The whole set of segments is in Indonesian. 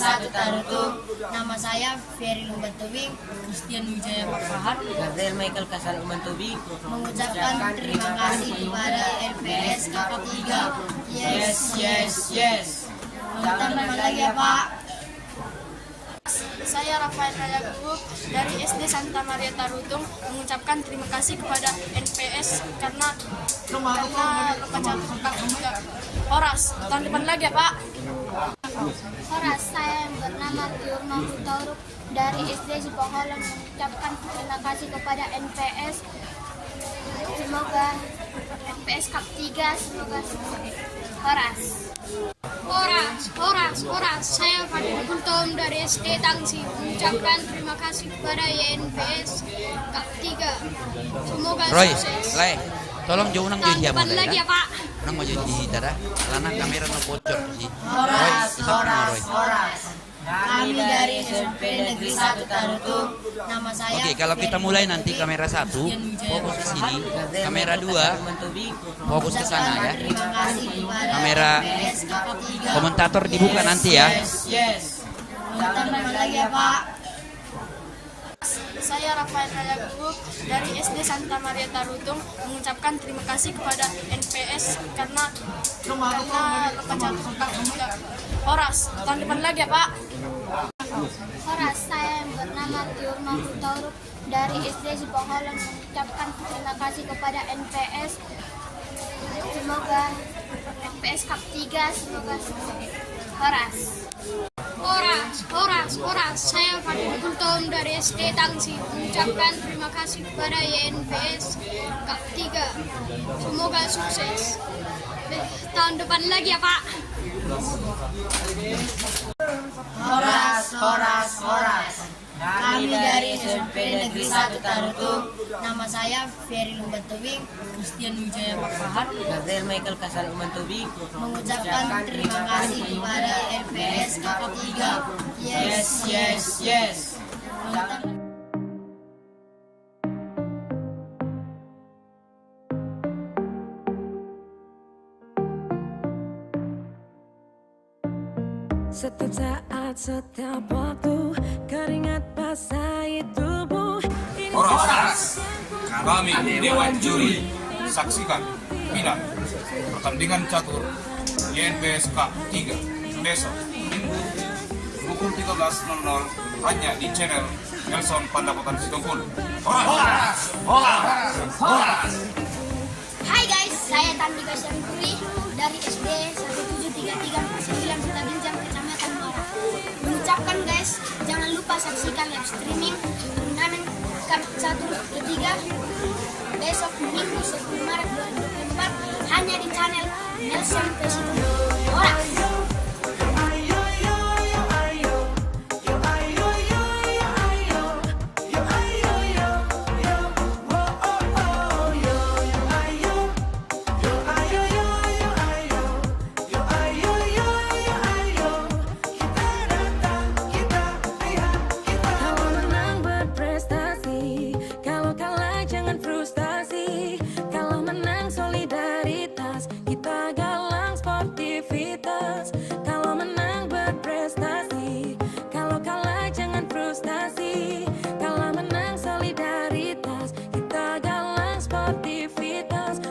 1 Tarutung. Nama saya Ferry Lumbatubing, Christian Wijaya Pakpahan, Gabriel Michael Kasal Umantubing mengucapkan terima kasih kepada LPS Kakak 3. Yes. Tambah lagi ya Pak. Saya Rafael Rayagu dari SD Santa Maria Tarutung mengucapkan terima kasih kepada NPS karena lomba catur juga. Horas, tahun depan lagi ya Pak. Horas, saya yang bernama Tiur Mahfutauruk dari SD Cipoholon mengucapkan terima kasih kepada NPS. Semoga NPS Cup 3 semoga sukses. Horas. Horas, saya Fadil Kuntom dari SD Tangsi mengucapkan terima kasih kepada YNPS Cup 3. Semoga Roy, sukses. tolong jauh nang Tahun jadi depan lagi ya Pak. nang mau jadi dada, karena kamera no bocor sih. Horas. Kami dari SMP Negeri 1 Tarutung. Nama saya. Oke, kalau kita mulai nanti kamera 1 fokus ke sini, kamera 2 fokus ke sana ya. Terima kasih kepada Kamera LPS Kakak 3. komentator dibuka nanti ya. Tambah lagi ya Pak. Saya Rafael Rayagu dari SD Santa Maria Tarutung mengucapkan terima kasih kepada NPS karena lomba catur juga. Horas, tahun depan lagi ya Pak. Horas, saya yang bernama Tiur Mahfutauruk dari SD Cipoholon mengucapkan terima kasih kepada NPS. Semoga NPS Cup 3 semoga sukses. Horas. Horas, saya Fadil Kuntom dari SD Tangsi mengucapkan terima kasih kepada YNPS Cup 3. Semoga sukses. Tahun depan lagi ya Pak. Horas. Kami dari SMP Negeri 1 Tarutung. Nama saya Ferry Lumbatubing, Christian Wijaya Pakpahan, Gabriel Michael Kasal Umantubing mengucapkan terima kasih kepada LPS Kakak 3. Yes. Setiap saat, setiap waktu, keringat basahi tubuh. Horas, kami Dewan Juri saksikan final pertandingan catur YNPS Cup 3 besok Minggu pukul 13.00 hanya di channel Nelson Pandapotan Sitokul. Horas. Hai guys, saya Tandika Syarifuri dari SD 173349 Kota Binjang, Kecamatan Muara. Mengucapkan guys, jangan lupa saksikan live streaming turnamen Cup Catur ketiga besok Minggu 10 Maret 2024 hanya di channel Nelson Pesito. Horas. Kalau menang berprestasi, kalau kalah jangan frustasi. Kalau menang solidaritas, kita galang sportivitas. Kalau menang berprestasi, kalau kalah jangan frustasi. Kalau menang solidaritas, kita galang sportivitas.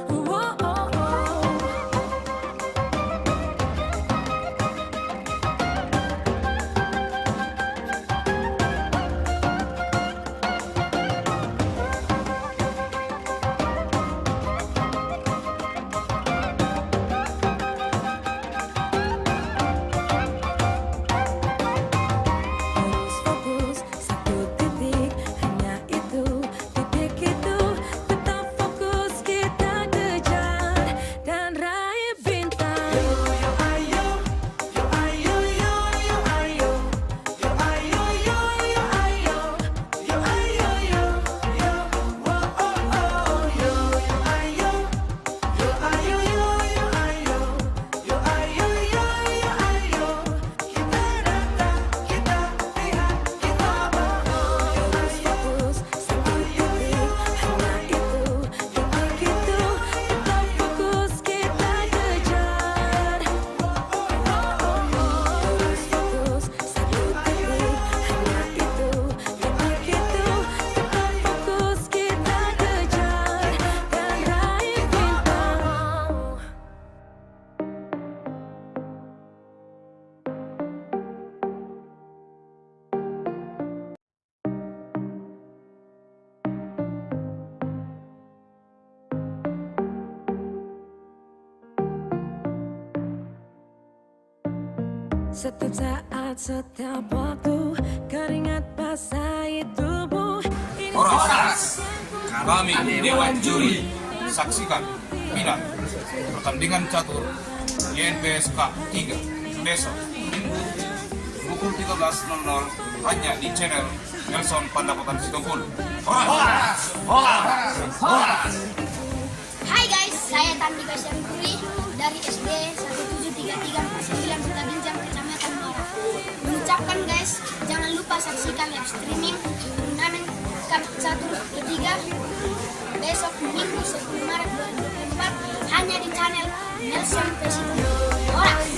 Setiap saat, setiap waktu, keringat basahi tubuh. Horas, kami Dewan Juri, saksikan final pertandingan catur YNPSK 3 besok Minggu pukul 13.00 hanya di channel Nelson Pandapotan Sitompul. Horas! Hai guys, saya Tandika Syarifuri dari SD 1733 Pasir Kota Binjang, Kecamatan Muara. Mengucapkan guys, jangan lupa saksikan live streaming turnamen Cup Catur ketiga besok Minggu 10 Maret 2024 hanya di channel Nelson Pesito. Horas!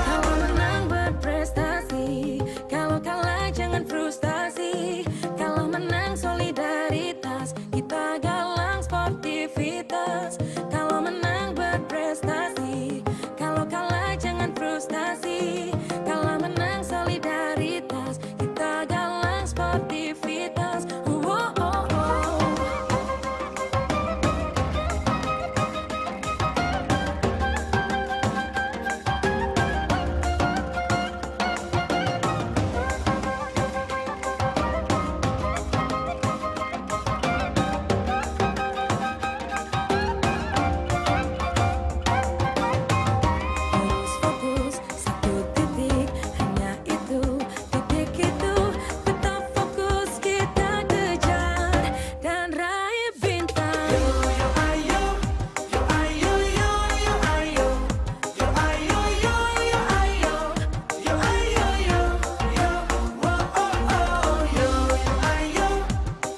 Kalau menang berprestasi, kalau kalah jangan frustasi. Kalau menang solidaritas, kita galang sportivitas. Kalau menang berprestasi, kalau kalah jangan frustasi. Kalau menang solidaritas, kita galang sportivitas. Oh, oh, oh. Harus fokus satu titik, hanya itu, titik itu. Tetap fokus kita kejar dan raih bintang. Harus fokus satu titik, hanya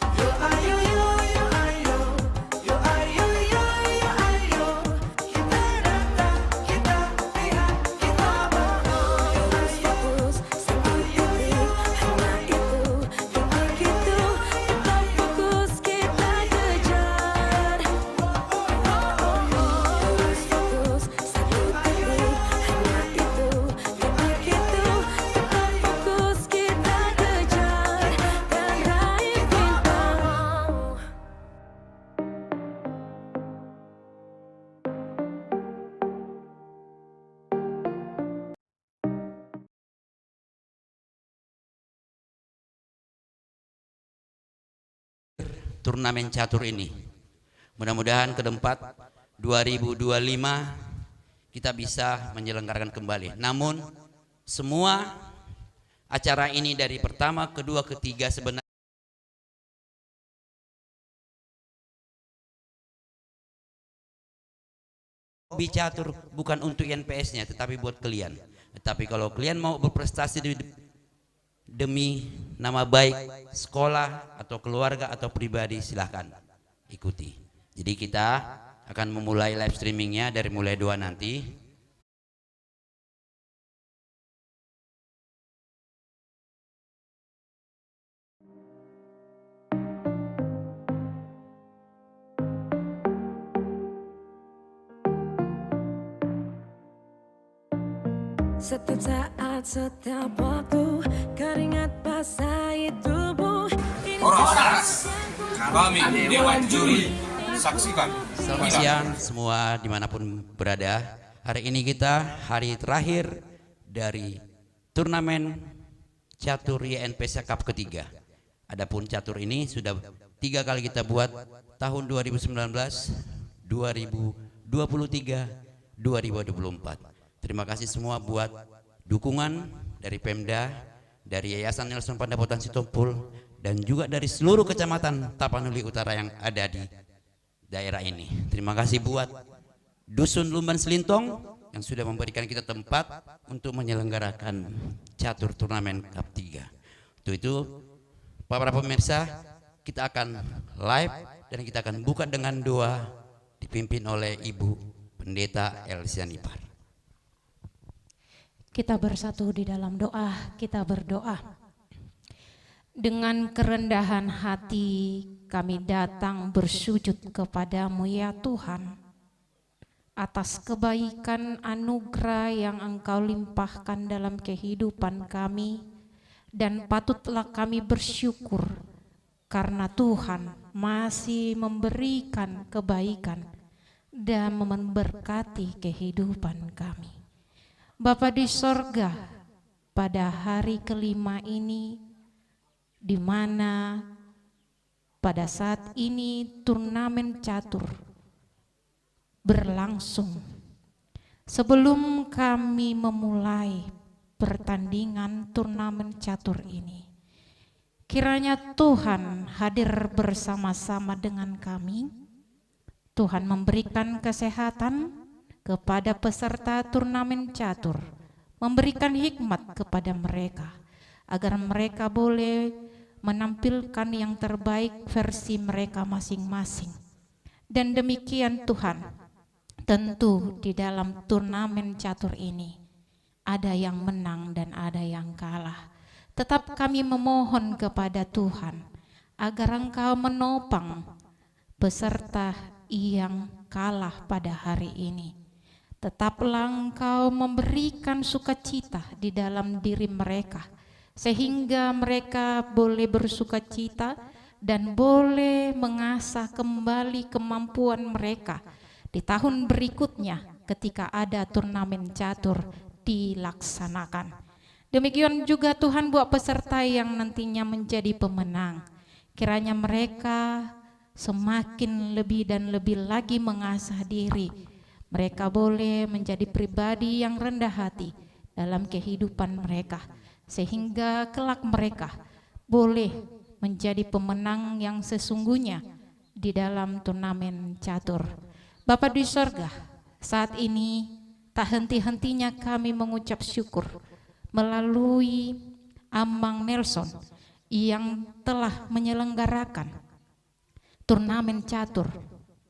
itu, titik itu. Tetap fokus kita kejar. Harus fokus satu titik, hanya itu, titik itu. Tetap fokus kita kejar dan raih bintang. Turnamen catur ini. Mudah-mudahan ke depan 2025 kita bisa menyelenggarakan kembali. Namun semua acara ini dari pertama, kedua, ketiga sebenarnya hobi catur bukan untuk INPS-nya tetapi buat kalian. Tetapi kalau kalian mau berprestasi demi nama baik sekolah atau keluarga atau pribadi, silahkan ikuti. Jadi kita akan memulai live streamingnya dari mulai 2 nanti. Setiap saat, setiap waktu, keringat basahi tubuh. Horas, kami Dewan Juri, saksikan Selamat final siang semua dimanapun berada. Hari ini kita hari terakhir dari turnamen catur YNPSK Cup ketiga. Adapun catur ini sudah 3 kali kita buat, tahun 2019, 2023, 2024. Terima kasih semua buat dukungan dari Pemda, dari Yayasan Nelson Pandapotan Sitompul, dan juga dari seluruh kecamatan Tapanuli Utara yang ada di daerah ini. Terima kasih buat Dusun Lumban Selintong yang sudah memberikan kita tempat untuk menyelenggarakan catur turnamen Cup 3. Untuk itu, para pemirsa, kita akan live dan kita akan buka dengan doa dipimpin oleh Ibu Pendeta Elsianipar. Kita bersatu di dalam doa, kita berdoa. Dengan kerendahan hati kami datang bersujud kepadamu ya Tuhan. atas kebaikan anugerah yang Engkau limpahkan dalam kehidupan kami, dan patutlah kami bersyukur karena Tuhan masih memberikan kebaikan dan memberkati kehidupan kami. Bapa di sorga, pada hari kelima ini, di mana pada saat ini turnamen catur berlangsung. Sebelum kami memulai pertandingan turnamen catur ini, kiranya Tuhan hadir bersama-sama dengan kami. Tuhan memberikan kesehatan kepada peserta turnamen catur, memberikan hikmat kepada mereka agar mereka boleh menampilkan yang terbaik versi mereka masing-masing. Dan demikian Tuhan, tentu di dalam turnamen catur ini ada yang menang dan ada yang kalah. Tetap kami memohon kepada Tuhan agar Engkau menopang peserta yang kalah pada hari ini. Tetaplah Engkau memberikan sukacita di dalam diri mereka, sehingga mereka boleh bersukacita dan boleh mengasah kembali kemampuan mereka di tahun berikutnya ketika ada turnamen catur dilaksanakan. Demikian juga Tuhan buat peserta yang nantinya menjadi pemenang. Kiranya mereka semakin lebih dan lebih lagi mengasah diri. Mereka boleh menjadi pribadi yang rendah hati dalam kehidupan mereka, sehingga kelak mereka boleh menjadi pemenang yang sesungguhnya di dalam turnamen catur. Bapa di sorga, saat ini tak henti-hentinya kami mengucap syukur melalui Amang Nelson yang telah menyelenggarakan turnamen catur.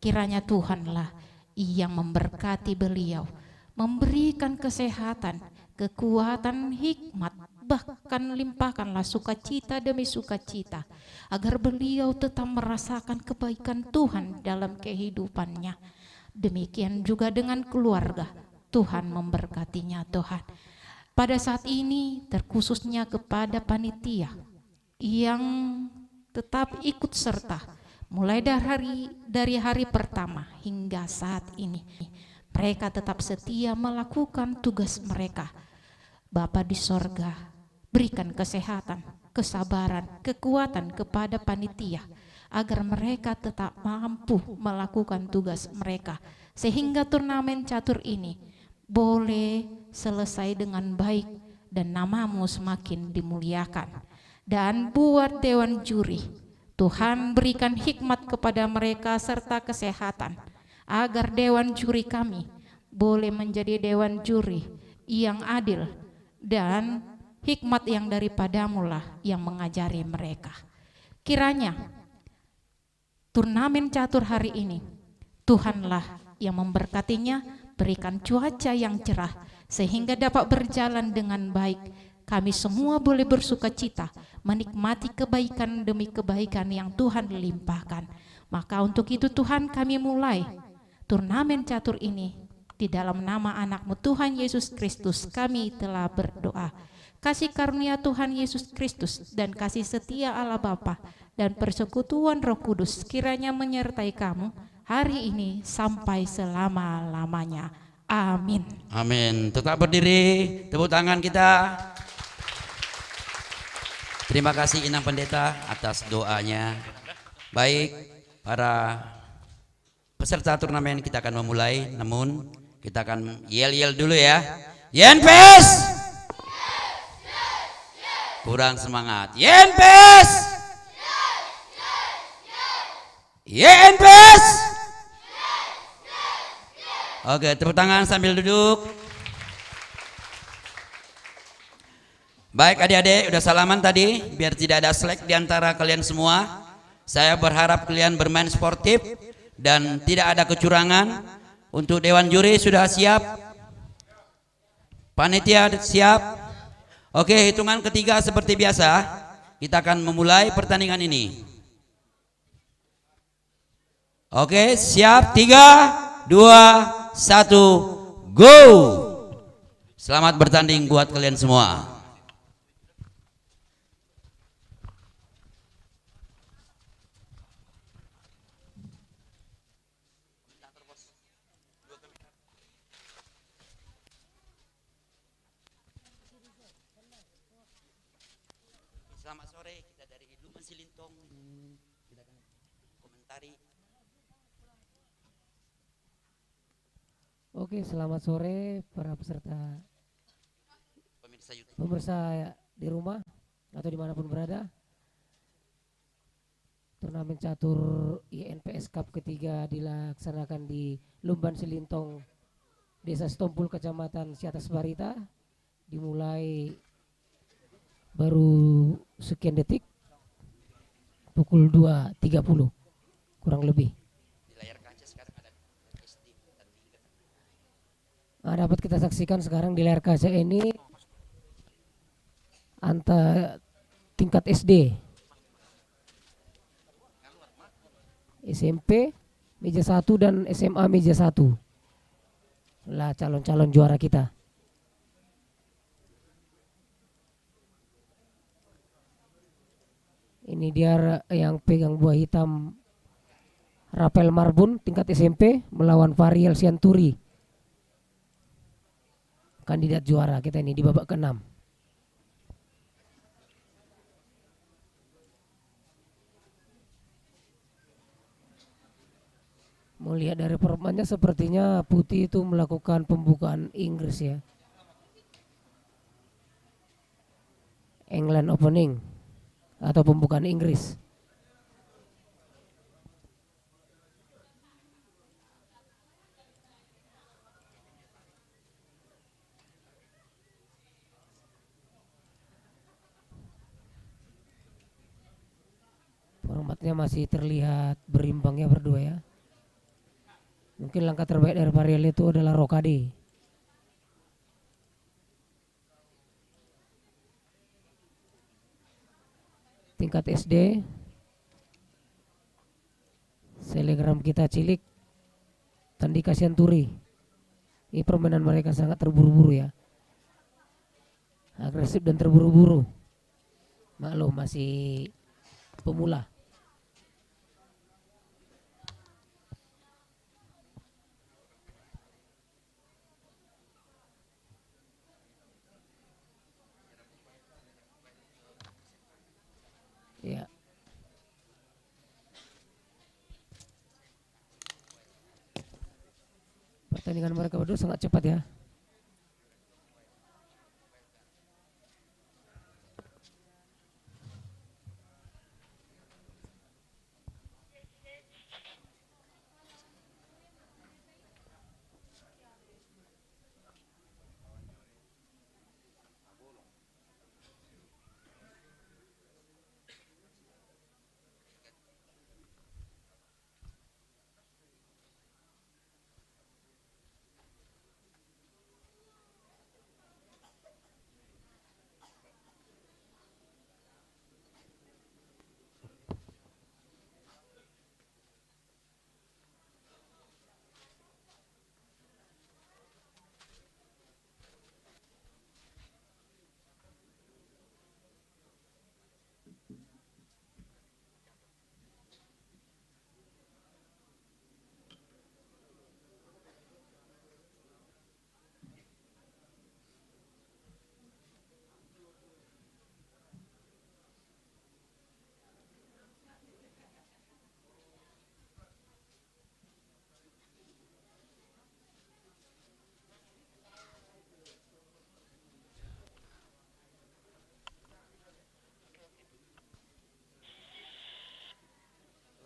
Kiranya Tuhanlah yang memberkati beliau, memberikan kesehatan, kekuatan, hikmat, bahkan limpahkanlah sukacita demi sukacita, agar beliau tetap merasakan kebaikan Tuhan dalam kehidupannya. Demikian juga dengan keluarga, Tuhan memberkatinya Tuhan. Pada saat ini terkhususnya kepada panitia yang tetap ikut serta mulai dari hari pertama hingga saat ini, mereka tetap setia melakukan tugas mereka. Bapa di sorga, berikan kesehatan, kesabaran, kekuatan kepada panitia agar mereka tetap mampu melakukan tugas mereka, sehingga turnamen catur ini boleh selesai dengan baik dan namamu semakin dimuliakan. Dan buat dewan juri, Tuhan berikan hikmat kepada mereka serta kesehatan, agar dewan juri kami boleh menjadi dewan juri yang adil, dan hikmat yang daripadamu lah yang mengajari mereka. Kiranya turnamen catur hari ini Tuhanlah yang memberkatinya, berikan cuaca yang cerah sehingga dapat berjalan dengan baik. Kami semua boleh bersukacita menikmati kebaikan demi kebaikan yang Tuhan limpahkan. Maka untuk itu Tuhan, kami mulai turnamen catur ini di dalam nama anak-Mu Tuhan Yesus Kristus. Kami telah berdoa. Kasih karunia Tuhan Yesus Kristus dan kasih setia Allah Bapa dan persekutuan Roh Kudus kiranya menyertai kamu hari ini sampai selama-lamanya. Amin. Amin. Tetap berdiri, tepuk tangan kita. Terima kasih Inang Pendeta atas doanya. Baik, para peserta turnamen kita akan memulai, namun kita akan yel-yel dulu ya. YNPS! Kurang semangat. YNPS! YNPS! Oke, tepuk tangan sambil duduk. Baik adik-adik, udah salaman tadi, biar tidak ada slack di antara kalian semua. Saya berharap kalian bermain sportif dan tidak ada kecurangan. Untuk dewan juri sudah siap? Panitia siap? Oke, hitungan ketiga seperti biasa, kita akan memulai pertandingan ini. Oke, siap? 3, 2, 1, go. Selamat bertanding buat kalian semua. Selamat sore, kita dari Lumban Silintong. Kita akan komentari. Oke, selamat sore para peserta Pemirsa YouTube. pemirsa di rumah atau dimanapun berada. Turnamen catur INPS Cup ketiga dilaksanakan di Lumban Silintong, Desa Setompul, Kecamatan Siatas Barita. Dimulai baru sekian detik, pukul 2.30 kurang lebih. Di layar kaca sekarang ada SD dan tiga. Dapat kita saksikan sekarang di layar kaca ini tingkat SD, SMP meja 1 dan SMA meja 1 lah calon-calon juara kita. Ini dia yang pegang buah hitam, Rapel Marbun tingkat SMP melawan Variel Sianturi, kandidat juara kita ini di babak ke-6. Mau lihat dari permainannya sepertinya Putih itu melakukan pembukaan Inggris ya. England opening atau pembukaan Inggris. Formatnya masih terlihat berimbang ya berdua ya. Mungkin langkah terbaik dari Variel itu adalah rokade. Tingkat SD, selegram kita cilik, Tandika Sianturi. Ini permainan mereka sangat terburu-buru ya, agresif dan terburu-buru. Maklum masih pemula. Ya. Pertandingan mereka berdua sangat cepat ya.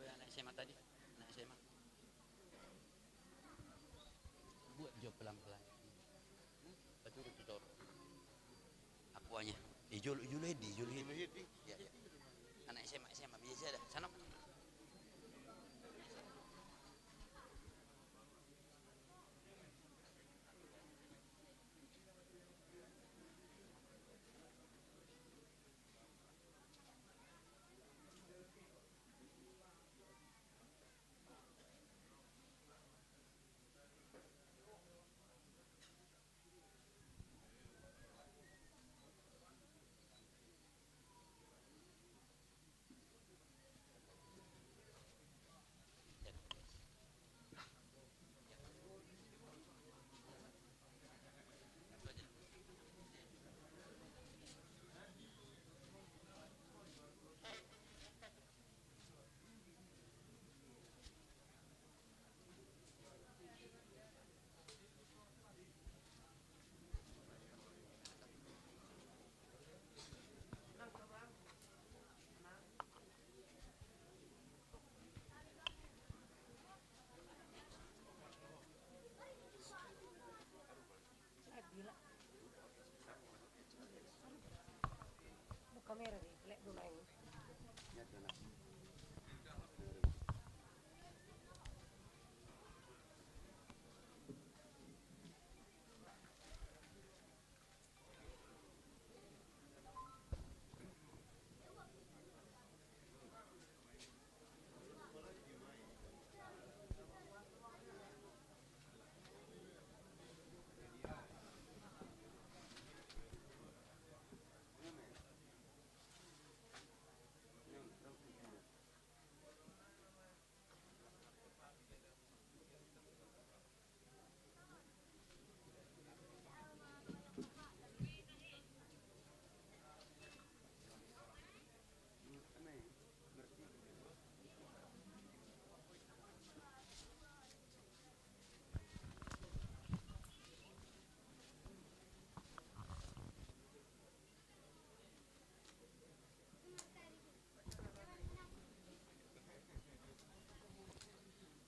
Anak SMA tadi, anak SMA. Buat job pelan-pelan. Betul tutor. Akuanya. Juledi. Ya. Anak SMA biasa dah. Sana.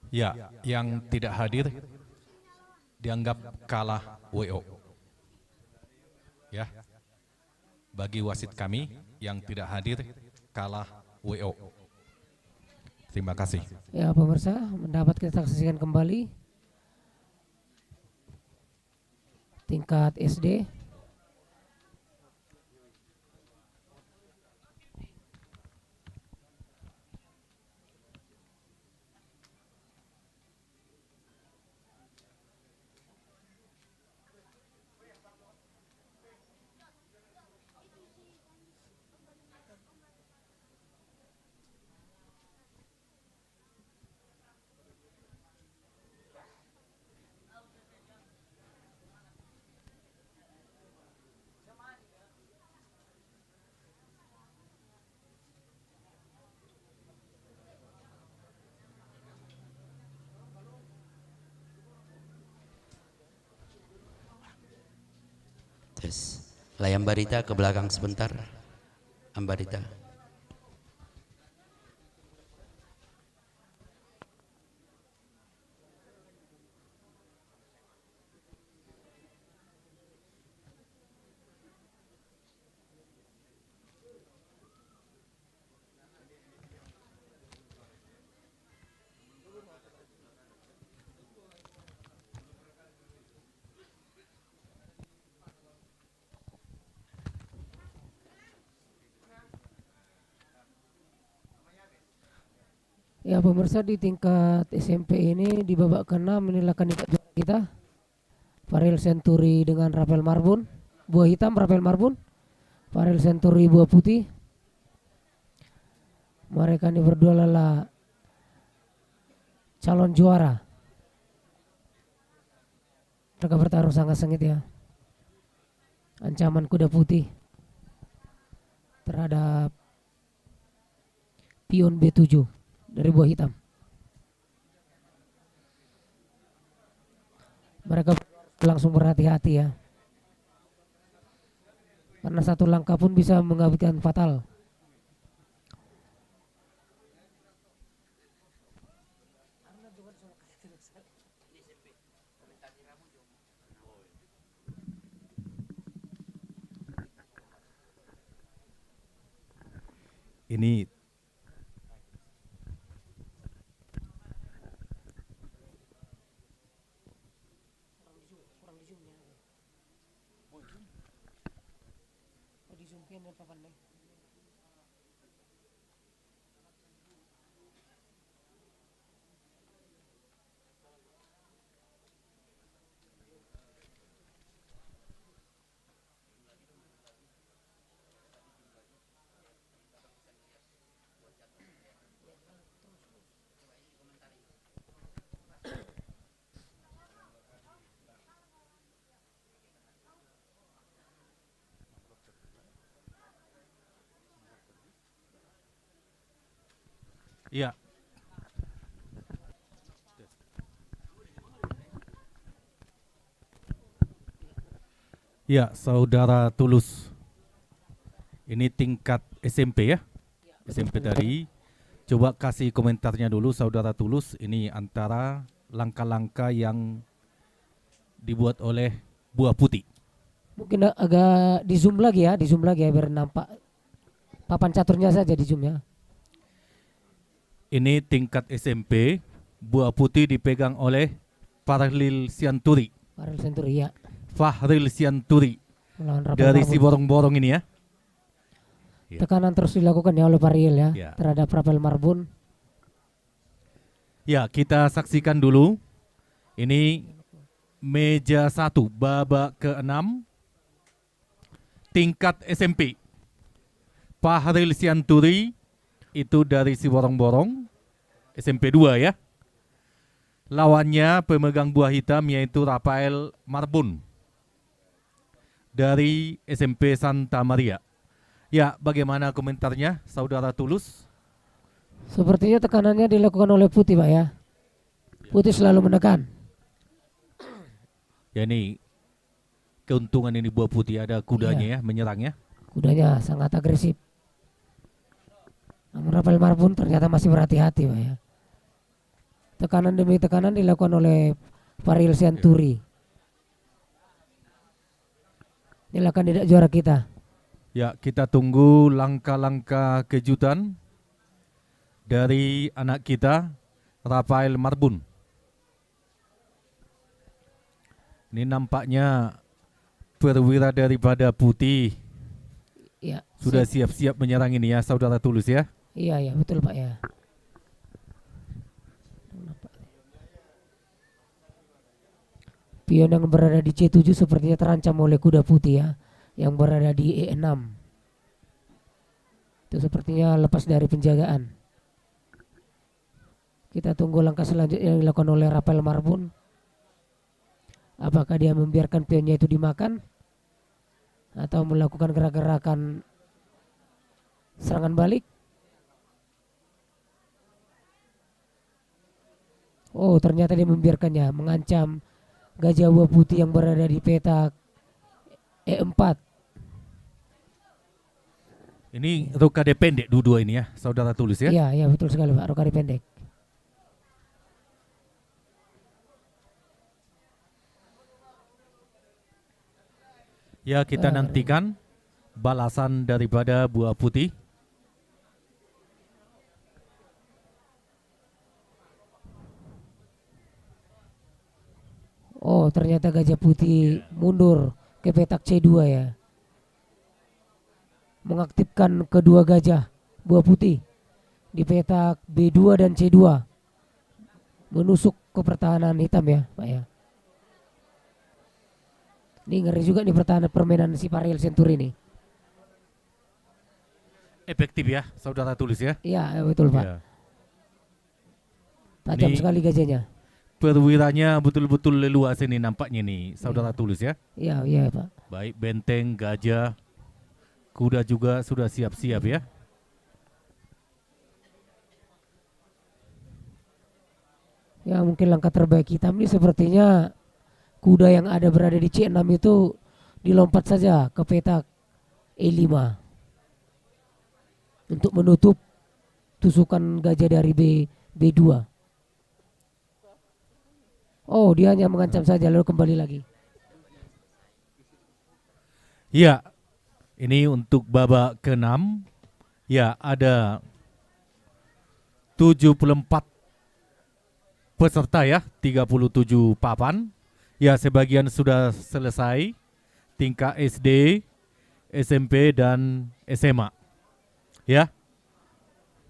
Ya, yang tidak hadir dianggap kalah WO. Ya, bagi wasit kami yang tidak hadir kalah WO. Terima kasih. Ya pemirsa, mendapat kita saksikan kembali tingkat SD. Tes. Layam Barita ke belakang sebentar. Ambarita. Ya pemirsa, di tingkat SMP ini di babak ke-6 inilah kandidat juara kita, Farel Century dengan Rapel Marbun, buah hitam Rapel Marbun, Farel Century buah putih. Mereka ini berdua adalah calon juara. Mereka bertarung sangat sengit ya. Ancaman kuda putih terhadap pion B7 dari buah hitam. Mereka langsung berhati-hati ya, karena satu langkah pun bisa mengakibatkan fatal. Ini ya. Ya, Saudara Tulus. Ini tingkat SMP ya? SMP dari. Coba kasih komentarnya dulu Saudara Tulus. Ini antara langkah-langkah yang dibuat oleh buah putih. Mungkin agak di zoom lagi ya biar nampak papan caturnya saja di zoom ya. Ini tingkat SMP, buah putih dipegang oleh Fahril Sianturi. Farel Century ya. Fahril Sianturi Melawan Rapel dari Marbun. si borong-borong ini ya. Ya. Tekanan terus dilakukan ya oleh Farel ya, Ya. terhadap Rapel Marbun. Ya, kita saksikan dulu. Ini meja 1 babak ke-6 tingkat SMP. Fahril Sianturi itu dari si borong-borong SMP 2 ya. Lawannya pemegang buah hitam yaitu Rafael Marbun dari SMP Santa Maria. Ya, bagaimana komentarnya Saudara Tulus? Sepertinya tekanannya dilakukan oleh putih Pak ya. Putih selalu menekan. Ya, ini keuntungan ini buah putih, ada kudanya ya menyerangnya. Kudanya sangat agresif. Namun Rapel Marbun ternyata masih berhati-hati Pak ya. Tekanan demi tekanan dilakukan oleh Faril Sianturi. Inilah kandidat juara kita. Ya, kita tunggu langkah-langkah kejutan dari anak kita, Rafael Marbun. Ini nampaknya perwira daripada putih. Ya, Sudah siap-siap menyerang ini ya, saudara Tulus ya. Iya, ya, betul Pak ya. Pion yang berada di C7 sepertinya terancam oleh kuda putih ya, yang berada di E6. Itu sepertinya lepas dari penjagaan. Kita tunggu langkah selanjutnya yang dilakukan oleh Rafael Marbun. Apakah dia membiarkan pionnya itu dimakan atau melakukan gerak-gerakan serangan balik? Oh, ternyata dia membiarkannya, mengancam gajah buah putih yang berada di petak E4. Ini rokade pendek dua-dua ini ya, saudara Tulus ya. Iya, iya betul sekali Pak, rokade pendek. Ya, kita nantikan balasan daripada buah putih. Oh, ternyata gajah putih mundur ke petak C2 ya. Mengaktifkan kedua gajah buah putih di petak B2 dan C2. Menusuk ke pertahanan hitam ya, Pak ya. Ini ngeri juga nih permainan si Faril Sianturi ini. Efektif ya, saudara Tulus ya. Iya, betul Pak. Ya. Tajam Ini sekali gajahnya. perwiranya betul-betul leluas ini nampaknya nih, saudara Tulus ya. Iya, iya Pak. Baik benteng, gajah, kuda juga sudah siap-siap ya. Ya mungkin langkah terbaik hitam ini sepertinya kuda yang ada berada di C6 itu dilompat saja ke petak E5 untuk menutup tusukan gajah dari B2. Oh, dia hanya mengancam saja lalu kembali lagi. Ya, ini untuk babak ke-6. Ya, ada 74 peserta ya, 37 papan. Ya, sebagian sudah selesai tingkat SD, SMP dan SMA. Ya.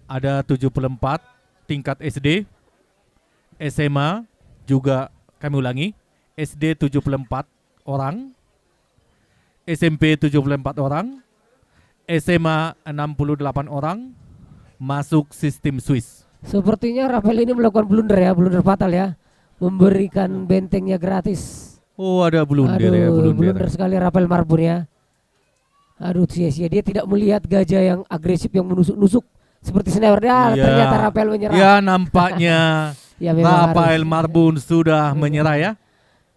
Ada 74 tingkat SD, SMA juga kami ulangi, SD 74 orang, SMP 74 orang, SMA 68 orang, masuk sistem Swiss. Sepertinya Rafael ini melakukan blunder ya, blunder fatal ya. Memberikan bentengnya gratis. Oh, ada blunder ya, Aduh, blunder. blunder sekali Rafael Marbun ya. Aduh, sia-sia dia tidak melihat gajah yang agresif yang menusuk-nusuk seperti sniper. Ya, Ya, ternyata Rafael menyerah. ya nampaknya Ya, memang Rafael harus. Marbun sudah menyerah ya.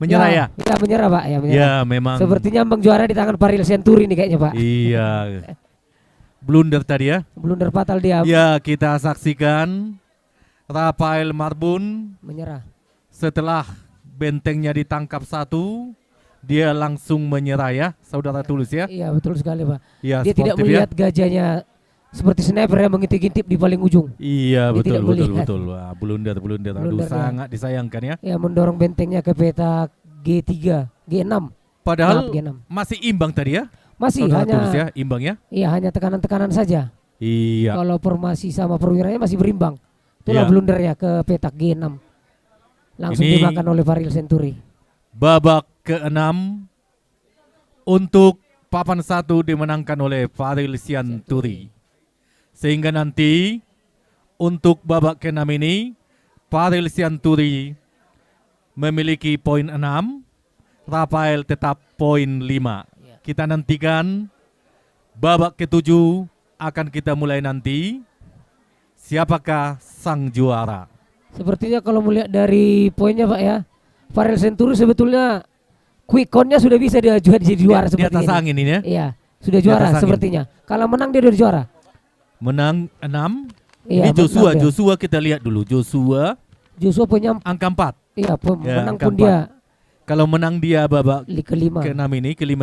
Menyerah ya. Ya, menyerah Pak ya, menyerah. Ya, memang. Sepertinya Bang juara di tangan Faril Sianturi nih kayaknya Pak. Iya. Blunder tadi ya. Blunder fatal dia. Ya, kita saksikan Rafael Marbun Menyerah. setelah bentengnya ditangkap satu, dia langsung menyerah ya, saudara Tulus ya. Iya, betul sekali Pak. Ya, Dia tidak sportif melihat gajahnya seperti sniper yang mengintip-intip di paling ujung. Iya, Dia betul tidak betul melihat. betul. Wah, blunder. Aduh, Blunder, ya. sangat disayangkan ya. Ya, mendorong bentengnya ke petak G3, G6. Padahal Maaf, G6. masih imbang tadi ya. Masih Saudara hanya Tulus ya, imbang ya. Iya, hanya tekanan-tekanan saja. Iya. Kalau formasi sama perwiranya masih berimbang. Itulah Iya. blundernya ke petak G6. Langsung Ini dimakan oleh Faril Sianturi. babak ke-6 untuk papan 1 dimenangkan oleh Faril Sianturi. Sehingga nanti untuk babak ke-6 ini Faril Sianturi memiliki poin 6, Rafael tetap poin 5. Kita nantikan babak ke-7 akan kita mulai nanti. Siapakah sang juara? Sepertinya kalau melihat dari poinnya Pak ya, Faril Sianturi sebetulnya quick count-nya sudah bisa dia jadi juara Di seperti atas ini. angin ini ya. Iya, sudah Di juara atas angin. sepertinya. Kalau menang dia udah juara. Menang 6. Iya, Ini Joshua, menang dia. Joshua kita lihat dulu. Joshua Joshua punya angka 4. iya Ya, menang angka pun dia Kalau menang dia babak kelima. ke-6 ini, ke-6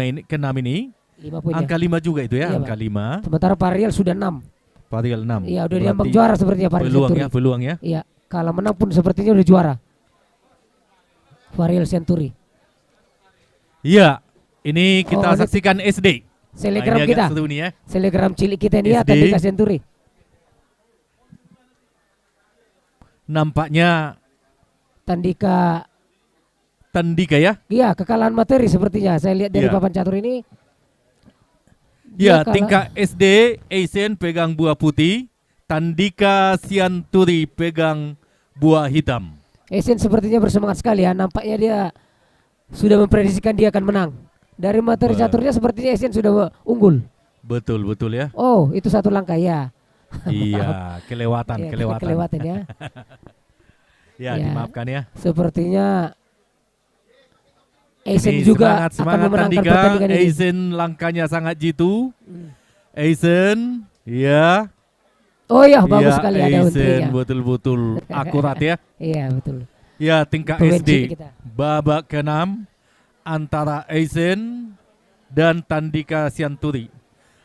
ini, 5 poinnya. angka 5 juga itu ya, Iya, angka Pak. 5. Sementara Pariel sudah 6. Pariel 6. Iya, udah Berarti diambang juara sepertinya Pariel peluang Century. ya, peluang ya. Iya, kalau menang pun sepertinya udah juara. Pariel Century. Iya, ini kita Oh, ini saksikan SD. Selegram Nah, ini agak kita. seru nih ya. Selegram cilik kita ini ya, SD. Tandika Century. Nampaknya Tandika ya. Iya, kekalahan materi sepertinya. Saya lihat dari Iya. papan catur ini. Ya, dia kalah- tingkat SD, Asian pegang buah putih, Tandika Sianturi pegang buah hitam. Asian sepertinya bersemangat sekali ya. Nampaknya dia sudah memprediksikan dia akan menang. Dari materi caturnya sepertinya Asian sudah unggul. Betul ya. Oh, itu satu langkah ya. Iya, kelewatan. Ya, kelewatan ya. Ya, Ya. dimaafkan ya. Sepertinya Asian Ini juga akan semangat memenangkan Tandika. pertandingan ini. Asian langkahnya sangat jitu. Asian, ya. Oh ya, bagus Ya, sekali ada Asian untrinya. betul-betul akurat ya. Iya, betul. Ya, tingkat Pemain SD cilik kita. babak ke-6 antara Asian dan Tandika Sianturi.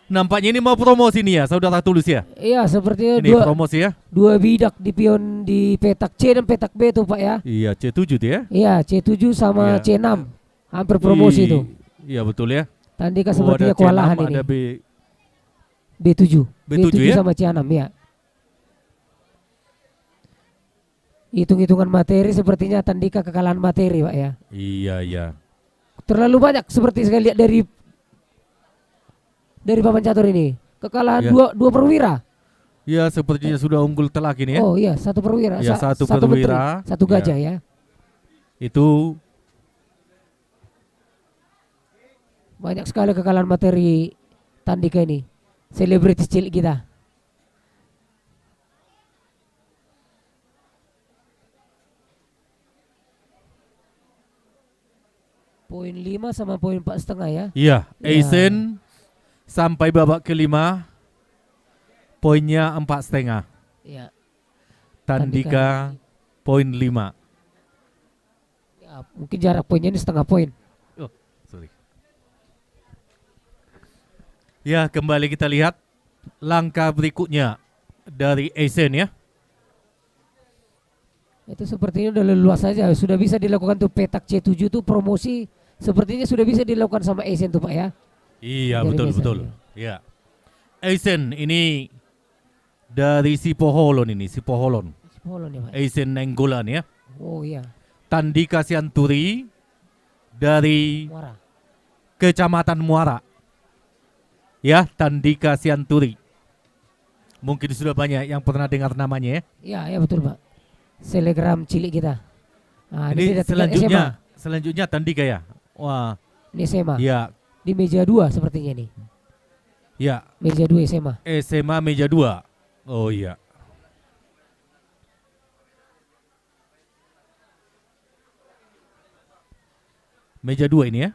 Nampaknya ini mau promosi nih ya, saudara Tulus ya. Iya, sepertinya Ini promosi ya. dua bidak di pion di petak C dan petak B tuh Pak ya. Iya, C7 tuh ya. Iya, C7 sama Iya. C6. Hampir promosi itu. Iya, betul ya. Tandika Oh, sepertinya ada kewalahan C6, ini. ada B7. B7 ya? sama C6 ya. Hitung-hitungan materi sepertinya Tandika kekalahan materi Pak ya. Iya. Terlalu banyak seperti saya lihat dari papan catur ini. Kekalahan Iya. dua perwira. Ya, sepertinya sudah unggul telak ini ya. Oh iya, satu perwira. Ya, satu menteri, perwira. satu gajah ya. Itu Banyak sekali kekalahan materi Tandika ini. Selebritis cilik kita. Poin 5 sama poin 4,5 ya. iya, Ya. Asian sampai babak ke-5 poinnya 4,5. Ya. Tandika poin 5. Ya, mungkin jarak poinnya ini setengah poin. Oh, sorry. Ya, kembali kita lihat langkah berikutnya dari Asian ya. Itu sepertinya udah leluas saja. Sudah bisa dilakukan tuh petak C7 tuh promosi. Sepertinya sudah bisa dilakukan sama Asian tuh Pak ya. Iya, Dari betul. Ya. Asian ini dari Sipoholon ini, Sipoholon. Polon ya Pak. Asian Nenggolan ya. Oh iya. Tandika Sianturi dari Muara. Kecamatan Muara. Ya, Tandika Sianturi. Mungkin sudah banyak yang pernah dengar namanya ya. Iya, betul Pak. Selegram cilik kita. Nah, Ini dia tingkat SMA. selanjutnya Tandika ya. Wah, Ini SMA. ya, Di meja 2 sepertinya nih. ya. Meja 2 SMA. SMA meja 2. Oh iya. Meja 2 ini ya.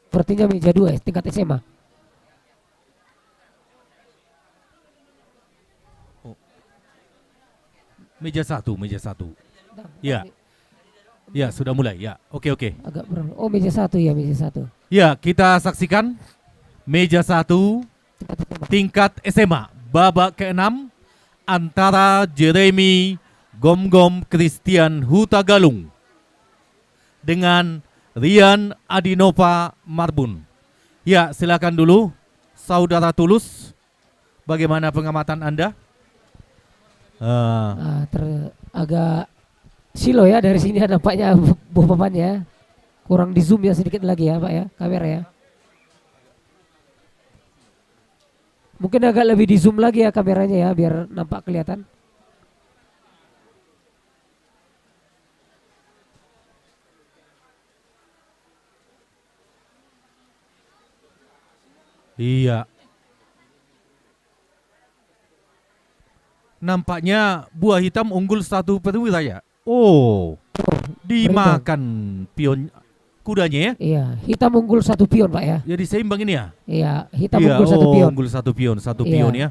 Sepertinya meja 2 tingkat SMA. Meja 1. Ya. Ya, sudah mulai. Ya. Oke. Agak oh meja 1 ya, meja 1. Ya, kita saksikan meja 1 tingkat SMA babak ke-6 antara Jeremy Gom Christian Hutagalung dengan Rian Adinova Marbun. Ya, silakan dulu saudara Tulus. Bagaimana pengamatan Anda? Agak silo ya dari sini nampaknya buah papannya. Kurang di zoom ya sedikit lagi ya Pak ya, kamera ya. Mungkin agak lebih di zoom lagi ya kameranya ya biar nampak kelihatan. Iya. Nampaknya buah hitam unggul 1 perwira ya. Oh, dimakan pion kudanya ya. Iya, hitam unggul 1 pion Pak ya. Jadi seimbang ini ya. Iya, hitam Iya, unggul 1 pion. unggul 1 pion, 1 Iya. pion ya.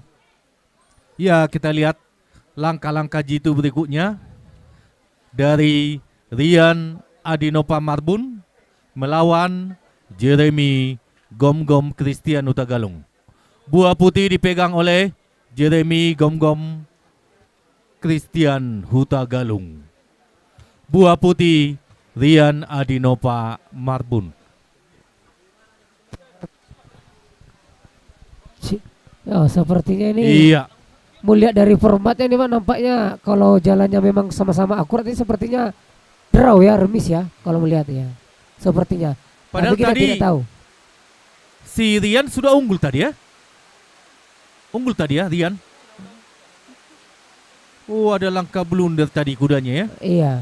Ya, kita lihat langkah-langkah jitu berikutnya dari Rian Adinopa Marbun melawan Jeremy Gom-Gom Christian Utagalung. Buah putih dipegang oleh Jeremy Gom-Gom Christian Hutagalung. Buah putih Rian Adinopa Marbun. Ya, sepertinya ini Iya, melihat dari formatnya ini Pak, nampaknya kalau jalannya memang sama-sama akurat ini sepertinya draw ya, remis ya kalau melihat ya. Sepertinya. Padahal Tapi kita tadi tidak tahu. si Rian sudah unggul tadi ya. Unggul tadi ya Rian. Oh, ada langkah blunder tadi kudanya ya. Iya.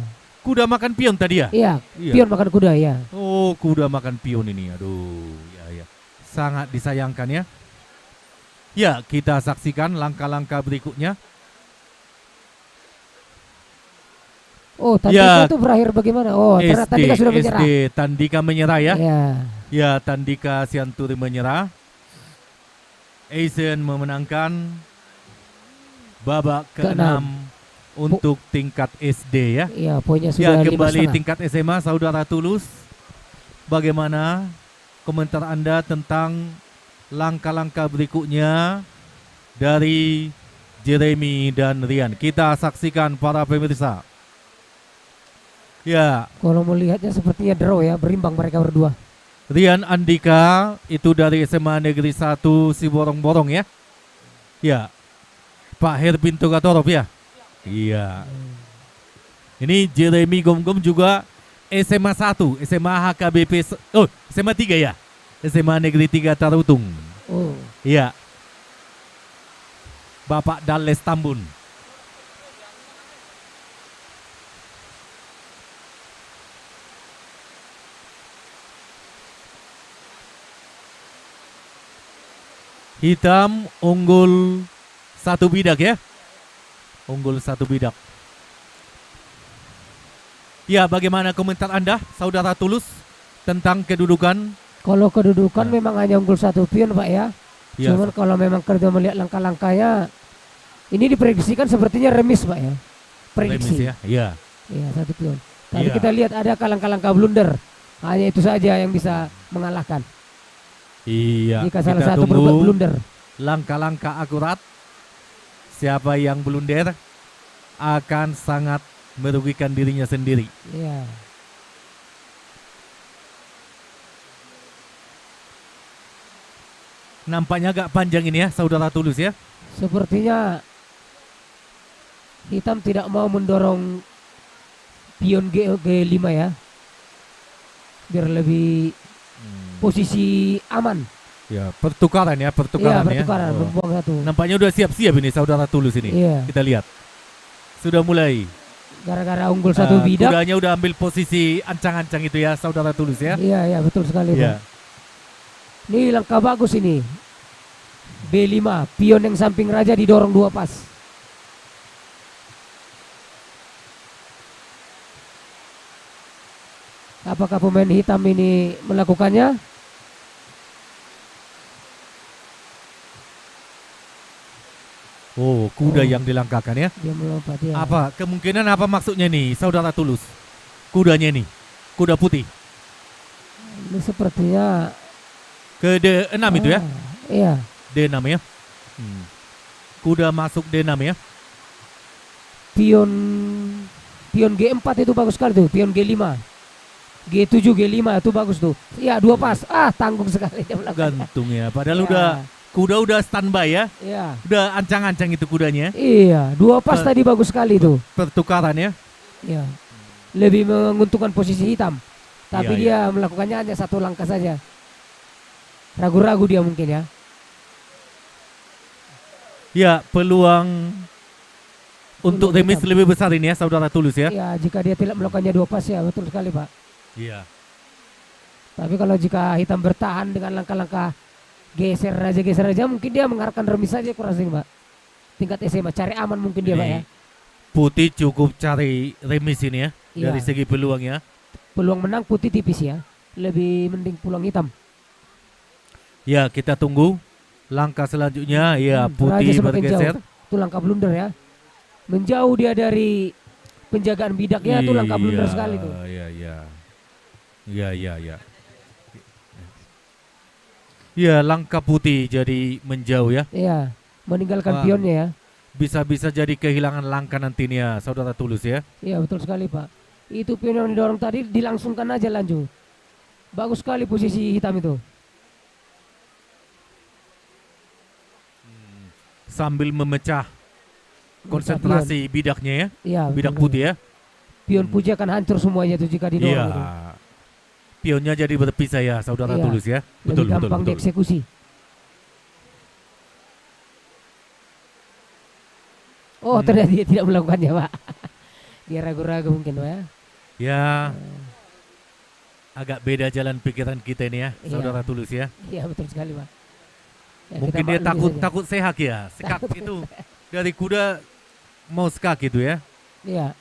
Kuda makan pion tadi ya? Iya, Iya. pion makan kuda ya. Oh, kuda makan pion ini. Aduh, ya. Sangat disayangkan ya. Ya, kita saksikan langkah-langkah berikutnya. Oh, Tandika Ya, itu berakhir bagaimana? Oh, ternyata Tandika sudah menyerah. SD Tandika menyerah ya. Ya. Ya, Tandika Sianturi menyerah. Asian memenangkan babak ke-6 untuk tingkat SD ya. Iya, poinnya Ya, sudah kembali 5,5. tingkat SMA Saudara Tulus. Bagaimana komentar Anda tentang langkah-langkah berikutnya dari Jeremy dan Rian? Kita saksikan para pemirsa. Ya, Kalau melihatnya sepertinya draw ya, berimbang mereka berdua. Rian Andika itu dari SMA Negeri 1 Siborong-Borong ya. Ya. Pak Herbinto Gatorov ya. Iya. Ini Jeremy Gom-Gom juga SMA 1, SMA HKBP, SMA 3 ya. SMA Negeri 3 Tarutung. Oh. Iya. Bapak Dales Tambun. Hitam unggul 1 bidak ya. Unggul 1 bidak. Ya, bagaimana komentar Anda, Saudara Tulus, tentang kedudukan? Kalau kedudukan memang hanya unggul 1 pion Pak ya. Ya. Cuman kalau memang kerja melihat langkah-langkahnya, ini diprediksikan sepertinya remis Pak ya. Prediksi. Remis ya. Iya. Iya, 1 pion. Tapi Iya. kita lihat ada langkah-langkah blunder. Hanya itu saja yang bisa mengalahkan. Iya. Jika salah Kita satu tunggu berbuat blunder. langkah-langkah akurat. Siapa yang blunder akan sangat merugikan dirinya sendiri. Iya. Nampaknya agak panjang ini ya, Saudara Tulus ya. Sepertinya hitam tidak mau mendorong pion G5 ya. Biar lebih posisi aman. Ya, pertukaran ya, Iya, pertukaran ya. pertukaran, Oh. membuang satu. Nampaknya udah siap-siap ini Saudara Tulus ini. Iya. Kita lihat. Sudah mulai. Gara-gara unggul satu bidak. Kudanya udah ambil posisi ancang-ancang itu ya, Saudara Tulus ya. Iya, iya, betul sekali. Iya. Pak. Ini langkah bagus ini. B5, pion yang samping raja didorong 2 pas. Apakah pemain hitam ini melakukannya? Oh, kuda yang dilangkahkan ya. Dia melompat ya. Apa kemungkinan, apa maksudnya nih, Saudara Tulus? Kudanya nih, kuda putih. Ini sepertinya Ke D6 itu ya? Iya. D6 ya. Kuda masuk D6 ya. Pion G4 itu bagus sekali tuh, pion G5. G7, G5 itu bagus tuh. Iya, 2 pas. Tanggung sekali dia melakukannya. Gantung ya. Padahal Ya. kuda udah standby ya. Iya. Udah ancang-ancang itu kudanya. Iya, 2 pas Per- tadi bagus sekali tuh. Pertukaran ya. Iya. Lebih menguntungkan posisi hitam. Tapi Iya, dia melakukannya hanya 1 langkah saja. Ragu-ragu dia mungkin ya. Ya, peluang untuk Peluang remis hitam. lebih besar ini ya, Saudara Tulus ya. Iya, jika dia tidak melakukannya 2 pas ya, betul sekali Pak. Iya. Tapi kalau jika hitam bertahan dengan langkah-langkah geser raja, mungkin dia mengarahkan remis saja kurang sih Pak. Tingkat SMA, cari aman mungkin dia Pak ya. Putih cukup cari remis ini ya. Iya. Dari segi peluangnya. Peluang menang putih tipis ya. Lebih mending peluang hitam. Ya, kita tunggu langkah selanjutnya. Ya, Raja putih semakin bergeser. jauh. Itu langkah blunder ya. Menjauh dia dari penjagaan bidaknya itu langkah blunder sekali tuh. Iya. Iya, langkah putih jadi menjauh ya. Iya, meninggalkan Wah. pionnya ya. Bisa jadi kehilangan langkah nantinya, saudara Tulus ya. Iya betul sekali Pak. Itu pion yang didorong tadi dilangsungkan aja lanjut. Bagus sekali posisi hitam itu. Sambil memecah konsentrasi bidaknya ya. Iya. Bidak betul. putih ya. Pion putih akan hancur semuanya tuh jika didorong. Iya. Gitu. Pionnya jadi berpisah ya, saudara Iya, Tulus ya. Lebih gampang dieksekusi. Oh ternyata dia tidak melakukannya Pak. Dia ragu-ragu mungkin Pak ya. Ya. Agak beda jalan pikiran kita ini ya, Iya. saudara Tulus ya. Iya betul sekali Pak. Ya, Mungkin kita dia maklumi saja. takut sehak ya. Sekak Takut. itu dari kuda mau sekak itu ya. Iya.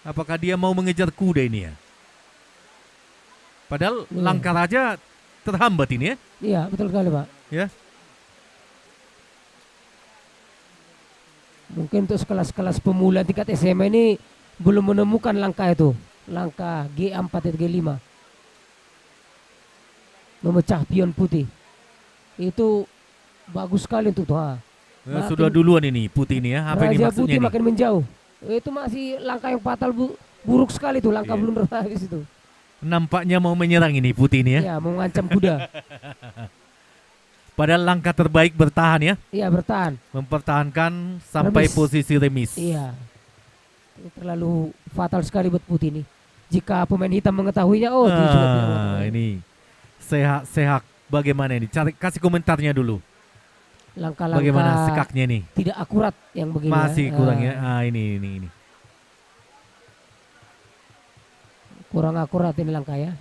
Apakah dia mau mengejar kuda ini ya? Padahal Iya. langkah raja terhambat ini ya. Iya betul sekali Pak. Ya. Mungkin untuk kelas-kelas pemula tingkat SMA ini belum menemukan langkah itu. Langkah G4 atau G5. Memecah pion putih. Itu bagus sekali untuk tuh. Ya, sudah duluan ini putih ini ya. Apa ini Raja maksudnya putih ini? makin menjauh. Itu masih langkah yang fatal buruk sekali tuh langkah Iya. blunder habis itu. Nampaknya mau menyerang ini putih ini ya. Ya, mau mengancam kuda. Padahal langkah terbaik bertahan ya. Iya, bertahan. Mempertahankan sampai Remis. posisi remis. Iya. Ini terlalu fatal sekali buat putih ini. Jika pemain hitam mengetahuinya, oh dia juga tidak melakukan. ini sehak bagaimana ini? Kasih komentarnya dulu. Langkah-langkah Bagaimana sekaknya nih? tidak akurat yang begini. Masih ya. kurang ya. Ini. Kurang akurat ini langkah ya.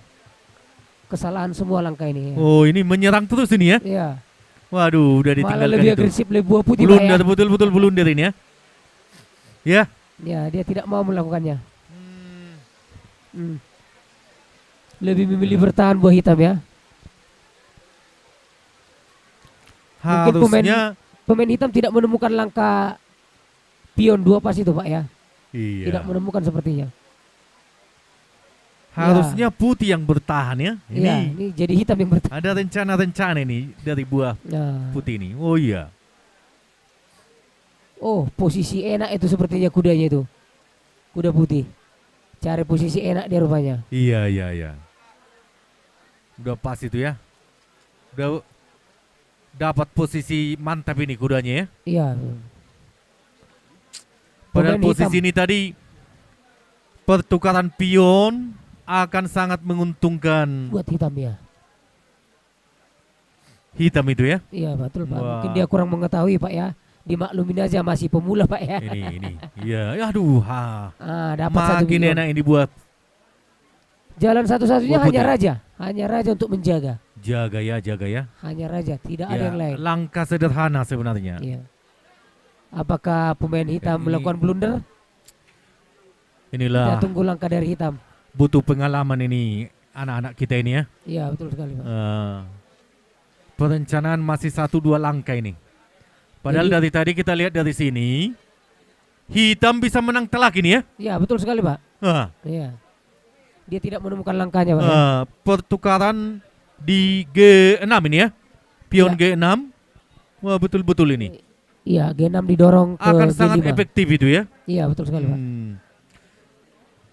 Kesalahan semua langkah ini. Ya. Oh, ini menyerang terus ini ya. Iya. Waduh, udah Malah ditinggalkan lebih itu. agresif, lebih buah putih Pak, Blunder, ya. betul-betul blunder ini ya. Ya. Ya, dia tidak mau melakukannya. Lebih memilih bertahan buah hitam ya. Mungkin Harusnya pemain hitam tidak menemukan langkah pion 2 pas itu Pak ya. iya. Tidak menemukan sepertinya. Harusnya putih yang bertahan ya. Iya, ini jadi hitam yang bertahan. Ada rencana-rencana ini dari buah Nah. putih ini. Oh iya. Oh, posisi enak itu sepertinya kudanya itu. Kuda putih. Cari posisi enak dia rupanya. Iya. Udah pas itu ya. Udah dapat posisi mantap ini kudanya ya. Iya. Padahal Pemain posisi hitam. ini tadi pertukaran pion akan sangat menguntungkan Buat hitam ya. hitam itu ya. Iya betul Pak. Wah. Mungkin dia kurang mengetahui Pak ya. Dimaklumin aja masih pemula Pak ya. Ini. Iya, aduh. Dapat satu Makin pion. enak ini buat Jalan satu-satunya Buat hanya putih. raja. Hanya raja untuk menjaga. jaga ya. Hanya raja, tidak ada Ya, yang lain. langkah sederhana sebenarnya. Iya. Apakah pemain hitam Ini- melakukan blunder? Kita Inilah tunggu langkah dari hitam. butuh pengalaman ini anak-anak kita ini ya. Iya betul sekali Pak. Perencanaan masih 1-2 langkah ini. Padahal dari tadi kita lihat dari sini, hitam bisa menang telak ini ya. Iya betul sekali Pak. Ah, Iya. Dia tidak menemukan langkahnya Pak. ya. pertukaran di G6 ini ya. Pion Ya. G6. Wah, betul-betul ini. Iya, G6 didorong ke Akan G5. sangat efektif itu ya. Iya betul sekali Pak.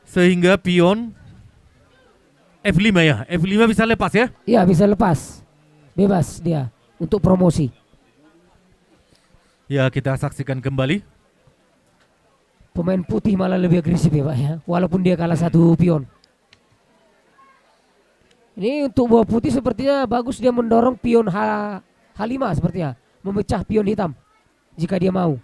Sehingga pion F5 ya. F5 bisa lepas ya. Iya bisa lepas. Bebas dia untuk promosi. Ya, kita saksikan kembali. Pemain putih malah lebih agresif ya Pak ya. Walaupun dia kalah satu pion. Ini untuk buah putih sepertinya bagus dia mendorong pion H5 sepertinya. Memecah pion hitam. Jika dia mau.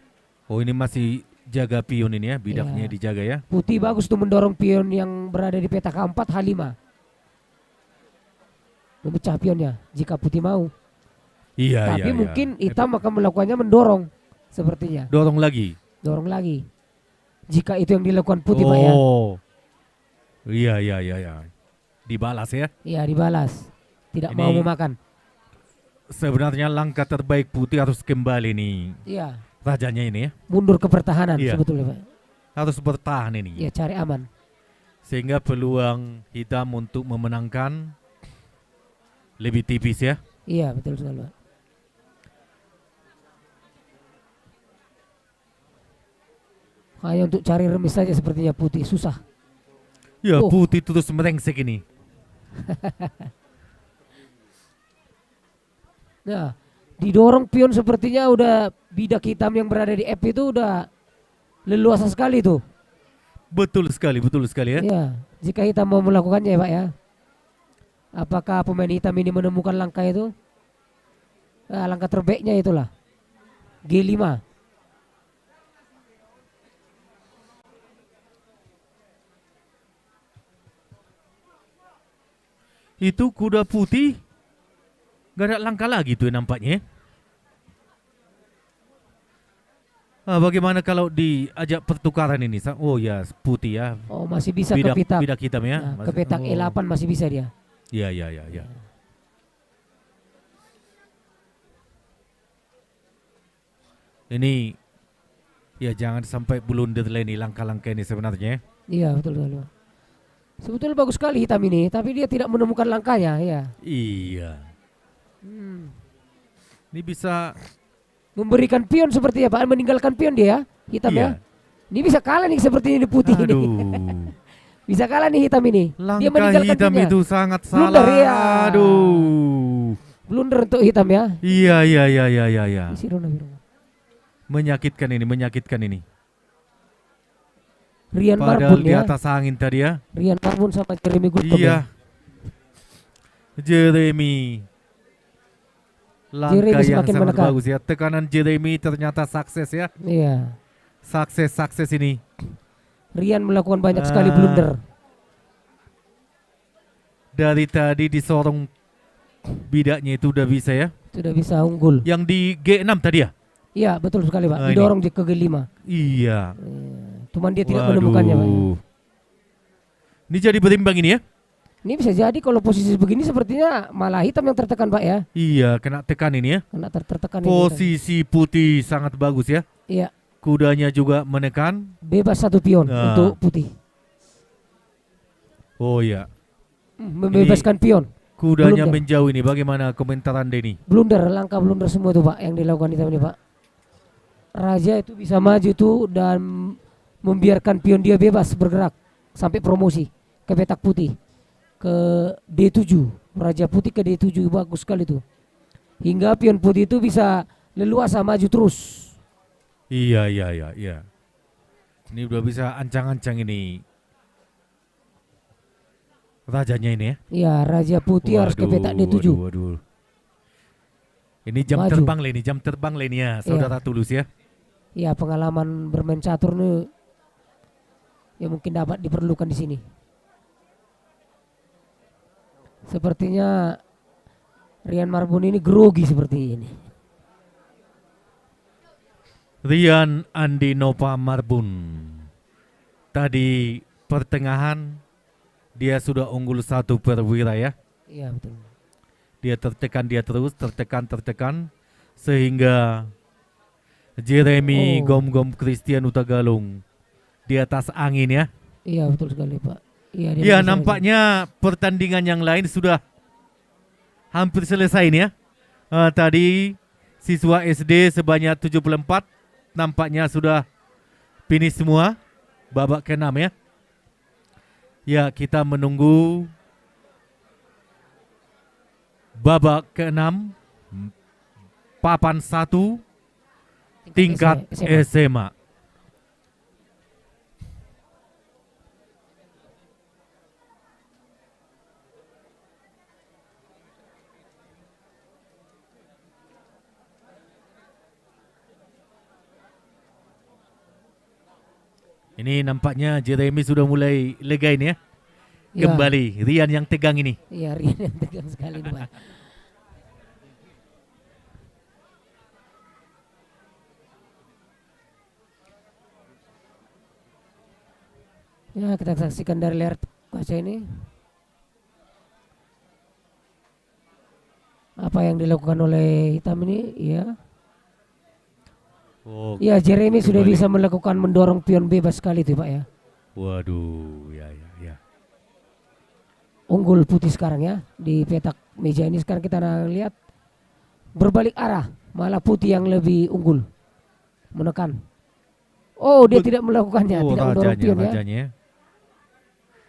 Oh, ini masih jaga pion ini ya. Bidaknya Iya. dijaga ya. Putih bagus tuh mendorong pion yang berada di peta keempat H5. Memecah pionnya jika putih mau. Iya, Tapi mungkin hitam akan melakukannya mendorong sepertinya. dorong lagi. Dorong lagi. Jika itu yang dilakukan putih Pak ya. Oh. Iya. Dibalas ya. Iya dibalas. Tidak Ini- mau memakan. Sebenarnya langkah terbaik putih harus kembali nih. Iya. rajanya ini ya. Mundur ke pertahanan Iya. sebetulnya Pak. Harus bertahan ini. Ya cari aman. Sehingga peluang hitam untuk memenangkan lebih tipis ya. Iya betul sekali Pak. Hanya untuk cari remis saja sepertinya putih susah. Ya Oh. putih terus merengsek ini. Nah, didorong pion sepertinya udah bidak hitam yang berada di F itu udah leluasa sekali tuh. Betul sekali ya. Ya, jika hitam mau melakukannya ya Pak ya. Apakah pemain hitam ini menemukan langkah itu? Langkah terbaiknya itulah G5. Itu kuda putih gak ada langkah lagi tuh nampaknya. Bagaimana kalau diajak pertukaran ini? Oh ya putih ya. Oh masih bisa Bidak, ke petak. bidak hitam ya. Nah, ke petak E8 masih bisa dia. Ya. Ini ya jangan sampai blunder lah ini langkah-langkah ini sebenarnya. Iya betul betul. Sebetulnya bagus sekali hitam ini, tapi dia tidak menemukan langkahnya ya. Iya. Ini bisa Memberikan pion seperti ya Pak, meninggalkan pion dia hitam ya. Ini bisa kalah nih seperti ini putih ini. Bisa kalah nih hitam ini. Langkah Dia meninggalkan hitam pionnya. itu sangat Blunder, salah. iya. Aduh. Blunder untuk hitam ya. Iya. Isi Rona Biroma. Menyakitkan ini. Rian Padahal Marbun di ya. atas angin tadi ya. Rian Marbun sama Jeremy Gultom Iya. ya. Jeremy. Langkah Jeremy yang semakin sangat menekan. bagus ya. Tekanan Jeremy ternyata sukses ya. Iya. Sukses ini. Rian melakukan banyak sekali blunder. Dari tadi disorong bidaknya itu udah bisa ya. Sudah bisa unggul. Yang di G6 tadi ya? Iya betul sekali Pak. Ini. Didorong ke G5. Iya. Cuman dia tidak menemukannya Pak. Ini jadi berimbang ini ya? Ini bisa jadi kalau posisi begini sepertinya malah hitam yang tertekan Pak ya. Iya, kena tekan ini ya. Kena tertekan ini. Posisi putih sangat bagus ya. Iya. Kudanya juga menekan. Bebas satu pion Nah. untuk putih. Oh iya. Membebaskan pion. Kudanya Blunder. menjauh ini. Bagaimana komentar Anda ini? Blunder, langkah blunder semua itu Pak yang dilakukan hitam ini Pak. Raja itu bisa maju tuh dan membiarkan pion dia bebas bergerak sampai promosi ke petak putih ke D7. Raja putih ke D7 bagus sekali tuh. Hingga pion putih itu bisa leluasa maju terus. Iya. Ini udah bisa ancang-ancang ini. Rajanya ini ya. Iya, Raja putih harus ke petak D7. Waduh. Ini jam Maju. terbang lah ini ya, Saudara Tulus ya. Iya, pengalaman bermain catur nih ya mungkin dapat diperlukan di sini. Sepertinya Rian Marbun ini grogi seperti ini. Rian Andi Nova Marbun. Tadi pertengahan dia sudah unggul 1 perwira ya. Iya betul. Dia tertekan sehingga Jeremy Gom Christian Utagalung di atas angin ya. Iya betul sekali Pak. Iya, dia Ya bisa nampaknya pertandingan yang lain sudah hampir selesai nih ya. Tadi siswa SD sebanyak 74 nampaknya sudah finish semua babak ke-6 ya. Ya kita menunggu babak ke-6 papan 1 tingkat SMA. Ini nampaknya Jeremy sudah mulai lega ini ya. Ya. Kembali Rian yang tegang ini. Iya Rian yang tegang sekali nih, Pak. Ya kita saksikan dari layar kaca ini apa yang dilakukan oleh hitam ini ya. Oh, Ya, Jeremy sudah kembali. bisa melakukan mendorong pion bebas sekali tuh Pak ya. Waduh, ya ya ya. Unggul putih sekarang ya di petak meja ini. Sekarang kita lihat berbalik arah, malah putih yang lebih unggul menekan. Oh, dia tidak melakukannya, Oh, tidak mendorong pion ya. rajanya ya.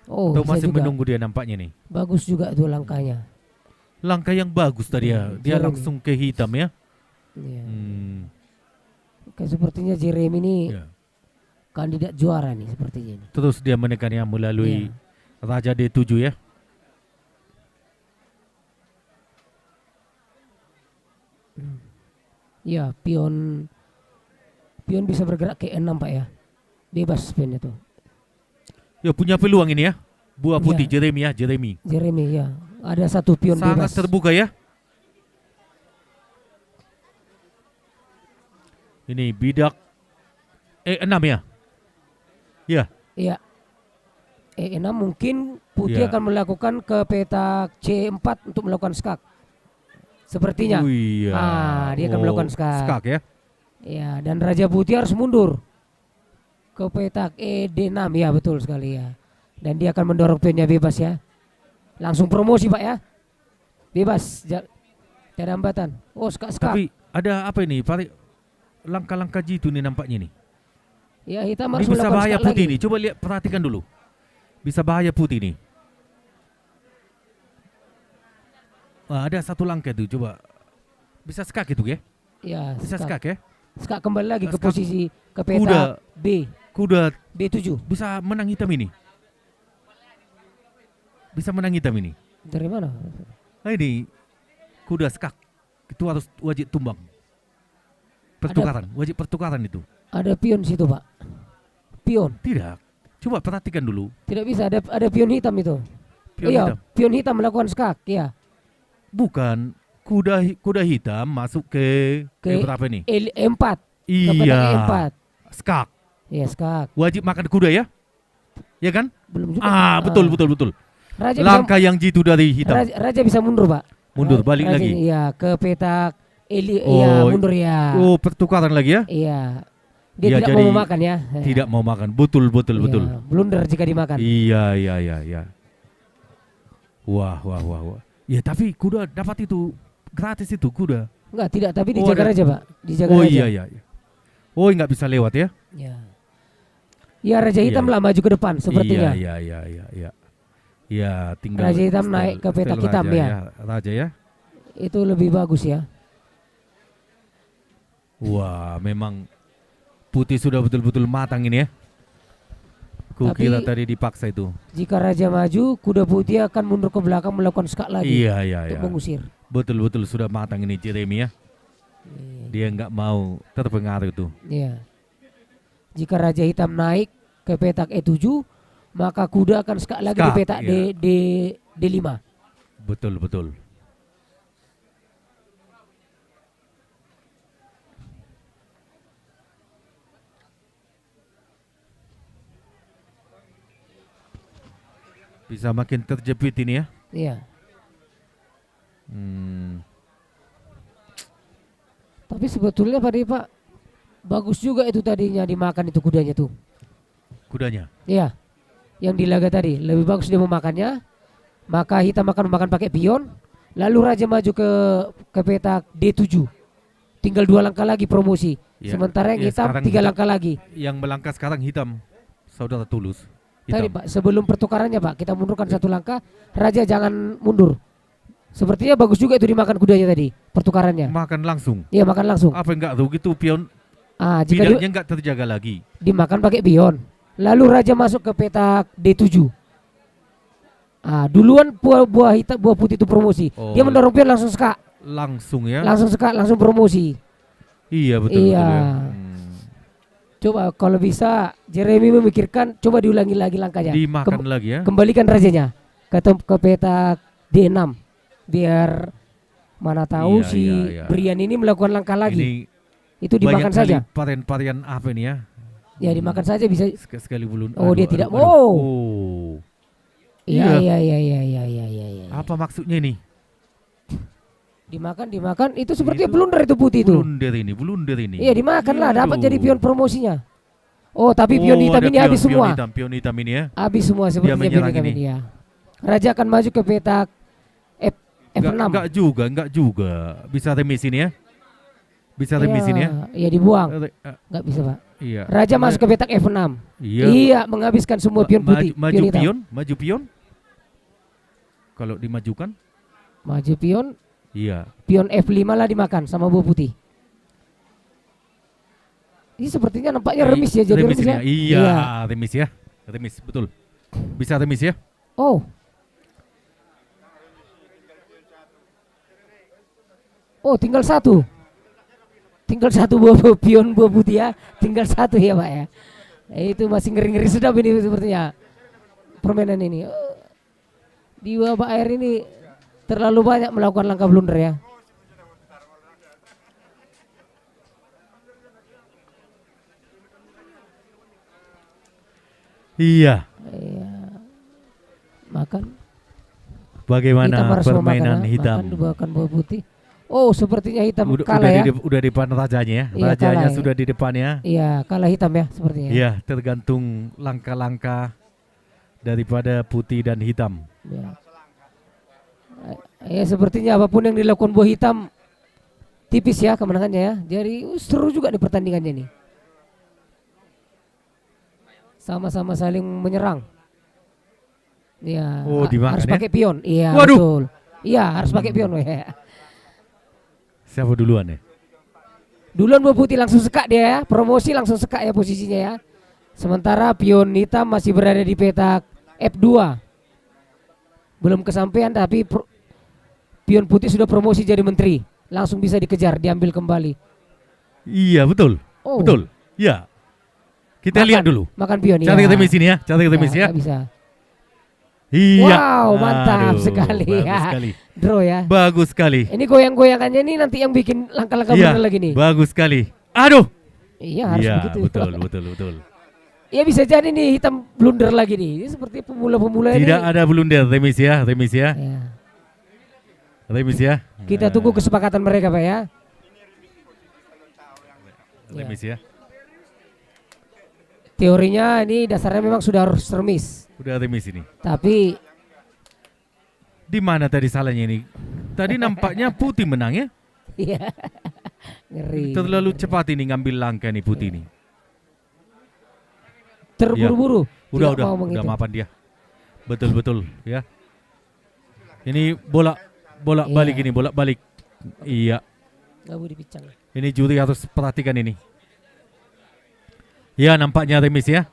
Oh, Tuh bisa masih juga. menunggu dia nampaknya nih. Bagus juga tuh langkahnya. Langkah yang bagus tadi ya. Dia Jeremy. langsung ke hitam ya. Iya. Hmm, Kayak sepertinya Jeremy ini ya. kandidat juara nih sepertinya ini. Terus dia menekannya melalui Raja D7 ya. Ya, pion bisa bergerak ke 6 Pak ya. Bebas pionnya tuh. Ya punya peluang ini ya. Buah putih Ya. Jeremy ya, Jeremy. Jeremy ya. Ada satu pion Sangat bebas. terbuka ya. Ini bidak E6 ya. Ya. Iya. E6 mungkin putih Ya. akan melakukan ke petak C4 untuk melakukan skak. Sepertinya. Oh iya. Dia akan melakukan skak. Skak ya. Ya, dan Raja Putih harus mundur ke petak D6 ya, betul sekali ya. Dan dia akan mendorong pionnya bebas ya. Langsung promosi Pak ya. Bebas. Tidak ada hambatan. Oh, skak. Tapi ada apa ini? Langkah-langkah jitu nih nampaknya nih. Ya, hitam Ini harus bisa melakukan bahaya skak putih lagi. nih. Coba lihat, perhatikan dulu. Bisa bahaya putih nih. Wah, ada satu langkah tuh, coba. Bisa skak itu ya? Ya, Bisa skak ya? Skak kembali lagi ke Skak. posisi ke Kuda. petak B. Kuda B7. bisa menang hitam ini. Bisa menang hitam ini. Dari mana? Nah ini kuda skak. Itu harus wajib tumbang. Pertukaran, wajib pertukaran itu. Ada pion situ Pak. Pion. Tidak. Coba perhatikan dulu. Tidak bisa, ada pion hitam itu. Pion Iya, hitam. pion hitam melakukan skak, ya. Bukan kuda hitam masuk ke berapa ini? E4. Ke petak Iya. E4. Skak. Iya, skak. Wajib makan kuda ya? Ya kan? Belum juga. Betul. Raja Langkah yang jitu dari hitam. Raja bisa mundur, Pak. Mundur, balik Raja, lagi. Iya, ke petak iya, mundur ya. Oh, pertukaran lagi ya? Iya. Dia Ya, tidak jadi mau makan ya. Tidak mau makan. Betul. Iya, blunder jika dimakan. Iya. Wah. Ya tapi kuda dapat itu gratis itu kuda. Enggak, tidak, tapi Oh, dijaga ada. Raja, Pak. Dijaga Oh Raja. iya. Oh, nggak bisa lewat ya? Ya. Ya, Raja Hitam Iya. lah maju ke depan sepertinya. Iya. Ya, tinggal Raja Hitam naik ke petak setel hitam Raja ya. Raja ya. Itu lebih bagus ya. Wah, memang putih sudah betul-betul matang ini ya. Kukira Tapi- tadi dipaksa itu. Jika Raja maju, kuda putih akan mundur ke belakang melakukan skak lagi Iya. untuk mengusir. Betul sudah matang ini Jeremy ya. Dia nggak mau terpengaruh tuh. Iya. Jika Raja Hitam naik ke petak E7, maka kuda akan skak lagi di Skak, petak iya. D5. Betul. Bisa makin terjepit ini ya. Iya. Tapi sebetulnya Pak, bagus juga itu tadinya dimakan itu kudanya tuh. Kudanya. Iya. Yang di laga tadi lebih bagus dia memakannya. Maka Hitam akan memakan pakai pion. Lalu Raja maju ke petak D7. Tinggal 2 langkah lagi promosi. Ya. Sementara yang Ya, Hitam sekarang 3 Hitam- langkah lagi. Yang melangkah sekarang hitam. Saudara Tulus. Tadi Hitam. Pak, sebelum pertukarannya Pak, kita mundurkan 1 langkah. Raja jangan mundur. Sepertinya bagus juga itu dimakan kudanya tadi, pertukarannya. Makan langsung. Iya, makan langsung. Apa enggak tuh gitu pion Jika bidaknya enggak terjaga lagi. dimakan pakai pion. Lalu Raja masuk ke petak D7. Duluan buah hitam, buah putih itu promosi. Oh. Dia mendorong pion langsung skak. Langsung ya. Langsung skak, langsung promosi. Iya betul Iya. ya. Coba kalau bisa Jeremy memikirkan, coba diulangi lagi langkahnya. Dimakan lagi ya. Kembalikan rajanya ke petak D6. Biar mana tahu Iya, si iya. Brian ini melakukan langkah lagi. Ini Itu dimakan banyak saja. kali varian-varian apa ini ya? Ya dimakan saja bisa. Sekali belum. Oh, dia tidak mau. Oh. Iya. Iya. Iya. Apa maksudnya ini? Dimakan itu seperti blunder itu putih itu. Blunder ini. Iya dimakan lah, dapat Aduh. jadi pion promosinya. Oh tapi pion hitam ada ini habis semua. Pion hitam ini ya. Habis semua sepertinya pion menyerang hitam ini. ini ya. Raja akan maju ke petak F6. Enggak juga. Bisa remis ini ya. Bisa remis ini ya. Iya dibuang. Enggak bisa Pak. Iya. Raja masuk ke petak F6. Iya. Iya menghabiskan semua pion putih. Maju hitam. maju pion. Kalau dimajukan? Maju pion. Iya. Pion F5 lah dimakan sama buah putih. Ini sepertinya nampaknya remis ya, jadi remis ya. Iya, remis ya. Remis, betul. Bisa remis ya. Oh. Oh, tinggal satu. Tinggal satu buah pion buah putih ya. Tinggal satu ya, Pak ya. Itu masih ngeri-ngeri sedap ini sepertinya. Permainan ini. Di babak air ini terlalu banyak melakukan langkah blunder ya. Iya. Makan. Bagaimana permainan hitam? Makan dibawakan buah putih. Oh, sepertinya hitam kalah ya. Udah di depan rajanya ya. Iya, Rajanya kalah, sudah di depannya. Iya, kalah hitam ya sepertinya. Iya, tergantung langkah-langkah daripada putih dan hitam. Ya, sepertinya apapun yang dilakukan buah hitam tipis ya kemenangannya ya. Jadi seru juga di pertandingannya nih. Sama-sama saling menyerang. Iya. Oh, dimakan harus ya? pakai pion. Iya, Waduh. betul. Iya, harus pakai pion ya. Siapa duluan ya? Duluan buah putih langsung sekak dia ya. Promosi langsung sekak ya posisinya ya. Sementara pion hitam masih berada di petak F2. Belum kesampaian tapi pion putih sudah promosi jadi menteri. Langsung bisa dikejar, diambil kembali. Iya, betul. Oh. Betul. Iya. Kita lihat dulu. Makan pion Cari ya. remis ini ya, cari remis ya. Nggak bisa. Iya. Wow, mantap Aduh, sekali bagus ya. sekali. Draw ya. Bagus sekali. Ini goyang-goyangannya ini nanti yang bikin langkah-langkah Iya, bener lagi nih. bagus sekali. Aduh. Iya, harus Iya, begitu. betul. Ya bisa jadi nih hitam blunder lagi nih. Ini seperti pemula-pemula ini. Tidak ada blunder, remis ya. Ya. Remis ya. Kita tunggu kesepakatan mereka, Pak ya. Remis ya. Teorinya ini dasarnya memang sudah harus remis. Udah remis ini. Tapi di mana tadi salahnya ini? Tadi nampaknya putih menang ya. iya. Ngeri. Terlalu cepat ini ngambil langkah nih putih ini. Terburu-buru. Udah Tidak mau menghitung. maafan dia. Betul ya. Ini bolak balik ini, bolak balik. Iya. Gak boleh dipicang. Ini juri harus perhatikan ini. Ya, nampaknya remis ya.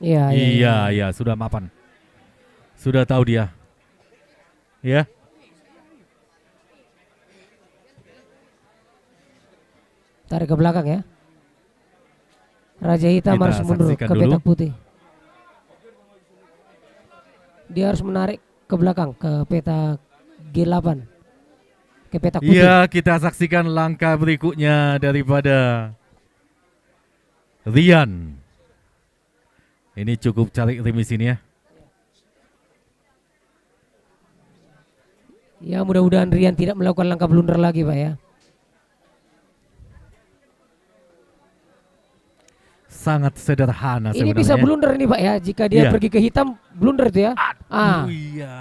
Iya, sudah maafan. Sudah tahu dia. Ya. Tarik ke belakang ya. Raja hitam Kita harus mundur saksikan ke dulu. petak putih. Dia harus menarik ke belakang ke petak G8. Ke petak putih. Iya, kita saksikan langkah berikutnya daripada Rian. Ini cukup cari remis ini ya. Ya mudah-mudahan Rian tidak melakukan langkah blunder lagi Pak ya. Sangat sederhana Ini sebenarnya. bisa blunder ini Pak ya. Jika dia Iya. pergi ke hitam blunder itu ya. Iya.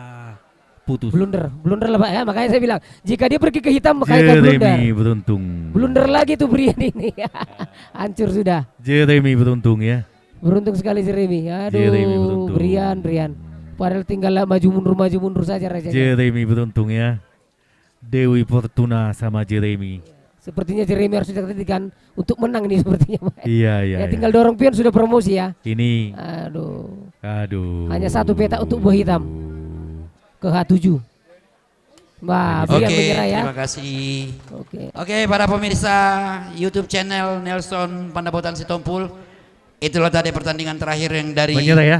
Putus. Blunder lah Pak ya. Makanya saya bilang jika dia pergi ke hitam makanya blunder. Jeremy beruntung. Blunder lagi tuh Brian ini. Hancur sudah. Jeremy beruntung ya. Beruntung sekali Jeremy. Jeremy Aduh, beruntung. Brian. Padahal tinggal maju mundur saja rajanya. Jeremy beruntung ya. Dewi Fortuna sama Jeremy. Sepertinya Jeremy harus ditaktikkan untuk menang ini sepertinya Pak. Iya. Ya tinggal dorong pion sudah promosi ya. Ini. Aduh. Hanya satu petak untuk buah hitam. Ke H7. Wah, Brian menyerah ya. Terima kasih. Oke. Oke, para pemirsa YouTube channel Nelson Pandapotan Sitompul. Itulah tadi pertandingan terakhir yang dari Menyerah ya.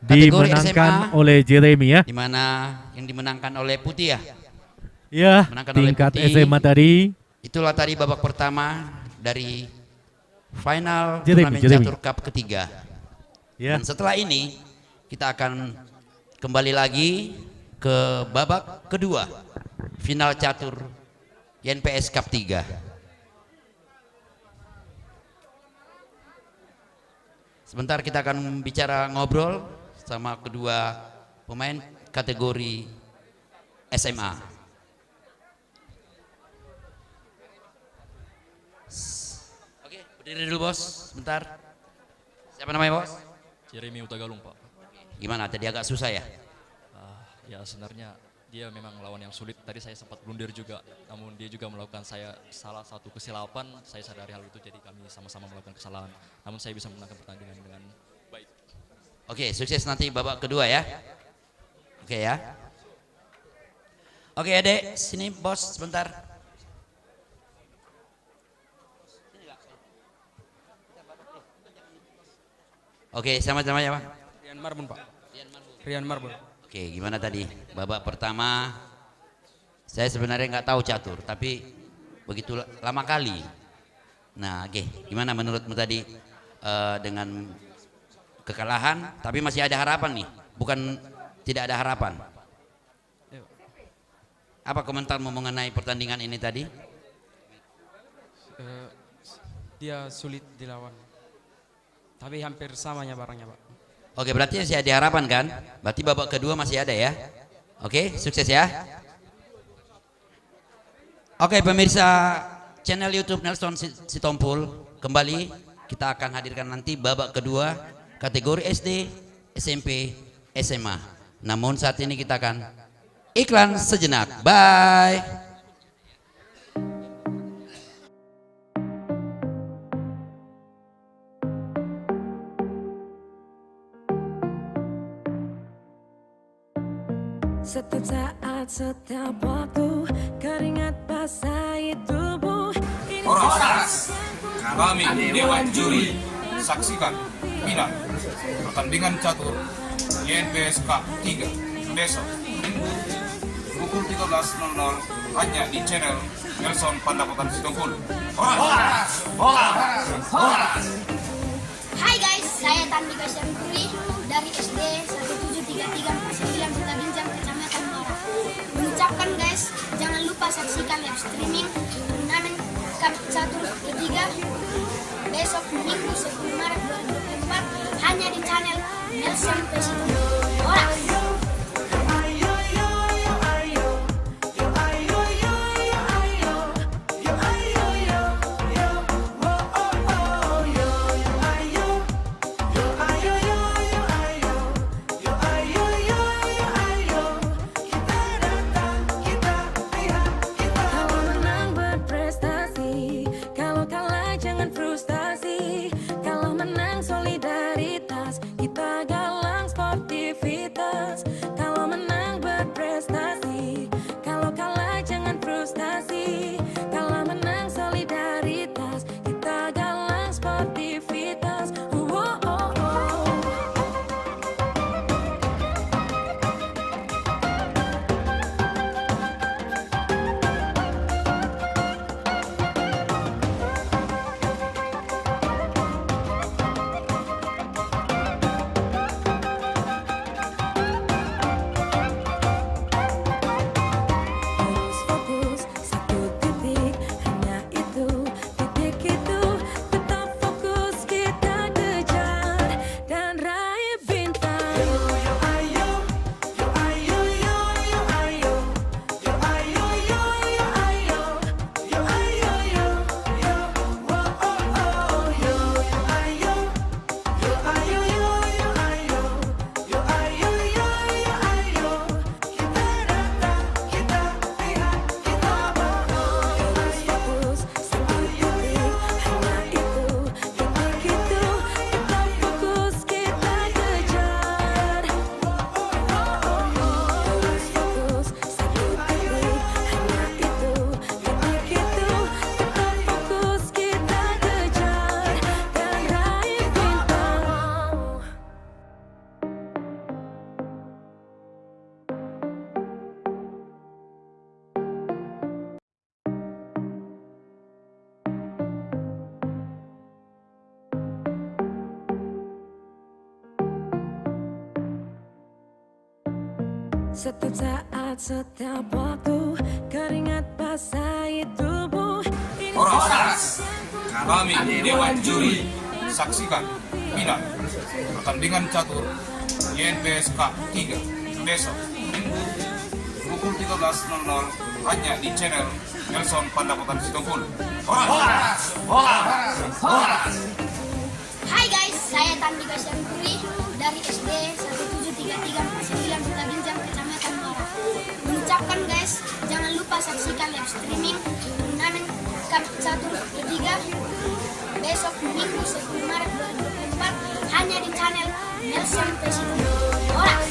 kategori Dimenangkan SMA, oleh Jeremy ya. di mana yang dimenangkan oleh Putih ya. Ya, Menangkan oleh tingkat Putih. SMA tadi. Itulah tadi babak pertama dari final Jeremy. turnamen catur cup ketiga. Ya. Dan setelah ini kita akan kembali lagi ke babak kedua final catur YNPS Cup 3. Sebentar kita akan bicara ngobrol sama kedua pemain kategori SMA. Oke, berdiri dulu bos, sebentar. Siapa namanya bos? Jeremy Utagalung Pak. Gimana, tadi agak susah ya? Ya sebenarnya dia memang lawan yang sulit. Tadi saya sempat blunder juga, namun dia juga melakukan saya salah satu kesilapan. Saya sadari hal itu, jadi kami sama-sama melakukan kesalahan. Namun saya bisa memenangkan pertandingan dengan baik. Oke, sukses nanti babak kedua ya. Oke ya. Oke adek, sini bos sebentar. Oke, sama-sama ya Pak. Rian Marbun Pak. Rian Marbun. Oke, gimana tadi? Babak pertama, saya sebenarnya nggak tahu catur, tapi begitu lama kali. Nah, oke, gimana menurutmu tadi dengan kekalahan, tapi masih ada harapan nih, bukan tidak ada harapan. Apa komentarmu mengenai pertandingan ini tadi? Dia sulit dilawan, tapi hampir samanya barangnya Pak. Oke, berarti masih ada harapan kan? Berarti babak kedua masih ada ya? Oke, sukses ya. Oke, pemirsa channel YouTube Nelson Sitompul, kembali kita akan hadirkan nanti babak kedua kategori SD, SMP, SMA. Namun saat ini kita akan iklan sejenak. Bye. Setiap saat, setiap waktu, keringat basahi tubuh. Horas, kami Dewan Juri saksikan final pertandingan catur YNPS Cup 3 besok Minggu pukul 13.00 hanya di channel Nelson Pandapotan Sitompul. Horas, horas, horas. Hai guys, saya Tandika Syarifuli dari SD 1733 Kota Binjang, Kecamatan Muara. Mengucapkan guys, jangan lupa saksikan live streaming turnamen Cup Catur ketiga besok Minggu 10 Maret 2024 hanya di channel Nelson Sitompul. Horas. Kalau menang solidaritas, kita galang sport. Setiap saat, setiap waktu, keringat basahi tubuh. Horas, kami Dewan Juri, saksikan final pertandingan catur YNPS Cup 3 besok Minggu pukul 13.00 hanya di channel Nelson Pandapotan Sitompul. Horas, horas, horas. Hai guys, saya Tandika Syarifuri dari SD 1733 Kota Binjang, Kecamatan Muara. Mengucapkan guys, jangan lupa saksikan live streaming turnamen Cup Catur ketiga besok Minggu 10 Maret 2024 hanya di channel Nelson Presiden. Horas.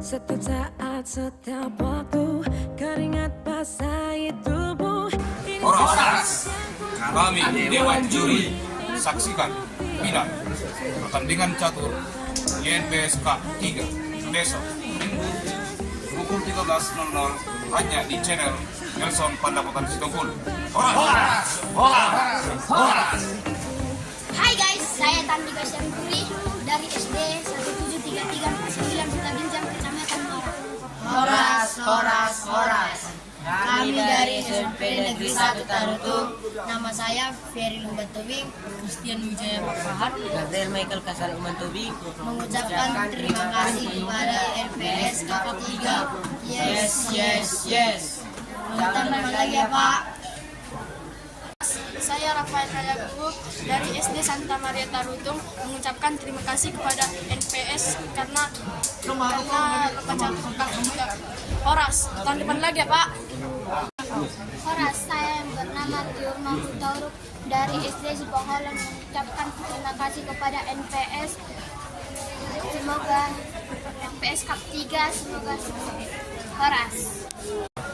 Setiap saat, setiap waktu, keringat basahi tubuh. Horas, kami Dewan Juri, saksikan final pertandingan catur YNPS Cup 3 besok Minggu pukul 13.00 hanya di channel Nelson Pandapotan Sitompul. Horas, horas, horas. Hai guys, saya Tandika Syarifuri dari SD 1733 Kota Binjang, Kecamatan Muara. Horas, horas, horas. Kami dari SMP Negeri 1 Tarutung. Nama saya Ferry Lumban Tobing, Christian Wijaya Pakpahan, Gabriel Michael Kasal Uman Tobing mengucapkan terima kasih kepada LPS Kakak 3. Yes, yes, yes. Tambah lagi ya Pak. Saya Rafael Rayagu dari SD Santa Maria Tarutung mengucapkan terima kasih kepada NPS karena lomba catur Cup 3. Horas, tahun depan lagi ya Pak. Horas, saya yang bernama Tiur Mahmud Tauruk dari SD Sipoholan mengucapkan terima kasih kepada NPS. Semoga NPS Cup 3 semoga sukses. Horas.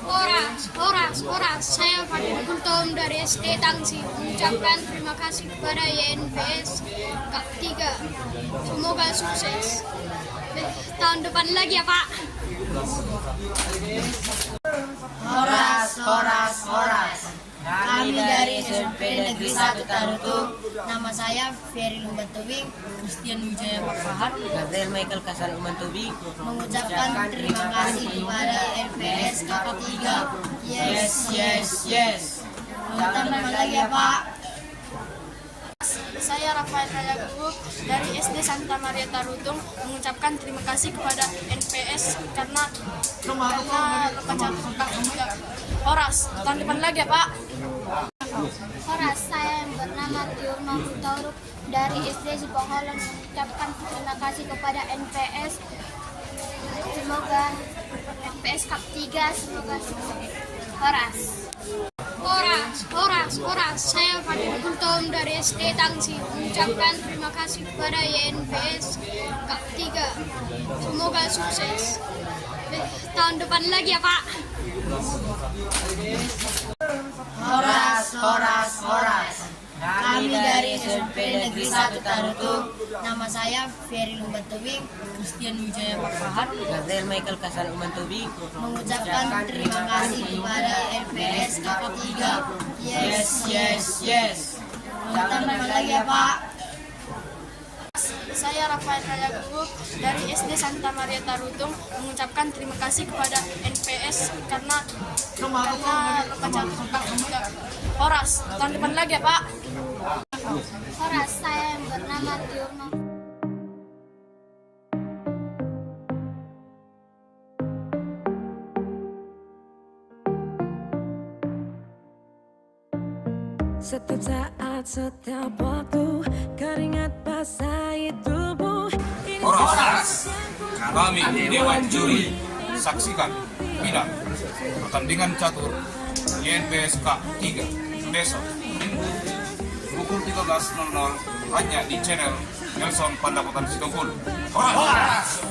Horas, horas, horas. Saya Fadil Kultom dari SD Tangsi mengucapkan terima kasih kepada YNPS Cup 3. Semoga sukses. Tahun depan lagi ya Pak. Horas, horas, horas. Kami dari SMP Negeri 1 Tarutung. Nama saya Ferry Lumban Tobing, Christian Wijaya Pakpahan, Gabriel Michael Kasal Uman Tobing mengucapkan terima kasih kepada LPS Kakak 3. Yes, yes, yes. Tambah lagi ya Pak. Saya Rafael Rayagu dari SD Santa Maria Tarutung mengucapkan terima kasih kepada NPS karena Horas. Tahun depan lagi ya Pak. Horas, saya yang bernama Tiur Mahmutauruk dari SD Sipoholon mengucapkan terima kasih kepada NPS. Semoga NPS Cup 3 semoga sukses. Horas. Horas. Saya Fadil Kuntom dari SD Tangsi mengucapkan terima kasih kepada YNPS Cup 3. Semoga sukses. Tahun depan lagi ya Pak. Horas. Kami dari SMP Negeri 1 Tarutung. Nama saya Ferry Lumbatubing, Christian Wijaya Pakpahan, Gabriel Michael Kasal Umantubing mengucapkan terima kasih kepada NPS Kakak 3. Yes. Tambah lagi ya Pak. Saya Rafael Rayagu dari SD Santa Maria Tarutung mengucapkan terima kasih kepada NPS karena Horas. Tahun depan lagi ya Pak. Horas, saya yang bernama Tiur Setiap saat, setiap waktu, keringat basahi tubuh. Horas, kami Dewan Juri, saksikan final pertandingan catur YNPS Cup 3 besok Minggu pukul 13.00 hanya di channel Nelson Pandapotan Sitompul. Horas.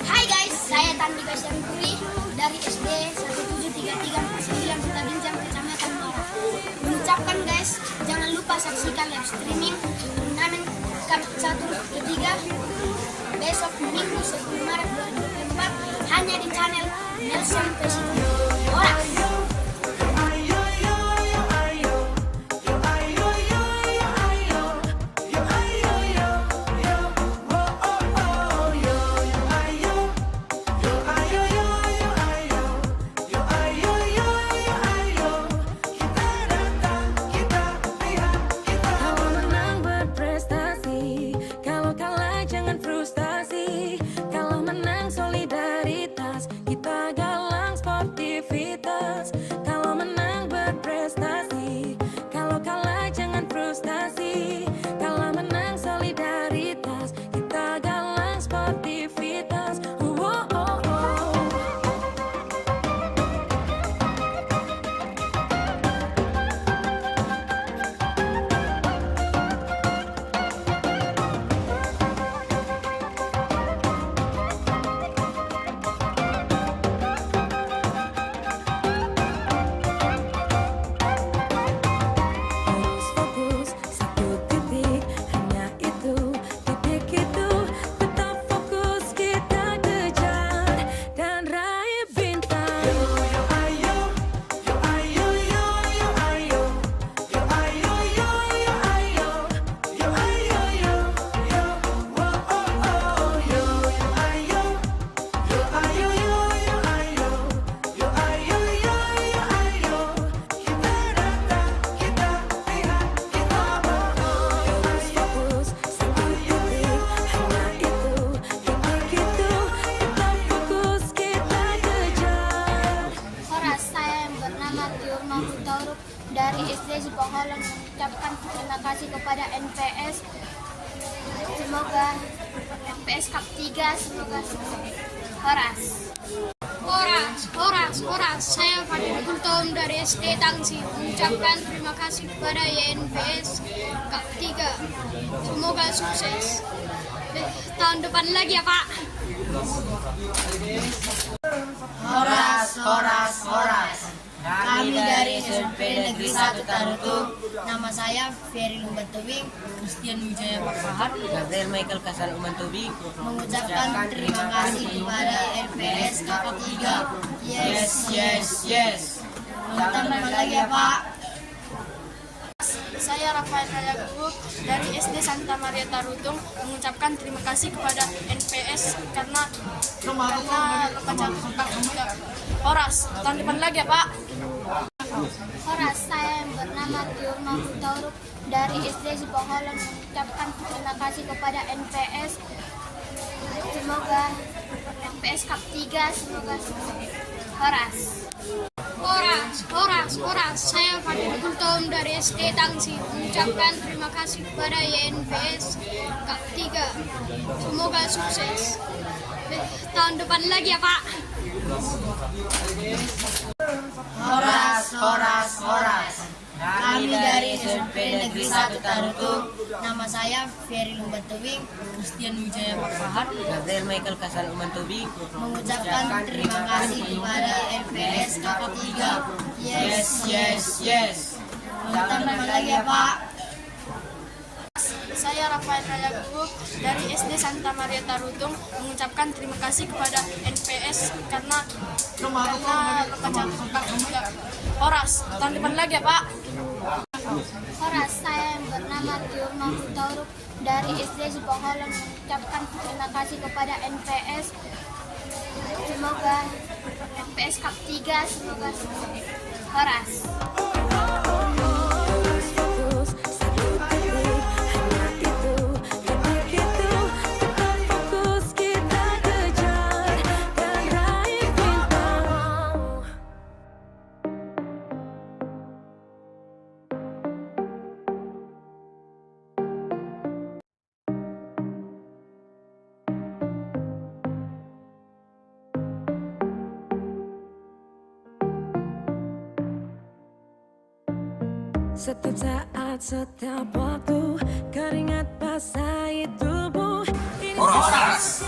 Hai guys, saya Tandika Syarifuri dari SD 1733 Kota Binjang, Kecamatan Muara. Mengucapkan guys, jangan lupa saksikan live streaming turnamen Cup Catur ketiga besok Minggu 10 Maret 2024 hanya di channel Nelson Pasifik. Kalau menang berprestasi, kalau kalah jangan frustasi. Kalau menang solidaritas, kita galang sportivitas. Kalau menang berprestasi, kalau kalah jangan frustasi. Kalau menang solidaritas, kita galang sportivitas. Harus fokus satu titik, hanya itu titik itu. Tetap fokus kita kejar dan raih bintang. Harus fokus satu titik, hanya itu titik itu. Tetap fokus kita kejar. Horas, saya yang bernama Tiur Mahmutauruk dari SD Sipoholon mengucapkan terima kasih kepada NPS. Semoga NPS Cup 3 semoga sukses. Horas. Saya Fadil Kuntom dari SD Tangsi mengucapkan terima kasih kepada YNPS Cup 3. Semoga sukses. Tahun depan lagi ya Pak. Horas. Kami dari SMP Negeri 1 Tarutung. Nama saya Ferry Lumbatubing, Christian Wijaya Pakpahan, Gabriel Michael Kasal Umantubing mengucapkan terima kasih kepada NPS Kakak 3. Yes. Tambah lagi ya Pak. Saya Rafael Rayagu dari SD Santa Maria Tarutung mengucapkan terima kasih kepada NPS karena Horas. Tahun depan lagi ya Pak. Horas, saya yang bernama Tiur Mahmud Tauruk dari SD Sipoholon mengucapkan terima kasih kepada NPS. Semoga NPS Cup 3 semoga Horas. Horas. Saya Fadil Kultom dari SD Tangsi mengucapkan terima kasih kepada YNPS Cup 3. Semoga sukses. Tahun depan lagi ya Pak. Horas. Kami dari SMP Negeri 1 Tarutung. Nama saya Ferry Lumbatubing, Christian Wijaya Pakpahat, Gabriel Michael Kasal Umantubing mengucapkan terima kasih kepada LPS Kakak 3. Yes. Tahun depan lagi ya Pak. Saya Rafael Rayagu dari SD Santa Maria Tarutung mengucapkan terima kasih kepada NPS karena lembaga juga. Horas, tahun depan lagi ya Pak. Horas, saya yang bernama Tiur Mahmud Tauruk dari SD Sipoholon mengucapkan terima kasih kepada NPS. Semoga NPS Cup 3 semoga sukses. Horas. Setiap saat, setiap waktu, keringat basahi tubuh. Horas,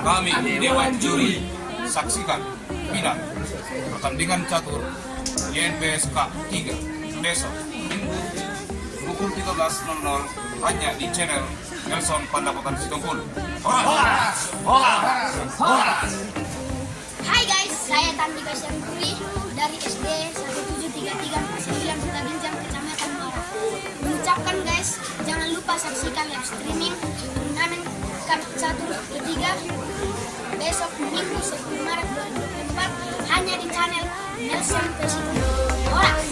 kami Dewan Juri saksikan final pertandingan catur YNPS Cup 3 besok Minggu pukul 13.00 hanya di channel Nelson Pandapotan Situmpul. Horas. Hai guys, saya Tandi Kasyaripuri dari SD 1733 Kota Binjang, Kecamatan Muara. Mengucapkan guys, jangan lupa saksikan live streaming turnamen Cup Catur ketiga besok Minggu 10 Maret 2024 hanya di channel Nelson Situmpul. Horas.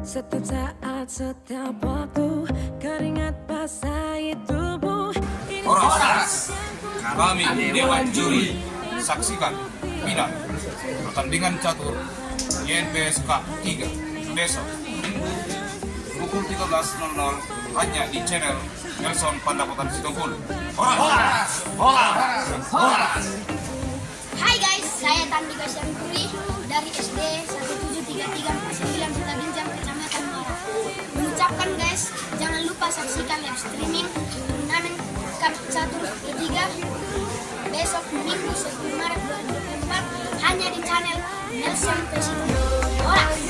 Setiap saat, setiap waktu, keringat basahi tubuh. Horas, kami Dewan Juri saksikan Minang. Pertandingan catur YNPSK 3 besok Minggu pukul 13.00 hanya di channel Nelson Pandapotan Sitompul. Horas! Horas! Horas! Hai guys, saya Tandi Gasyanturi dari SD 173349 Kota Binjang, Kecamatan Muara. Mengucapkan guys, jangan lupa saksikan live streaming turnamen Cup Catur ketiga besok Minggu 10 Maret 2024 hanya di channel Nelson Pesito. Horas!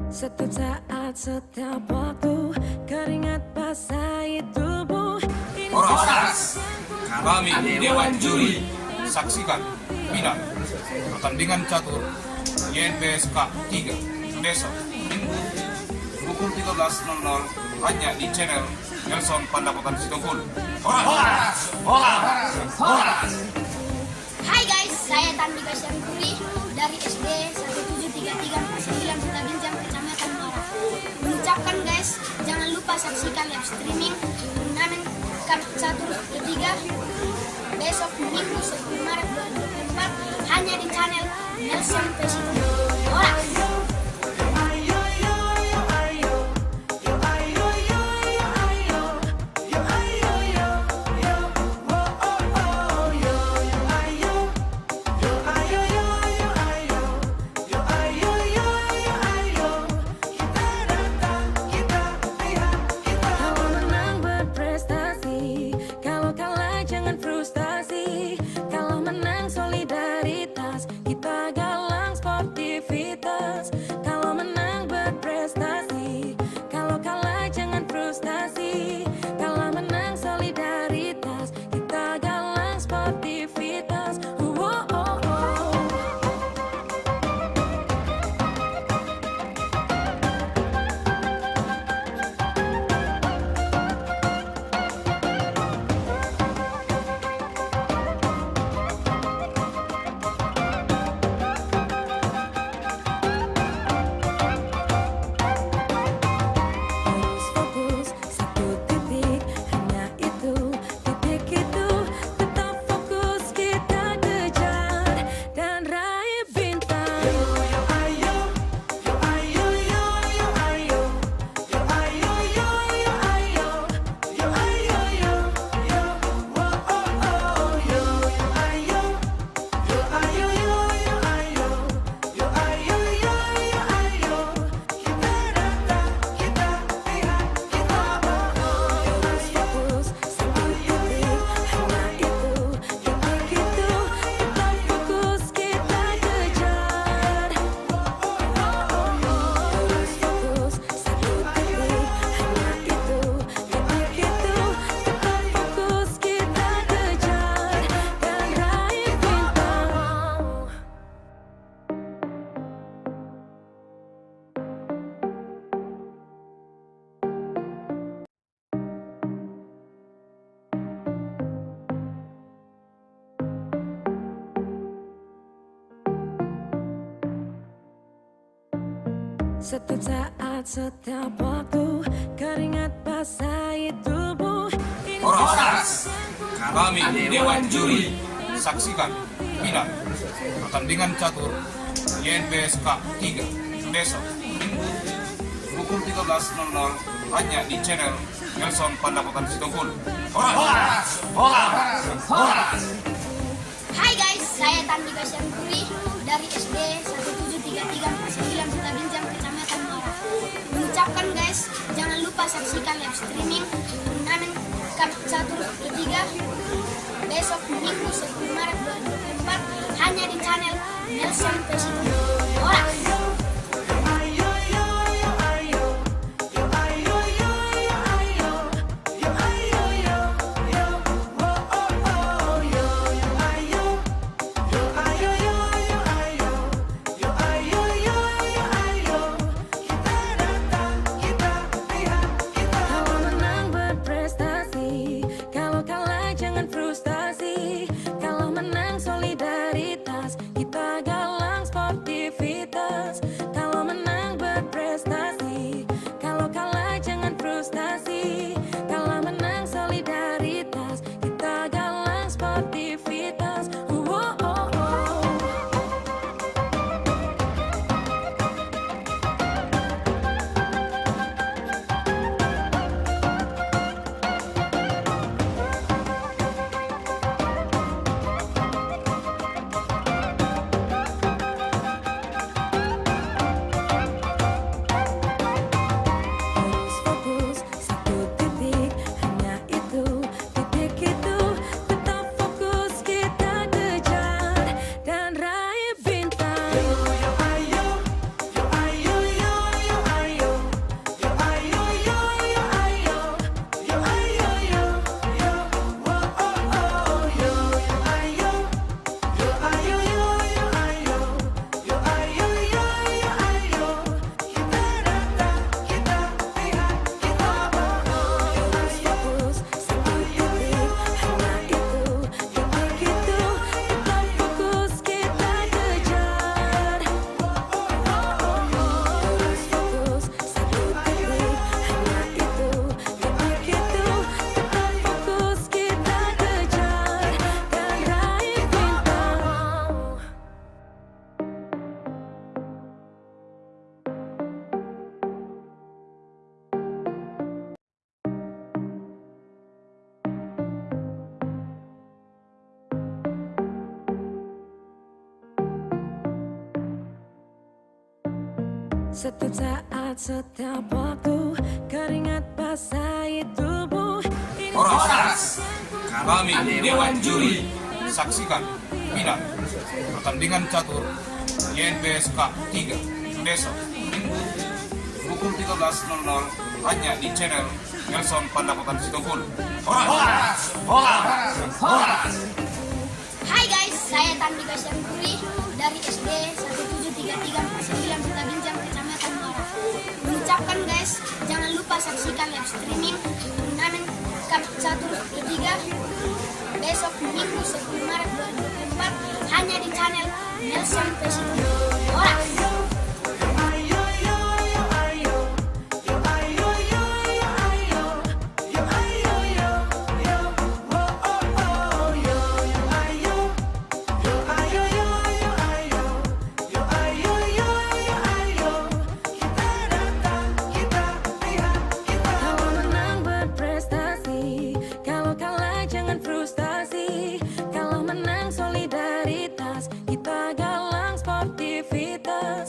Setiap saat, setiap waktu, keringat basahi tubuh. Horas! Kami Dewan Juri. Saksikan Minang. Pertandingan catur YNPSK 3 besok Minggu pukul 13.00 hanya di channel Nelson Pandapotan Sitompul. Horas! Horas! Horas! Hai guys, saya Tandi Gasyanturi dari SD 173349 Kota Binjang, Kecamatan Muara. Mengucapkan guys, jangan lupa saksikan live streaming turnamen Cup Catur ketiga besok Minggu 10 Maret 2024 hanya di channel Nelson Pesito. Horas! Kalau menang solidaritas, kita galang sportivitas. Setiap saat, setiap waktu, keringat basahi tubuh. Horas, kami Dewan Juri saksikan final pertandingan catur YNPSK 3 besok Minggu pukul 13.00 hanya di channel Nelson Pandapotan Sitompul. Horas! Horas! Horas! Hai guys, saya Tandi Gasyanturi dari SD 173349 Sutabinjang, Kecamatan Muara. Mengucapkan guys, jangan lupa saksikan live streaming turnamen Cup Catur ketiga besok Minggu 10 Maret 2024 hanya di channel Nelson Presiden. Horas! Setiap saat, setiap waktu, keringat basahi tubuh. Horas, kami Dewan Juri saksikan final pertandingan catur YNPSK 3 besok Minggu pukul 13.00 hanya di channel Nelson Pandapotan Sitompul. Horas! Horas! Horas! Hai guys, saya Tandi Gasyanturi dari SD 173349 Sutabinjang, Kecamatan Muara. Mengucapkan guys, jangan lupa saksikan live streaming turnamen Cup Catur ketiga besok Minggu 10 Maret 2024 hanya di channel Nelson Presiden. Horas! Kalau menang solidaritas, kita galang sportivitas.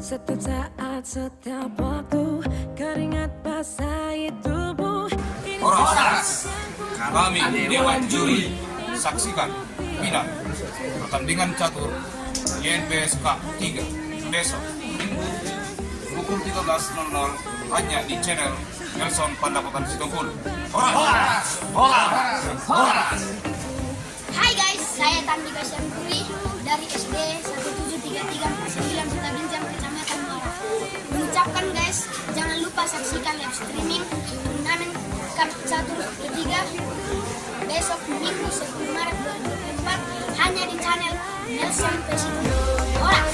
Setiap saat, setiap waktu, keringat basahi tubuh. Horas, kami Dewan Juri saksikan final pertandingan catur YNPSK 3 besok Minggu pukul 13.00 hanya di channel Nelson Pandapotan Sitompul. Horas! Hai guys, saya Tandika Syamkuri dari SD 1733 9 Kota Binjang, Kecamatan Muara. Mengucapkan guys, jangan lupa saksikan live streaming turnamen Cup Catur ketiga besok Minggu 10 Maret 2024 hanya di channel Nelson Pesito. Horas!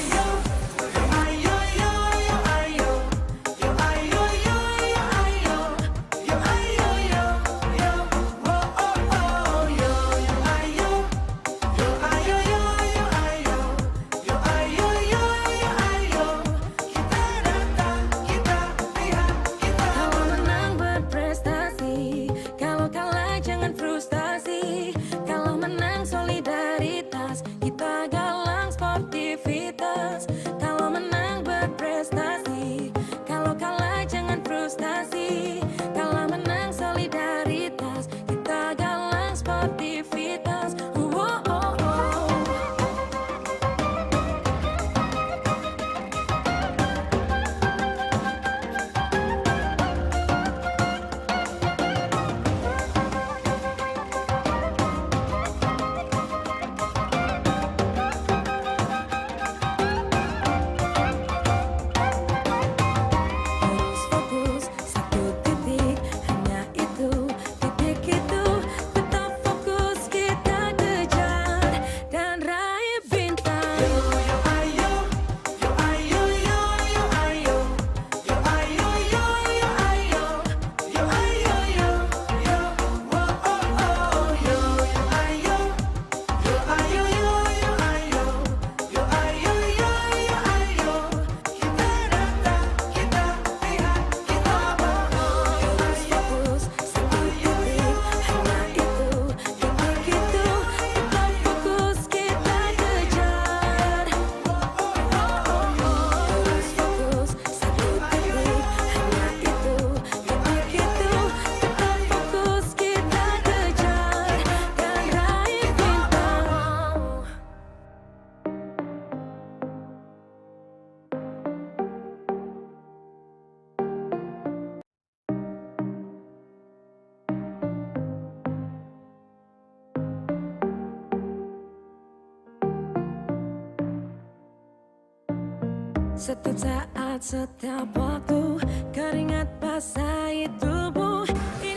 Setiap saat, setiap waktu, keringat basahi tubuh.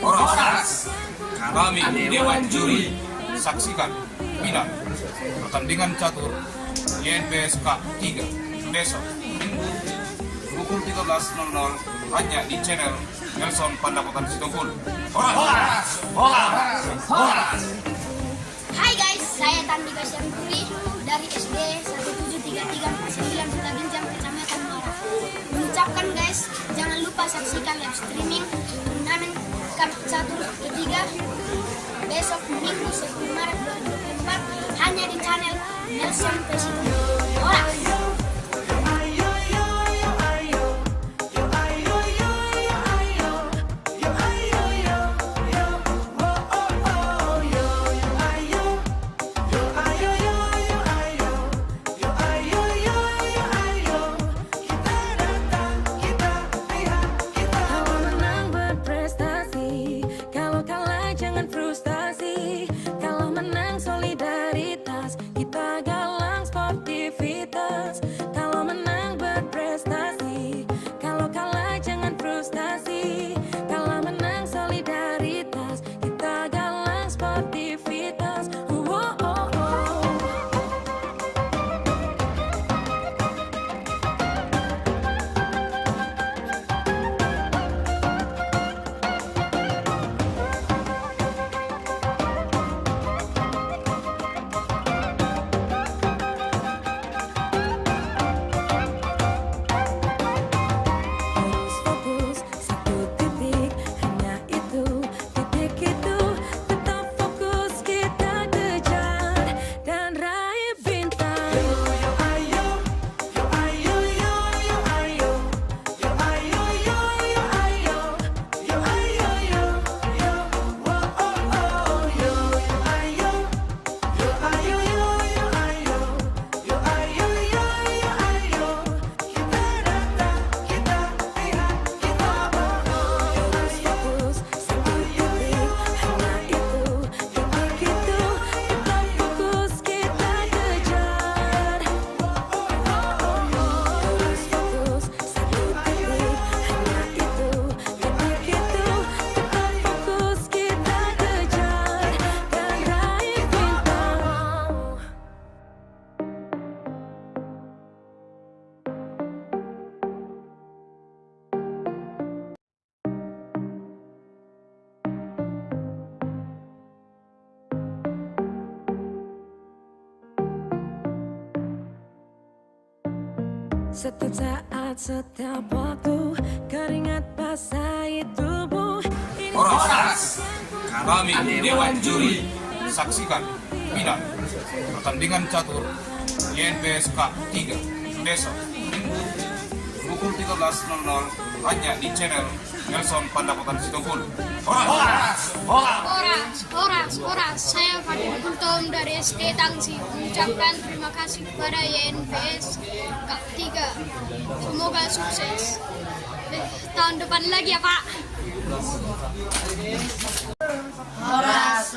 Horas, kami Dewan Juri saksikan final pertandingan catur YNPSK 3 besok Minggu pukul 13.00 hanya di channel Nelson Pandapotan Sitompul. Horas! Hai guys, saya Tandika Syamkuri dari SD 1733 9 Kota Binjang, Kecamatan Muara. Mengucapkan guys, jangan lupa saksikan live streaming turnamen Cup Catur ketiga besok Minggu 10 Maret 2024 hanya di channel Nelson Pesito. Horas! Kalau Setiap saat, setiap waktu, keringat basahi tubuh. Horas, kami Dewan Juri, saksikan final pertandingan catur YNPS Cup 3 besok Minggu pukul 13.00 hanya di channel Nelson Pandapotan Situmpul. Horas! Horas. Saya Fadil Kultom dari SD Tangsi mengucapkan terima kasih kepada YNPS Cup 3. Semoga sukses. Tahun depan lagi ya Pak. Horas.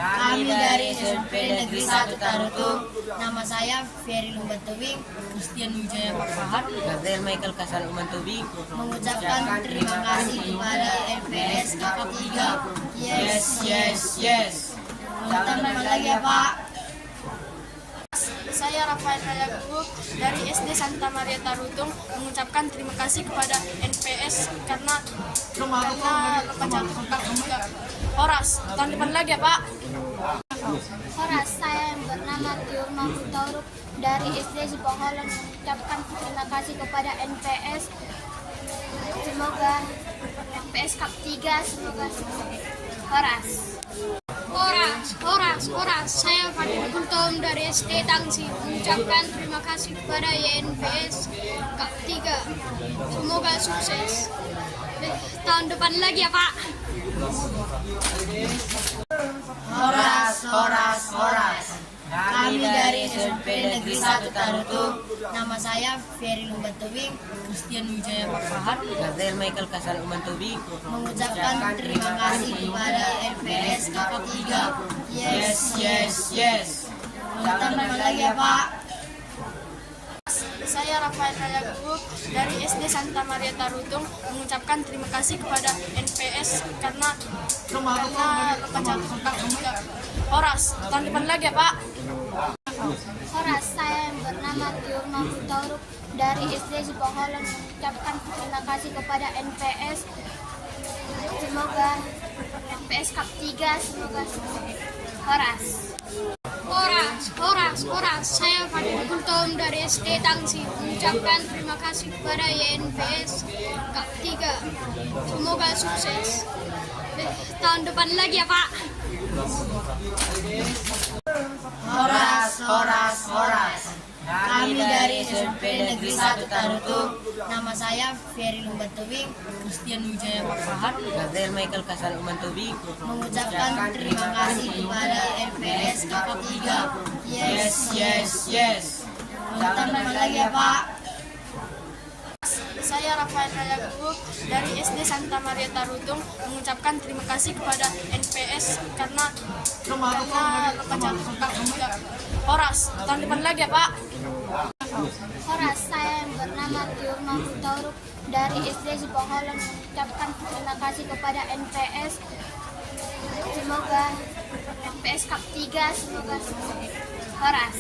Kami dari SMP Negeri 1 Tarutung. Nama saya Ferry Lumbatubing, Christian Wijaya Pakpahat, Gabriel Michael Kasal Umantubing mengucapkan terima kasih kepada LPS Kakak 3. Yes. Tambah lagi ya Pak. Saya Rafael Rayagu dari SD Santa Maria Tarutung mengucapkan terima kasih kepada NPS karena lepas juga. Horas, tahun depan lagi ya Pak. Horas, saya yang bernama Tiur Mahfudz dari SD Sipoholon mengucapkan terima kasih kepada NPS. Semoga NPS Cup 3 semoga sukses. Horas. Saya Fadil Kultom dari SD Tangsi mengucapkan terima kasih kepada YNPS Cup 3. Semoga sukses. Tahun depan lagi ya Pak. Horas. Kami dari SMP Negeri 1 Tarutung. Nama saya Ferry Lumbatubing, Christian Wijaya Pakpahat, Gabriel Michael Kasal Umantubing mengucapkan terima kasih kepada LPS Kakak 3. Yes. Tambah lagi ya Pak. Saya Rafael Rayagu dari SD Santa Maria Tarutung mengucapkan terima kasih kepada NPS karena lepas juga. Horas, tahun depan lagi ya Pak. Horas, saya yang bernama Tiur Mahfudz dari SD Sipoholon mengucapkan terima kasih kepada NPS. Semoga NPS Cup 3 semoga sukses. Horas. Saya Fadil Kultom dari SD Tangsi mengucapkan terima kasih kepada YNPS Cup 3. Semoga sukses. Tahun depan lagi ya Pak. Horas. Kami dari SMP Negeri 1 Tarutung. Nama saya Ferry Lumbatubing, Christian Wijaya Pakpahat, Gabriel Michael Kasal Umantubing mengucapkan terima kasih kepada LPS Kakak 3. Yes. Tambah lagi ya Pak. Saya Rafael Rayagu dari SD Santa Maria Tarutung mengucapkan terima kasih kepada NPS karena lepas juga. Horas, tahun depan lagi ya Pak. Horas, saya yang bernama Tiur Mahfudz dari SD Sipoholon mengucapkan terima kasih kepada NPS. Semoga NPS Cup 3 semoga sukses. Horas.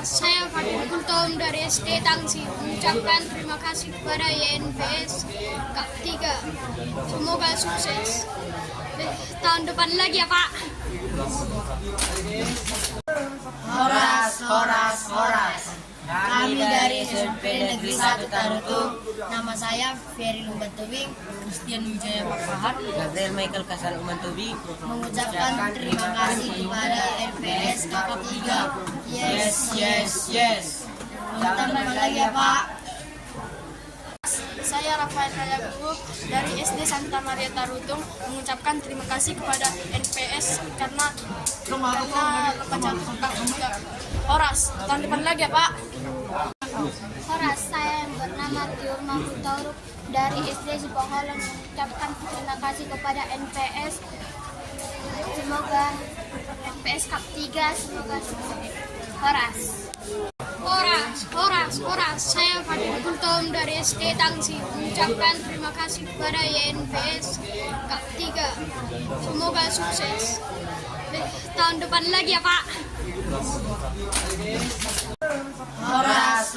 Saya Fadil Kultom dari SD Tangsi mengucapkan terima kasih kepada YNPS Cup 3. Semoga sukses. Tahun depan lagi ya Pak. Horas. Kami dari SMP Negeri 1 Tarutung. Nama saya Ferry Lumbatubing, Christian Wijaya Pakpahat, Gabriel Michael Kasal Umantubing mengucapkan terima kasih kepada LPS Kakak 3. Yes. Tambah lagi ya Pak. Saya Rafael Rayagu dari SD Santa Maria Tarutung mengucapkan terima kasih kepada NPS karena lepas juga. Horas, tahun depan lagi ya Pak. Horas, saya yang bernama Tiur Mahfudz dari SD Sipoholon mengucapkan terima kasih kepada NPS. Semoga NPS Cup 3 semoga sukses. Horas. Saya Fadil Kultom dari SD Tangsi mengucapkan terima kasih kepada YNPS Cup 3. Semoga sukses. Tahun depan lagi ya Pak. Horas.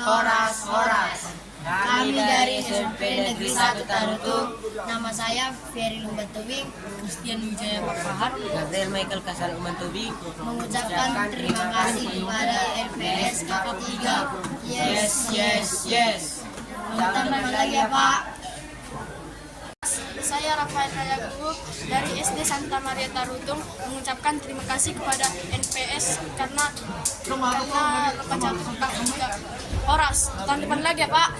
Kami dari SMP Negeri 1 Tarutung. Nama saya Ferry Lumban Tobing, Christian Wijaya Pakpahat, Gabriel Michael Kasal Uman Tobing, mengucapkan terima kasih kepada LPS Kakak 3. Yes. Tambah lagi ya Pak. Saya Rafael Rayagu dari SD Santa Maria Tarutung mengucapkan terima kasih kepada NPS karena lomba catur Kak 3. Horas, tahun depan lagi ya Pak.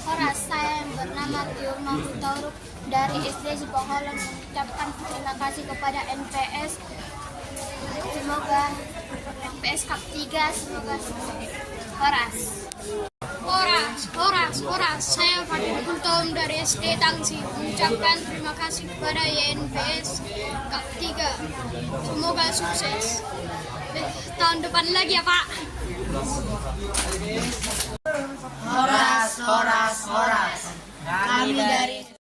Horas, saya yang bernama Tiur Mahmud Tauruk dari SD Sipoholon mengucapkan terima kasih kepada NPS. Semoga NPS Cup 3 semoga Horas. Horas. Saya Fadil Kultom dari SD Tangsi mengucapkan terima kasih kepada YNPS Cup 3. Semoga sukses. Tahun depan lagi ya Pak. Horas. Kami dari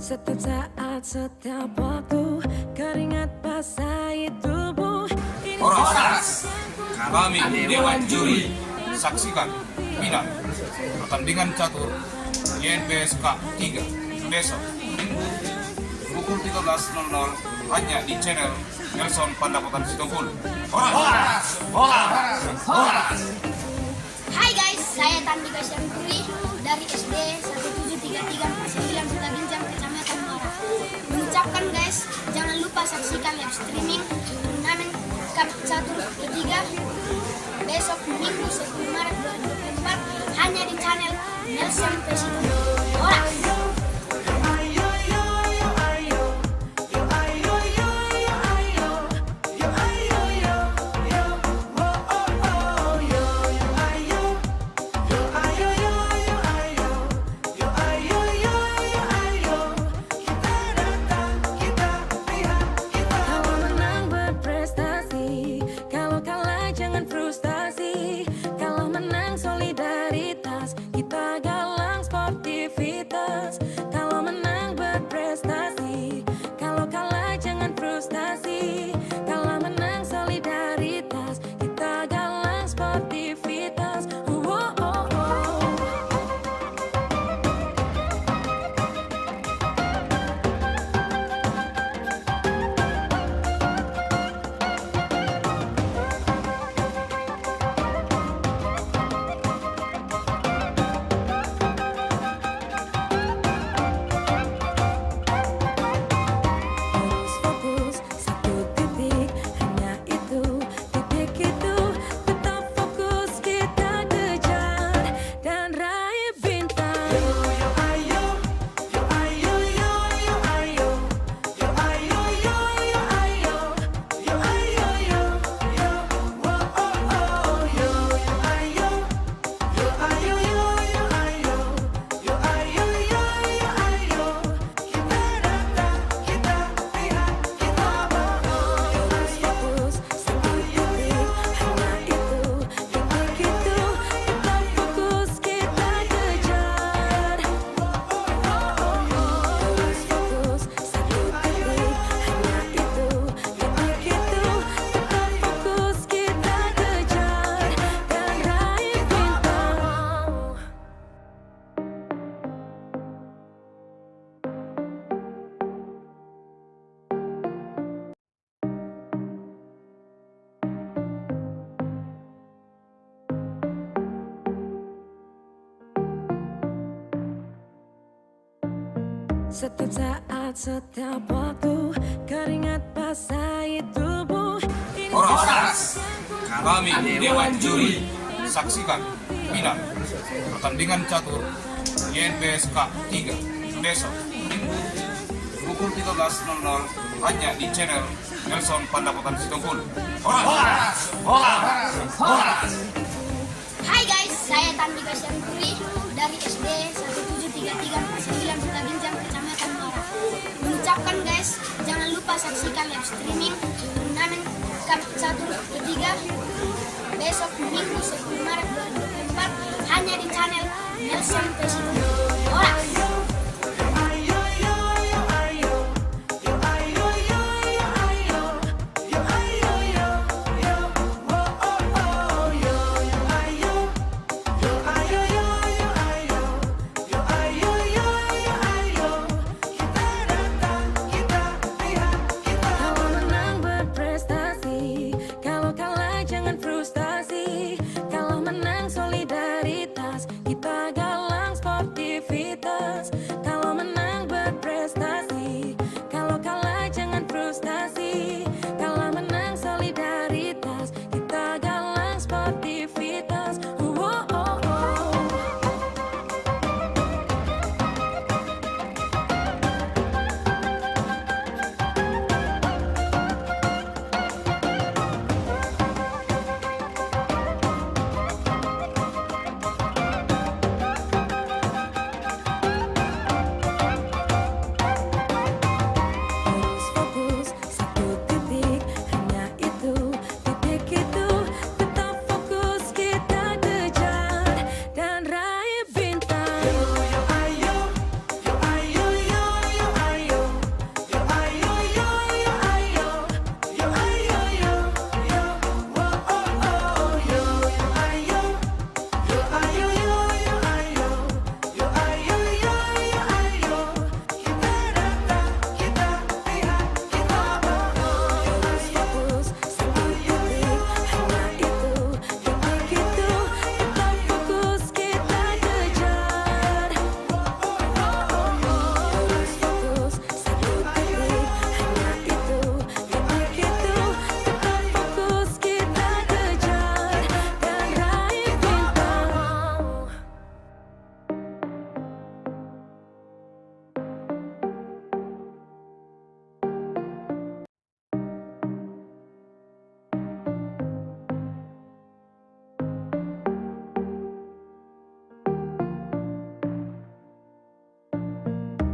Setiap saat, setiap waktu, keringat basahi tubuh. Horas, kami Dewan Juri, saksikan final pertandingan catur YNPS Cup 3 besok Minggu pukul 13.00 hanya di channel Nelson Pandapotan Sitompul. Hai guys, saya Tandika Syarifuri dari SD 1733 49 Kota Binjang, Kecamatan Muara. Mengucapkan guys, jangan lupa saksikan live streaming turnamen Cup catur ketiga besok Minggu 10 Maret 2024 hanya di channel Nelson Sitompul. Kalau menang berprestasi, kalau kalah jangan frustasi. Kalau menang solidaritas, kita galang sportivitas. Kalau menang berprestasi, kalau kalah jangan frustasi. Kalau menang solidaritas, kita galang sportivitas. Terus fokus satu titik, hanya itu, titik itu. Tetap fokus kita kejar dan raih bintang. Terus fokus satu titik, hanya itu, titik itu. Tetap fokus kita kejar. Terus fokus satu titik, hanya itu, titik itu. Tetap fokus kita kejar dan raih bintang. Setiap saat, setiap waktu, keringat basahi tubuh. Horas, kami Dewan Juri, saksikan final pertandingan catur YNPS Cup 3 besok Minggu pukul 13.00 hanya di channel Nelson Pandapotan Sitompul. Hai guys, saya Tandika Syarifuri dari SD 1733 49 Kota Binjang, Kecamatan Muara. Mengucapkan guys, jangan lupa saksikan live streaming turnamen Cup catur ketiga besok Minggu 10 Maret 2024 hanya di channel Nelson Sitompul. Kalau menang berprestasi, kalau kalah jangan frustasi. Kalau menang solidaritas, kita galang sportivitas. Kalau menang berprestasi, kalau kalah jangan frustasi. Kalau menang solidaritas, kita galang sportivitas.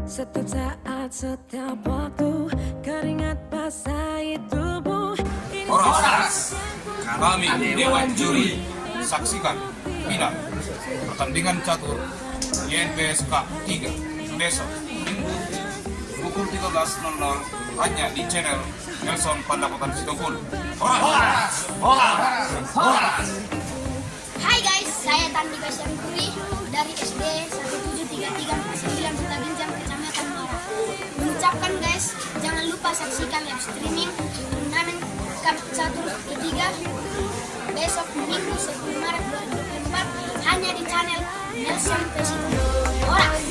Setiap saat, setiap waktu, keringat basahi tubuh. Horas, kami Dewan Juri saksikan final pertandingan catur YNPS Cup 3 besok Minggu pukul 13.00 hanya di channel Nelson Pandapotan Sitompul. Horas, horas, horas. Hai guys, saya Tandika Syarifuri dari SD 173349 Kota Binjang, Kecamatan Muara. Mengucapkan guys, jangan lupa saksikan live streaming turnamen Cup Catur ketiga besok Minggu 10 Maret 2024 hanya di channel Nelson Pesito. Horas.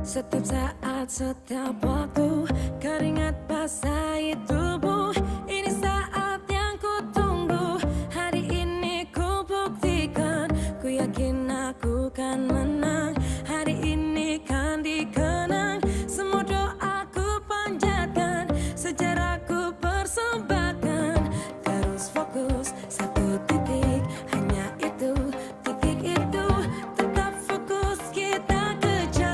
Setiap saat, setiap waktu, keringat basahi tubuh. Ini saat yang ku tunggu. Hari ini ku buktikan, ku yakin aku kan menang. Hari ini kan dikenang, semua doaku panjatkan, sejarahku persembahkan. Terus fokus satu titik, hanya itu, titik itu. Tetap fokus kita kejar.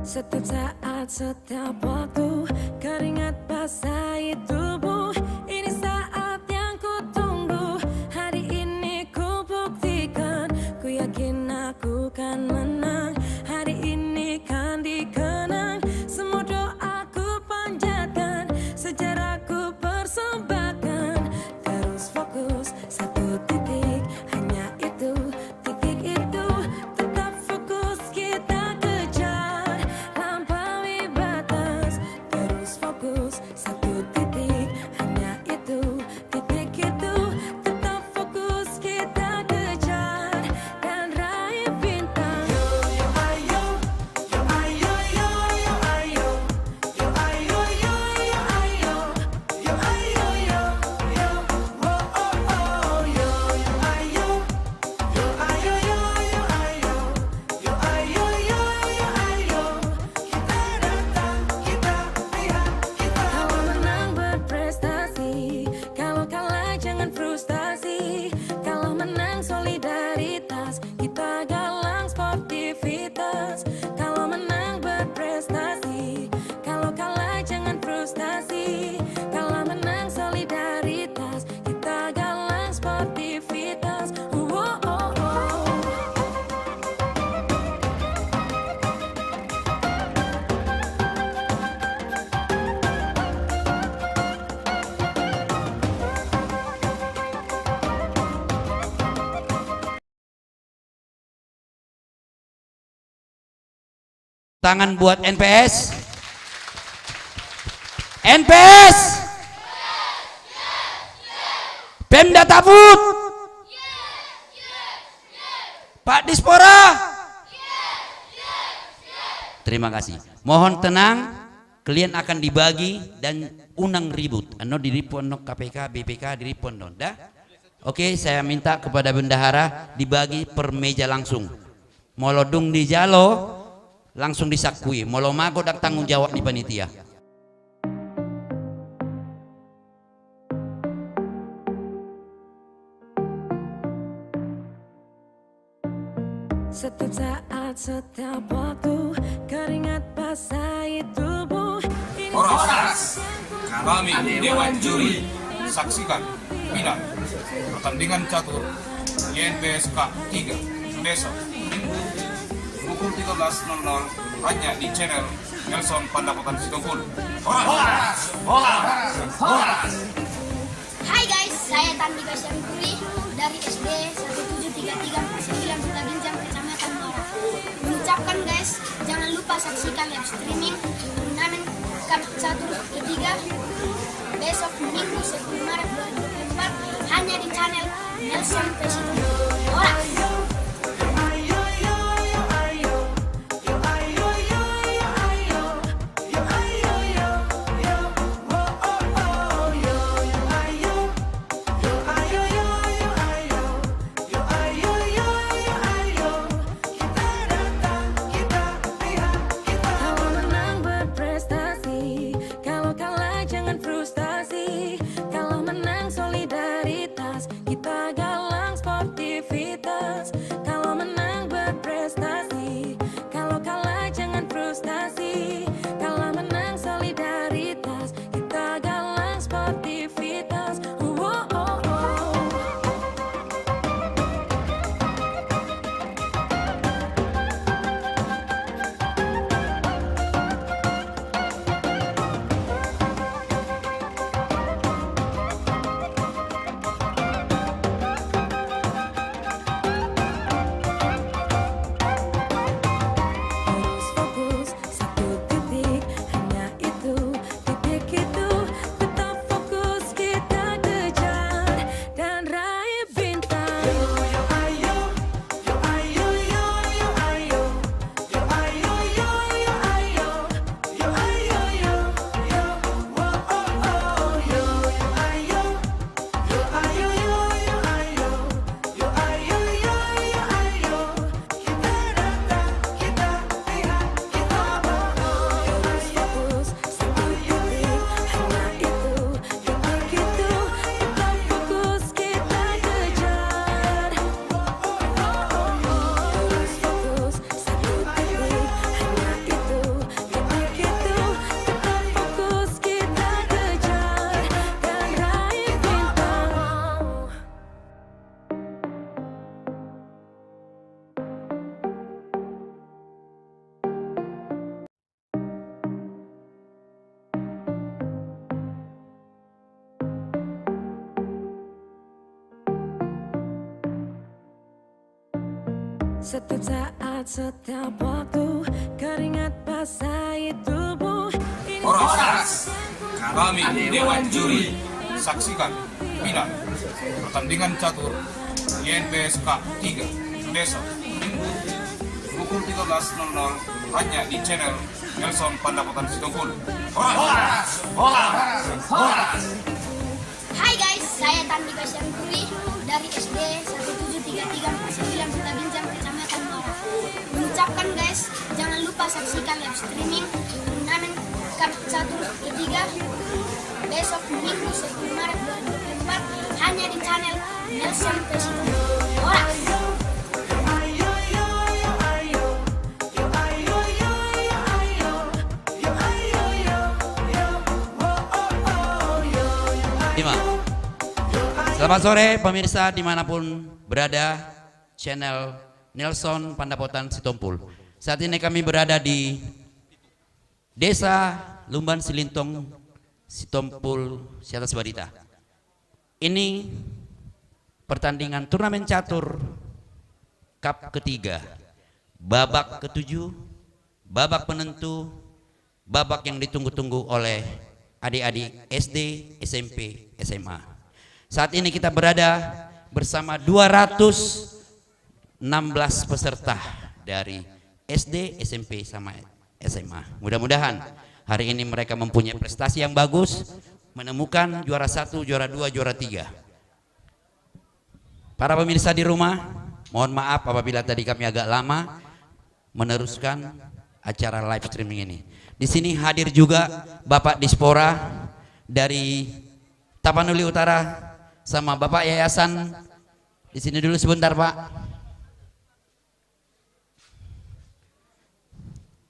Setiap saat, setiap waktu, keringat basahi tubuh. Ini saat yang ku tunggu. Hari ini ku buktikan, ku yakin aku kan menang. Hari ini kan dikenang, semua doaku panjatkan, sejarahku persembahkan. Terus fokus satu titik, hanya itu, titik itu. Tetap fokus kita kejar, lampaui batas. Terus fokus satu titik, hanya itu, titik itu. Tetap fokus kita kejar dan raih bintang. Yo yo ayo, yo ayo yo yo ayo, yo ayo yo yo ayo, yo ayo yo yo, oh oh oh, yo yo ayo, yo ayo yo yo ayo, yo ayo yo yo ayo. Kita datang, kita lihat, kita. Kalau menang berprestasi, kalau kalah jangan frustasi. Kalau menang solidaritas, kita galang sportivitas. Kalau menang berprestasi, kalau kalah jangan frustasi. Kalau menang solidaritas, kita galang sportivitas. Oh, oh, oh. Tangan buat NPS. NPS. Pemda Tabut. Pak Dispora. Terima kasih. Mohon tenang, kalian akan dibagi dan unang ribut. Ano diripon no KPK, BPK diripon no. Dah? Oke, saya minta kepada bendahara dibagi per meja langsung. Molodung di jalo langsung disakui, molo mago dak tanggung jawab di panitia. Setiap saat, setiap waktu, keringat basahi tubuh. Ini Horas, kami Dewan Juri saksikan final pertandingan catur YNPSK 3 besok Minggu pukul 13.00 hanya di channel Nelson Pandapotan Situmpul. Horas! Horas! Horas! Hai guys, saya Tandika Syarifuri dari SD 1733 49 Sutaginjang, Kecamatan Muara. Mengucapkan guys, jangan lupa saksikan live streaming turnamen Cup Catur ketiga besok Minggu 10 Maret 2024 hanya di channel Nelson Situmpul. Horas! Kalau menang berprestasi, kalau kalah jangan frustasi. Kalau menang solidaritas, kita galang sportivitas. Setiap saat, setiap waktu, keringat basahi tubuh. Horas, kami Dewan Juri saksikan final pertandingan catur YNPSK 3 besok Minggu pukul 13.00 hanya di channel Nelson Pandapotan Sitompul. Horas! Hai guys, saya Tandi Kasyaripuri dari SD 1733 49 Kota Binjang, Kecamatan Muara. Mengucapkan guys, jangan lupa saksikan live streaming turnamen Cup Catur ketiga besok Minggu 10 Maret 2024 hanya di channel Nelson Pesito. Horas! Selamat sore pemirsa dimanapun berada, channel Nelson Pandapotan Sitompul. Saat ini kami berada di Desa Lumban Silintong, Sitompul, Siatas Barita. Ini pertandingan turnamen catur Cup ketiga, babak ketujuh, babak penentu, babak yang ditunggu-tunggu oleh adik-adik SD, SMP, SMA. Saat ini kita berada bersama 216 peserta dari SD, SMP, sama SMA. Mudah-mudahan hari ini mereka mempunyai prestasi yang bagus, menemukan juara 1, juara 2, juara 3. Para pemirsa di rumah, mohon maaf apabila tadi kami agak lama meneruskan acara live streaming ini. Di sini hadir juga Bapak Dispora dari Tapanuli Utara sama Bapak Yayasan. Di sini dulu sebentar, Pak.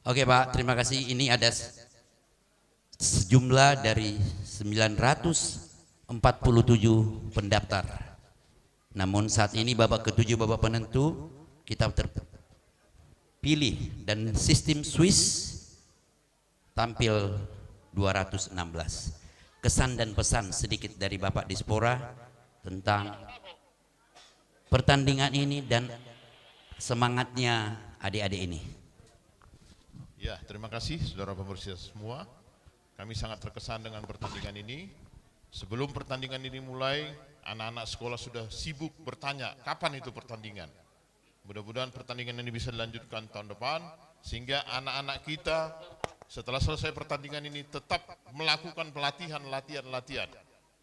Oke, Pak, terima kasih. Ini ada sejumlah dari 947 pendaftar. Namun saat ini babak ketujuh, babak penentu, kita terpilih dan sistem Swiss tampil 216. Kesan dan pesan sedikit dari Bapak Dispora tentang pertandingan ini dan semangatnya adik-adik ini. Ya, terima kasih saudara pemirsa semua. Kami sangat terkesan dengan pertandingan ini. Sebelum pertandingan ini mulai, anak-anak sekolah sudah sibuk bertanya kapan itu pertandingan. Mudah-mudahan pertandingan ini bisa dilanjutkan tahun depan sehingga anak-anak kita setelah selesai pertandingan ini tetap melakukan latihan.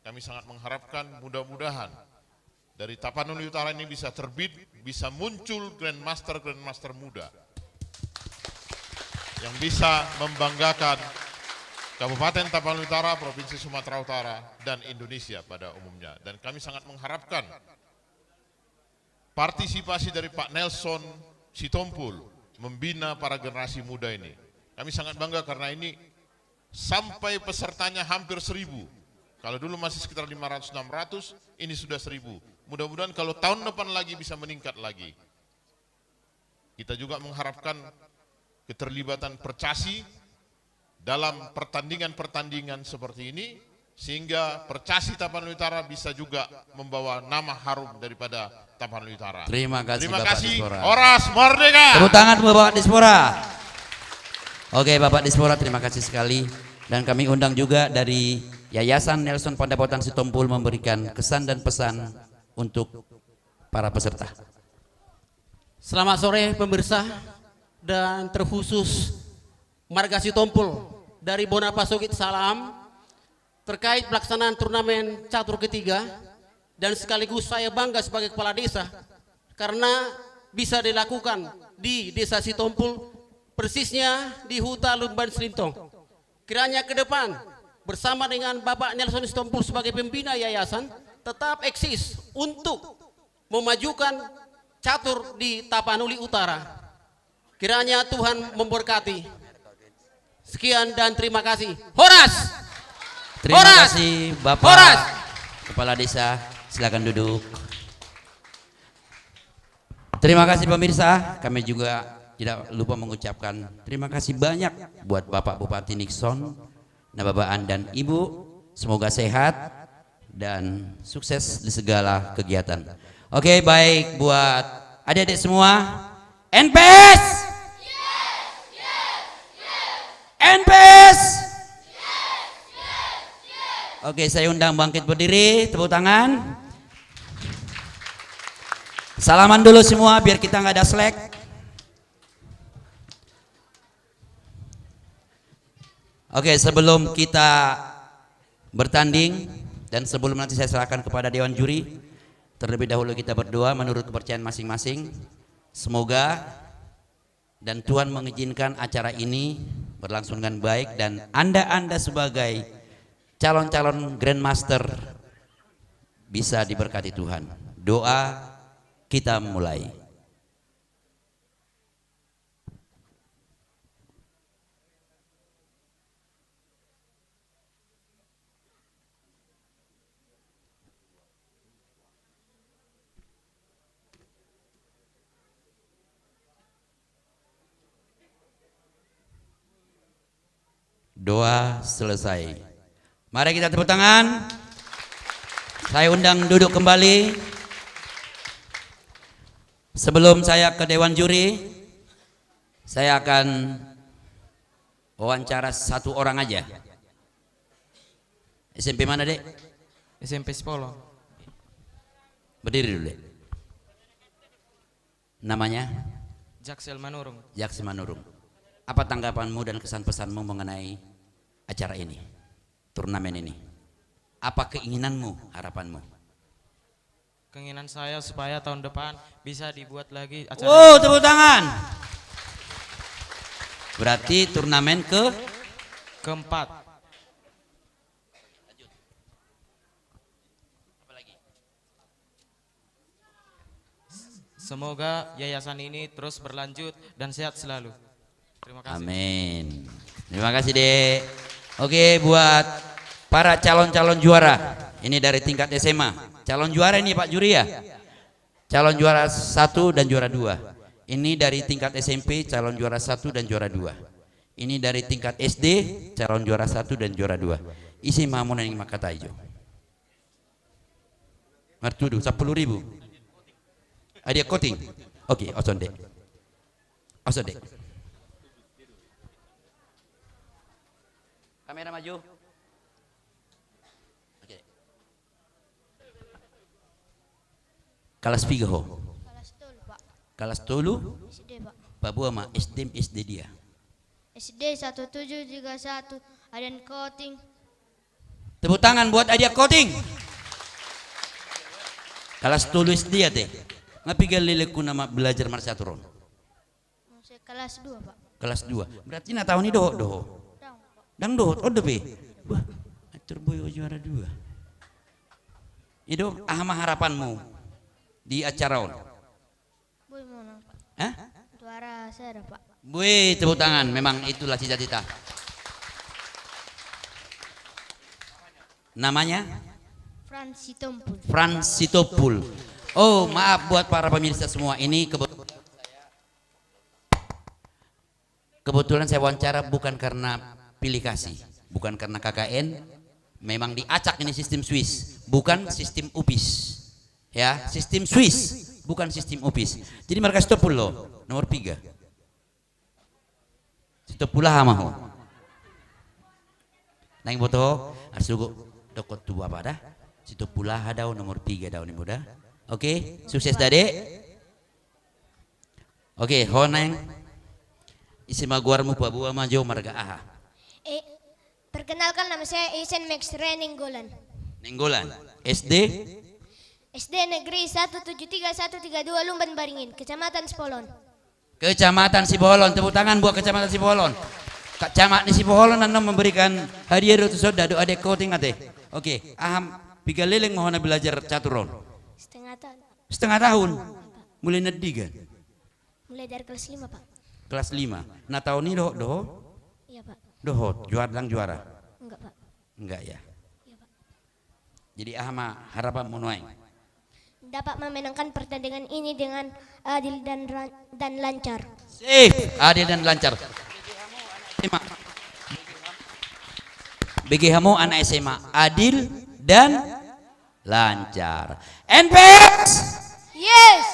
Kami sangat mengharapkan mudah-mudahan dari Tapanuli Utara ini bisa terbit, bisa muncul Grandmaster muda yang bisa membanggakan Kabupaten Tapanuli Utara, Provinsi Sumatera Utara, dan Indonesia pada umumnya. Dan kami sangat mengharapkan partisipasi dari Pak Nelson Sitompul membina para generasi muda ini. Kami sangat bangga karena ini sampai pesertanya hampir 1000. Kalau dulu masih sekitar 500-600, ini sudah 1000. Mudah-mudahan kalau tahun depan lagi bisa meningkat lagi. Kita juga mengharapkan keterlibatan Percasi dalam pertandingan-pertandingan seperti ini, sehingga Percasi Tapanuli Utara bisa juga membawa nama harum daripada Tapanuli Utara. Terima kasih, terima Bapak kasih. Dispora. Horas Merdeka. Tepuk tangan buat Bapak Dispora. Oke, Bapak Dispora, terima kasih sekali. Dan kami undang juga dari Yayasan Nelson Pandapotan Sitompul memberikan kesan dan pesan untuk para peserta. Selamat sore pemirsa dan terkhusus Marga Sitompul dari Bonapasugit salam terkait pelaksanaan turnamen catur ketiga, dan sekaligus saya bangga sebagai kepala desa karena bisa dilakukan di Desa Sitompul, persisnya di Huta Lumban Silintong. Kiranya ke depan bersama dengan Bapak Nelson Sitompul sebagai pembina yayasan tetap eksis untuk memajukan catur di Tapanuli Utara. Kiranya Tuhan memberkati. Sekian dan terima kasih. Horas. Terima Horas. kasih Bapak Horas. Kepala Desa, silakan duduk. Terima kasih pemirsa, kami juga tidak lupa mengucapkan terima kasih banyak buat Bapak Bupati Nixon, Nababaan dan Ibu. Semoga sehat dan sukses di segala kegiatan. Oke, baik buat adik-adik semua, NPS? NPS? Oke, saya undang bangkit berdiri, tepuk tangan. Salaman dulu semua biar kita nggak ada slack. Oke, sebelum kita bertanding dan sebelum nanti saya serahkan kepada Dewan Juri, terlebih dahulu kita berdoa menurut kepercayaan masing-masing. Semoga dan Tuhan mengizinkan acara ini berlangsung dengan baik dan Anda sebagai calon-calon Grandmaster bisa diberkati Tuhan. Doa kita mulai. Doa selesai. Mari kita tepuk tangan. Saya undang duduk kembali. Sebelum saya ke Dewan Juri, saya akan wawancara satu orang aja. SMP mana, Dek? SMP Sipolon. Berdiri dulu, Dek. Namanya? Jaksel Manurung. Jaksel Manurung. Apa tanggapanmu dan kesan pesanmu mengenai acara ini, turnamen ini? Apa keinginanmu, harapanmu? Keinginan saya supaya tahun depan bisa dibuat lagi acara. Oh, tepuk tangan. Berarti turnamen keempat. Semoga yayasan ini terus berlanjut dan sehat selalu. Terima kasih. Amin. Terima kasih, Dek. Oke, buat para calon-calon juara, ini dari tingkat SMA. Calon juara ini Pak Juri ya? Calon juara 1 dan juara 2. Ini dari tingkat SMP, calon juara 1 dan juara 2. Ini dari tingkat SD, calon juara 1 dan juara 2. Isi mamunan yang makata hijau. Martudu 10.000. Ada coating. Oke, osonde. Osonde. Kamera maju. Oke. Kelas pigaho. Kelas tolu, Pak. Kelas tolu. SD, Pak. Pak Buama SD dia. SD 1731 Aden Coating. Tepuk tangan buat Adia Coating. Kelas tolu SD teh. Ngapi galileku nama belajar marcaturun. Saya kelas 2, Pak. Kelas 2. Berarti na tahun ini doho. Dang doho, be. Wah, atur boy juara 2. Itu ahma harapanmu di acara on. Boy menang, Pak. Hah? Juara saya, Pak. Boy, tepuk tangan. Memang itulah cita-cita. Namanya? Frans Sitompul. Oh, maaf buat para pemirsa semua. Ini kebetulan saya wawancara bukan karena pilih kasih, bukan karena KKN. Memang diacak ini sistem Swiss, bukan sistem UPIS. Ya, sistem Swiss, bukan sistem UPIS. Jadi mereka Sitompul loh, nomor 3. Sitompul lah maho. Nang boto, arsugo dokot tu apa dah? Sitompul lah ada nomor 3 daun ini muda. Oke, sukses Dade. Oke, honeng. Isi maguarmu Pak Buah maju marga aha. Perkenalkan nama saya Isen Max Ninggolan. Ninggolan. SD? SD Negeri 173132 Lumban Baringin, Kecamatan Sipolon. Kecamatan Sipolon, tepuk tangan buat Kecamatan Sipolon. Kecamatan Sipolon anda memberikan hadiah untuk saudara doa Adik Coating ate. Oke, aham piga leleng mohon belajar caturon. Setengah tahun. Mulai nedigan. Mulai dari kelas 5, Pak. Kelas 5. Nah tahun ini doho? Iya, Pak. Doho, juara. Enggak, Pak. Enggak ya. Iya, Pak. Jadi ahma harapan menuai. Dapat memenangkan pertandingan ini dengan adil dan lancar. Adil dan lancar. BG Hamo anak SMA adil dan lancar. NPS. Yes.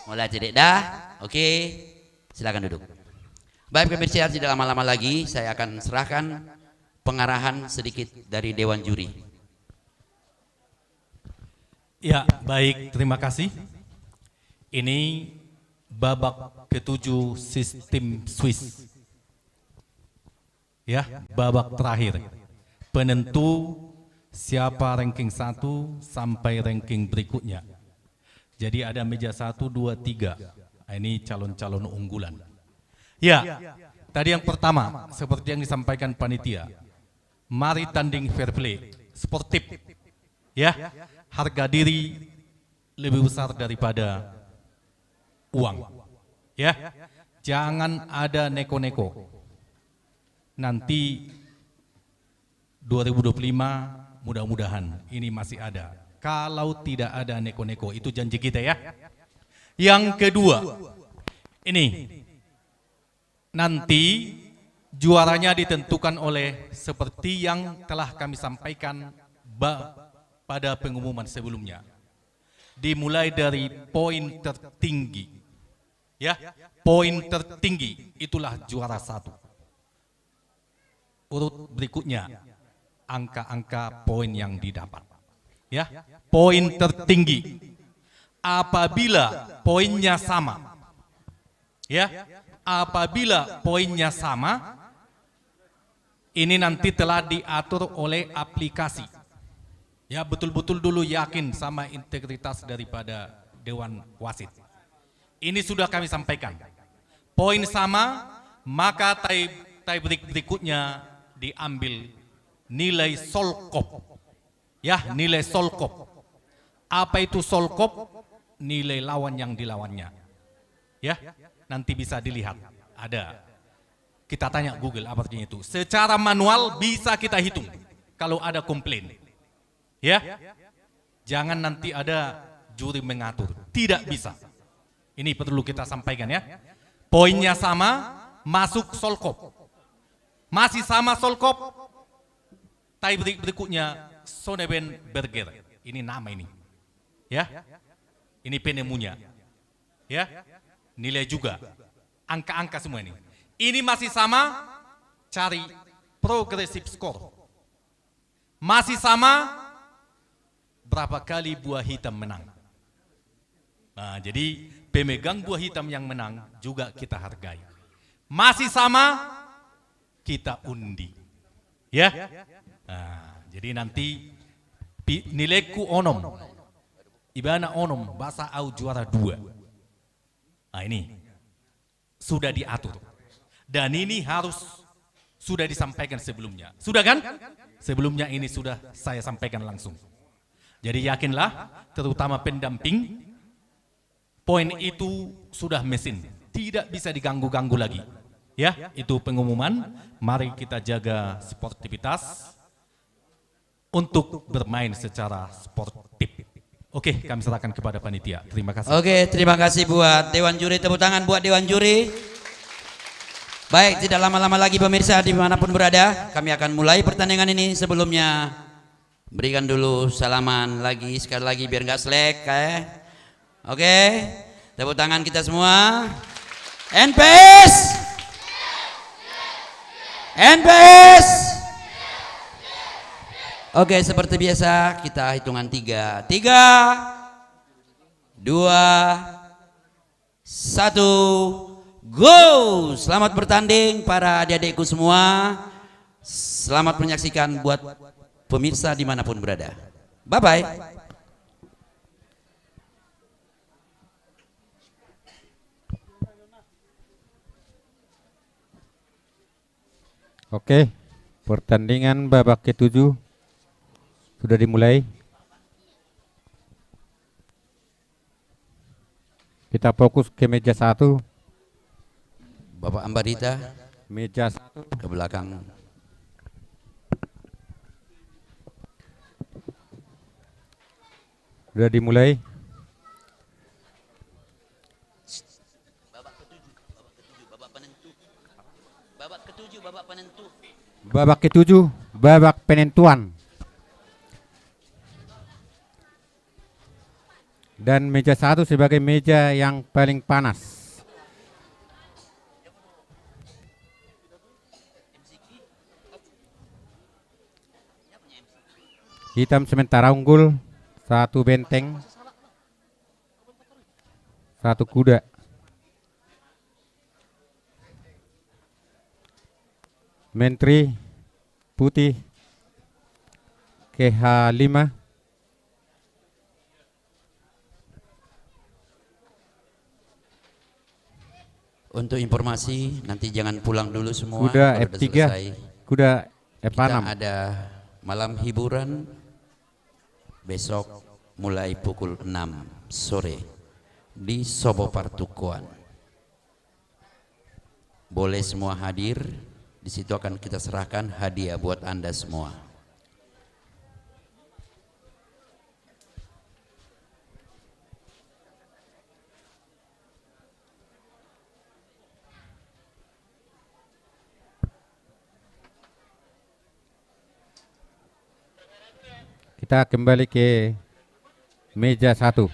Mulai cedek dah. Oke. Silakan duduk. Baik pemirsa, tidak lama-lama lagi saya akan serahkan pengarahan sedikit dari Dewan Juri. Ya, baik, terima kasih. Ini babak ke-7 sistem Swiss. Ya, babak terakhir. Penentu siapa ranking 1 sampai ranking berikutnya. Jadi ada meja 1, 2, 3. Ini calon-calon unggulan. Ya, tadi yang pertama, seperti yang disampaikan panitia, mari tanding fair play, sportif. Ya, harga diri lebih besar daripada uang. Ya, jangan ada neko-neko. Nanti 2025 mudah-mudahan ini masih ada. Kalau tidak ada neko-neko, itu janji kita ya. Yang kedua, ini nanti juaranya ditentukan oleh seperti yang telah kami sampaikan pada pengumuman sebelumnya. Dimulai dari poin tertinggi. Ya, poin tertinggi itulah juara 1. Urut berikutnya angka-angka poin yang didapat. Ya, poin tertinggi. Apabila poinnya sama. Ya, apabila poinnya sama, ini nanti telah diatur oleh aplikasi. Ya, betul-betul dulu yakin sama integritas daripada Dewan Wasit. Ini sudah kami sampaikan. Poin sama, maka tie break berikutnya diambil nilai solkop. Ya, nilai solkop. Apa itu solkop? Nilai lawan yang dilawannya. Ya, nanti bisa dilihat. Ada. Kita tanya Google apa artinya itu. Secara manual bisa kita hitung kalau ada komplain. Ya, jangan nanti ada juri mengatur. Tidak bisa. Ini perlu kita sampaikan ya. Poinnya sama, masuk solkop. Masih sama solkop, tie break berikutnya Sonneben Berger. Ini nama ini. Ya, ini penemunya. Ya, nilai juga. Angka-angka semua ini. Ini masih sama, cari progressive score. Masih sama, berapa kali buah hitam menang. Nah, jadi pemegang buah hitam yang menang juga kita hargai. Masih sama, kita undi. Ya. Nah, jadi nanti nilaiku onom. Ibana onom, bahasa au juara 2. Nah, ini sudah diatur. Dan ini harus sudah disampaikan sebelumnya. Sudah kan? Sebelumnya ini sudah saya sampaikan langsung. Jadi yakinlah, terutama pendamping, poin itu sudah mesin. Tidak bisa diganggu-ganggu lagi. Ya, itu pengumuman. Mari kita jaga sportivitas untuk bermain secara sportif. Oke, kami serahkan kepada panitia. Terima kasih. Oke, terima kasih buat Dewan Juri. Tepuk tangan buat Dewan Juri. Baik, tidak lama-lama lagi pemirsa dimanapun berada, kami akan mulai pertandingan ini. Sebelumnya berikan dulu salaman lagi sekali lagi biar nggak selek. Oke, tepuk tangan kita semua. NPS, NPS. Oke, seperti biasa kita hitungan 3. 3, 2, 1, go! Selamat bertanding para adik-adikku semua. Selamat menyaksikan buat pemirsa dimanapun berada. Bye-bye. Oke, pertandingan babak ke-7 sudah dimulai. Kita fokus ke meja 1. Bapak Ambarita, meja 1 ke belakang. Sudah dimulai. Babak ke-7, babak penentu. Babak ke-7, babak penentu. Babak ke-7, babak penentuan. Dan meja 1 sebagai meja yang paling panas. Hitam sementara unggul 1 benteng 1 kuda. Menteri putih KH5. Untuk informasi, nanti jangan pulang dulu semua. Kuda kalau F3, udah selesai. kuda F6. Kita ada malam hiburan besok mulai pukul 6 sore di Sobo Partukuan. Boleh semua hadir. Di situ akan kita serahkan hadiah buat Anda semua. Kita kembali ke meja 1.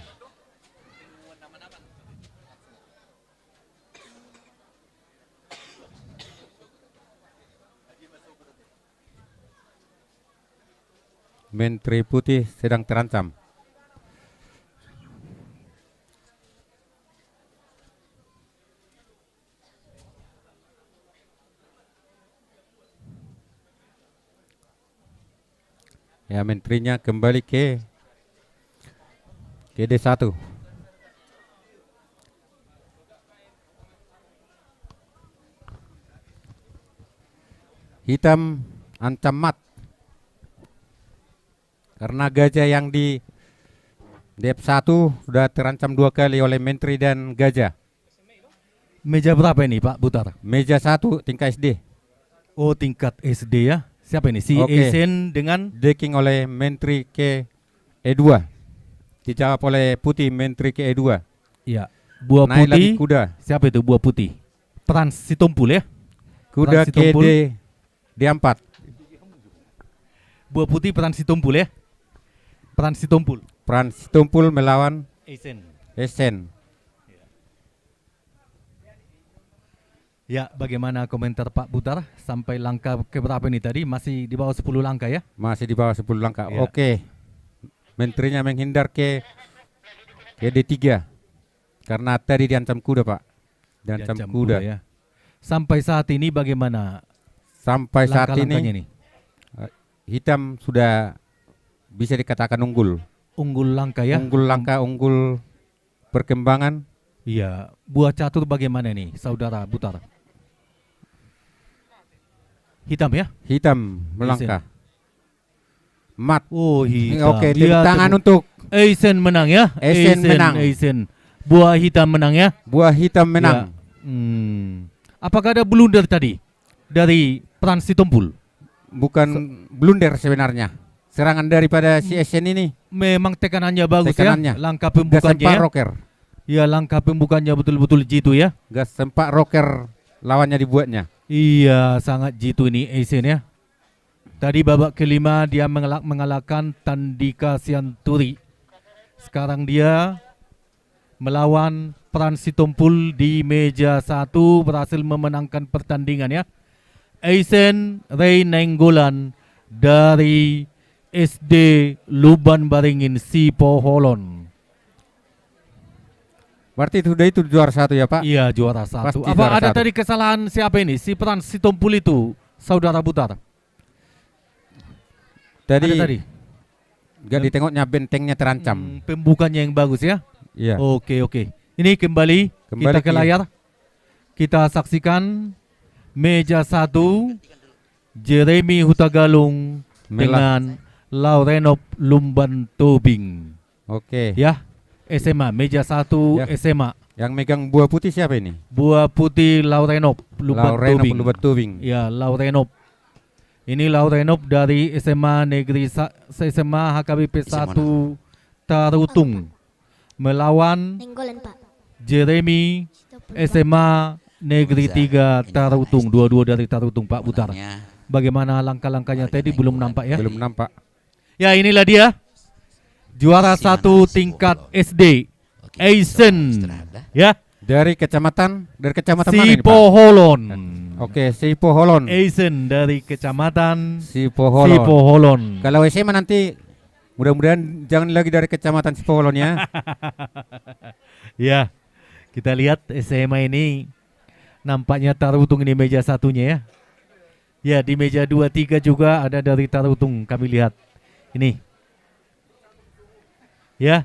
Menteri putih sedang terancam. Ya, menterinya kembali ke D1. Hitam ancam mat. Karena gajah yang di DF1 sudah terancam 2 kali oleh menteri dan gajah. Meja berapa ini Pak Butar? Meja 1 tingkat SD. Oh, tingkat SD ya. Siapa ini? Si Esen dengan decking oleh menteri ke E2. Dijawab oleh putih menteri ke E2. Iya. Buah naik putih. Lagi kuda. Siapa itu buah putih? Frans Sitompul ya. Kuda ke D4. Buah putih Frans Sitompul ya. Frans Sitompul. Frans Sitompul melawan Esen. Ya, bagaimana komentar Pak Butar sampai langkah keberapa ini tadi? Masih di bawah 10 langkah ya? Masih di bawah 10 langkah. Ya. Oke. Menterinya menghindar ke D3. Karena tadi diancam kuda, Pak. Diancam kuda. Ya. Sampai saat ini bagaimana? Sampai saat ini hitam sudah bisa dikatakan unggul. Unggul langkah ya? Unggul langkah, unggul perkembangan. Iya. Buah catur bagaimana nih, Saudara Butar? Hitam ya? Hitam melangkah. Mat. Oh, hitam. Oke, tepuk tangan untuk Esen menang ya? Esen menang. Esen. Buah hitam menang ya? Buah hitam menang. Ya. Apakah ada blunder tadi dari Frans Sitompul? Bukan blunder sebenarnya. Serangan daripada si Esen ini. Memang tekanannya bagus tekanannya. Ya? Langkah pembukanya sempat ya? rocker. Ya, langkah pembukanya betul-betul jitu ya? Gas sempat rocker lawannya dibuatnya. Iya, sangat jitu ini Esen ya. Tadi babak kelima dia mengalahkan Tandika Sianturi. Sekarang dia melawan Frans Sitompul di meja 1, berhasil memenangkan pertandingan ya. Esen Ray Nenggolan dari SD Luban Baringin Sipoholon. Berarti itu juara 1 ya Pak? Iya, juara 1. Pasti Apa juara ada 1. tadi kesalahan siapa ini? Si Frans Sitompul itu, Saudara Butar? Tadi Gak ditengoknya bentengnya terancam. Pembukanya yang bagus ya? Iya. Oke. Ini kembali kita ke layar. Kita saksikan meja 1 Jeremy Hutagalung dengan Laurenop Lumban Tobing. Oke. Ya, SMA meja 1 ya. SMA. Yang megang buah putih siapa ini? Buah putih Laurenop Lumban Tobing. Ya, Laurenop. Ini Laurenop dari SMA Negeri SMA HKBP 1 Tarutung melawan Jeremy SMA Negeri 3 Tarutung, dua-dua dari Tarutung Pak Butar. Bagaimana langkah-langkahnya tadi belum nampak ya? Belum nampak. Ya, inilah dia Juara 1 tingkat SD Eisen ya. Dari kecamatan mana ini, Pak? Sipoholon. Oke, Sipoholon. Eisen dari kecamatan Sipoholon. Sipoholon. Kalau SMA nanti mudah-mudahan jangan lagi dari kecamatan Sipoholon ya. Ya, kita lihat SMA ini nampaknya Tarutung ini meja satunya ya. Ya, di meja 2, 3 juga ada dari Tarutung, kami lihat. Ini. Ya.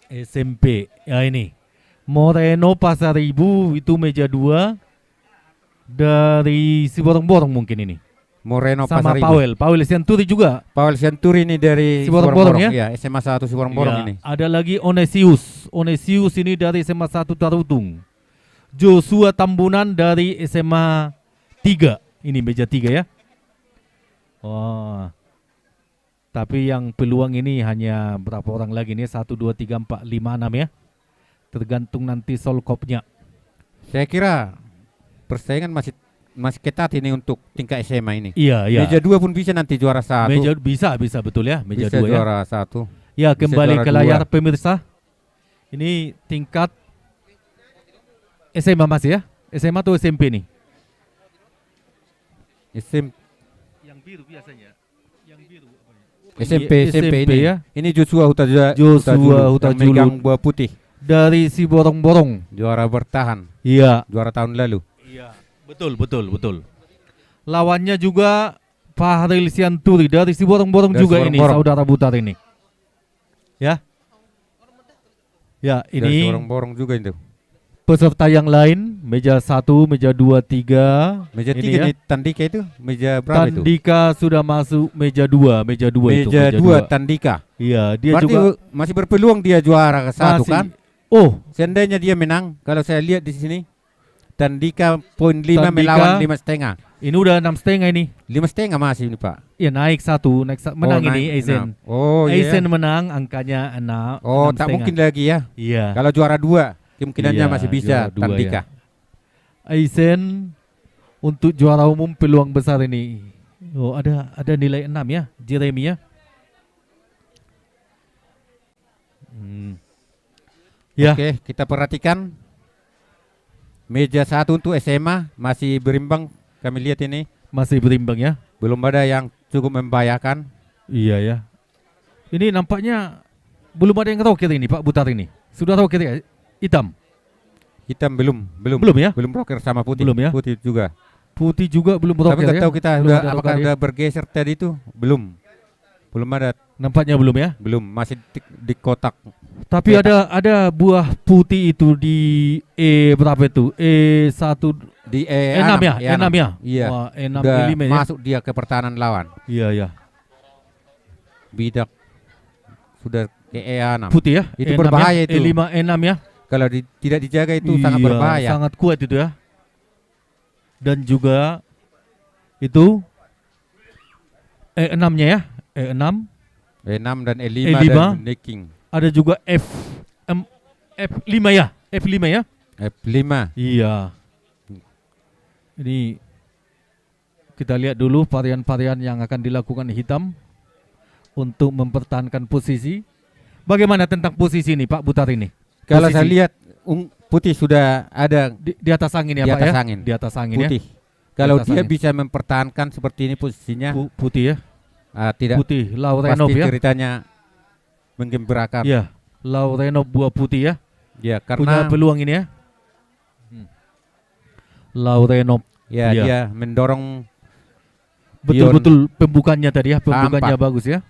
SMP. Ya ini. Moreno Pasar Ibu itu meja 2 dari Siborong-Borong mungkin ini. Moreno sama Pasar Ibu. Paul Sianturi juga. Paul Sianturi ini dari Siborong-Borong ya. SMA 1 Siborong-Borong ya, ini. ada lagi Onesius. Onesius ini dari SMA 1 Tarutung. Joshua Tambunan dari SMA 3. Ini meja 3 ya. Wah. Tapi yang peluang ini hanya berapa orang lagi nih? 1, 2, 3, 4, 5, 6 ya. Tergantung nanti solkopnya. Saya kira persaingan masih ketat ini untuk tingkat SMA ini. Iya, iya. Meja 2 pun bisa nanti juara 1. Meja bisa betul ya. Meja 2 ya. Juara 1. Ya, kembali ke layar 2. pemirsa. Ini tingkat SMA masih ya? SMA atau SMP nih? SMP. Yang biru biasanya. Yang biru apa ya? SMP ini ya. Ini Joshua Hutajulu megang buah putih dari Siborong-Borong, juara bertahan. Iya. Juara tahun lalu. Iya. Betul. Lawannya juga Fahril Sianturi dari Siborong-Borong juga ini saudara Butar ini. Ya. Ya, ini Siborong-Borong juga itu. Peserta yang lain meja 1, meja 2, 3. Meja 3 ya. ini Tandika itu meja berapa itu? Tandika sudah masuk meja 2, meja 2 itu. Meja 2 Tandika. Iya, dia berarti juga masih berpeluang dia juara ke 1 kan? Oh, seandainya dia menang, kalau saya lihat di sini Tandika poin 5 melawan 5,5. Ini udah 6,5 ini. 5,5 masih ini, Pak. Iya, naik satu menang ini Eisen. Oh, Eisen iya. menang angkanya 6. Oh, tak mungkin lagi ya. Iya. Kalau juara 2 kemungkinannya masih bisa Tandika. Ya. Eisen untuk juara umum peluang besar ini. Oh, ada nilai 6 ya, Jeremy ya. Ya. Oke, kita perhatikan meja 1 untuk SMA masih berimbang, kami lihat ini. Masih berimbang ya. Belum ada yang cukup membahayakan. Iya ya. Ini nampaknya belum ada yang roket ini Pak Butar ini. Sudah roket ya? Hitam belum ya? Belum rocker sama putih. Belum ya? Putih juga. Putih juga belum rocker. Tapi nggak ya? tahu kita apakah udah bergeser tadi itu? Belum ada. Nampaknya belum ya? Belum, masih di kotak. Tapi ada buah putih itu di berapa itu? E1 di E6 ya? E6 ya? Iya. Wah, E6 udah E5 ya? masuk dia ke pertahanan lawan. Iya ya. Bidak sudah ke E6. Putih ya? Itu E6 berbahaya ya? itu. E5 E6 ya? Kalau tidak dijaga itu sangat berbahaya. Sangat kuat itu ya. Dan juga itu E6-nya ya. E6 dan E5, E5 dan Neking. Ada juga F5 ya. F5 ya. F5. Iya. Ini kita lihat dulu varian-varian yang akan dilakukan hitam untuk mempertahankan posisi. Bagaimana tentang posisi ini Pak Butar ini? Kalau saya lihat putih sudah ada di atas angin ya di Pak atas ya? angin. Di atas angin putih. Ya. Kalau atas dia angin. bisa mempertahankan seperti ini posisinya. Putih ya. Tidak. Putih. Laurenov pasti ya. ceritanya menggembirakan. Ya. Laurenov buah putih ya. Ya, punya karena peluang ini ya. Laurenov. Ya, dia mendorong betul-betul pembukannya tadi ya. Pembukannya bagus ya.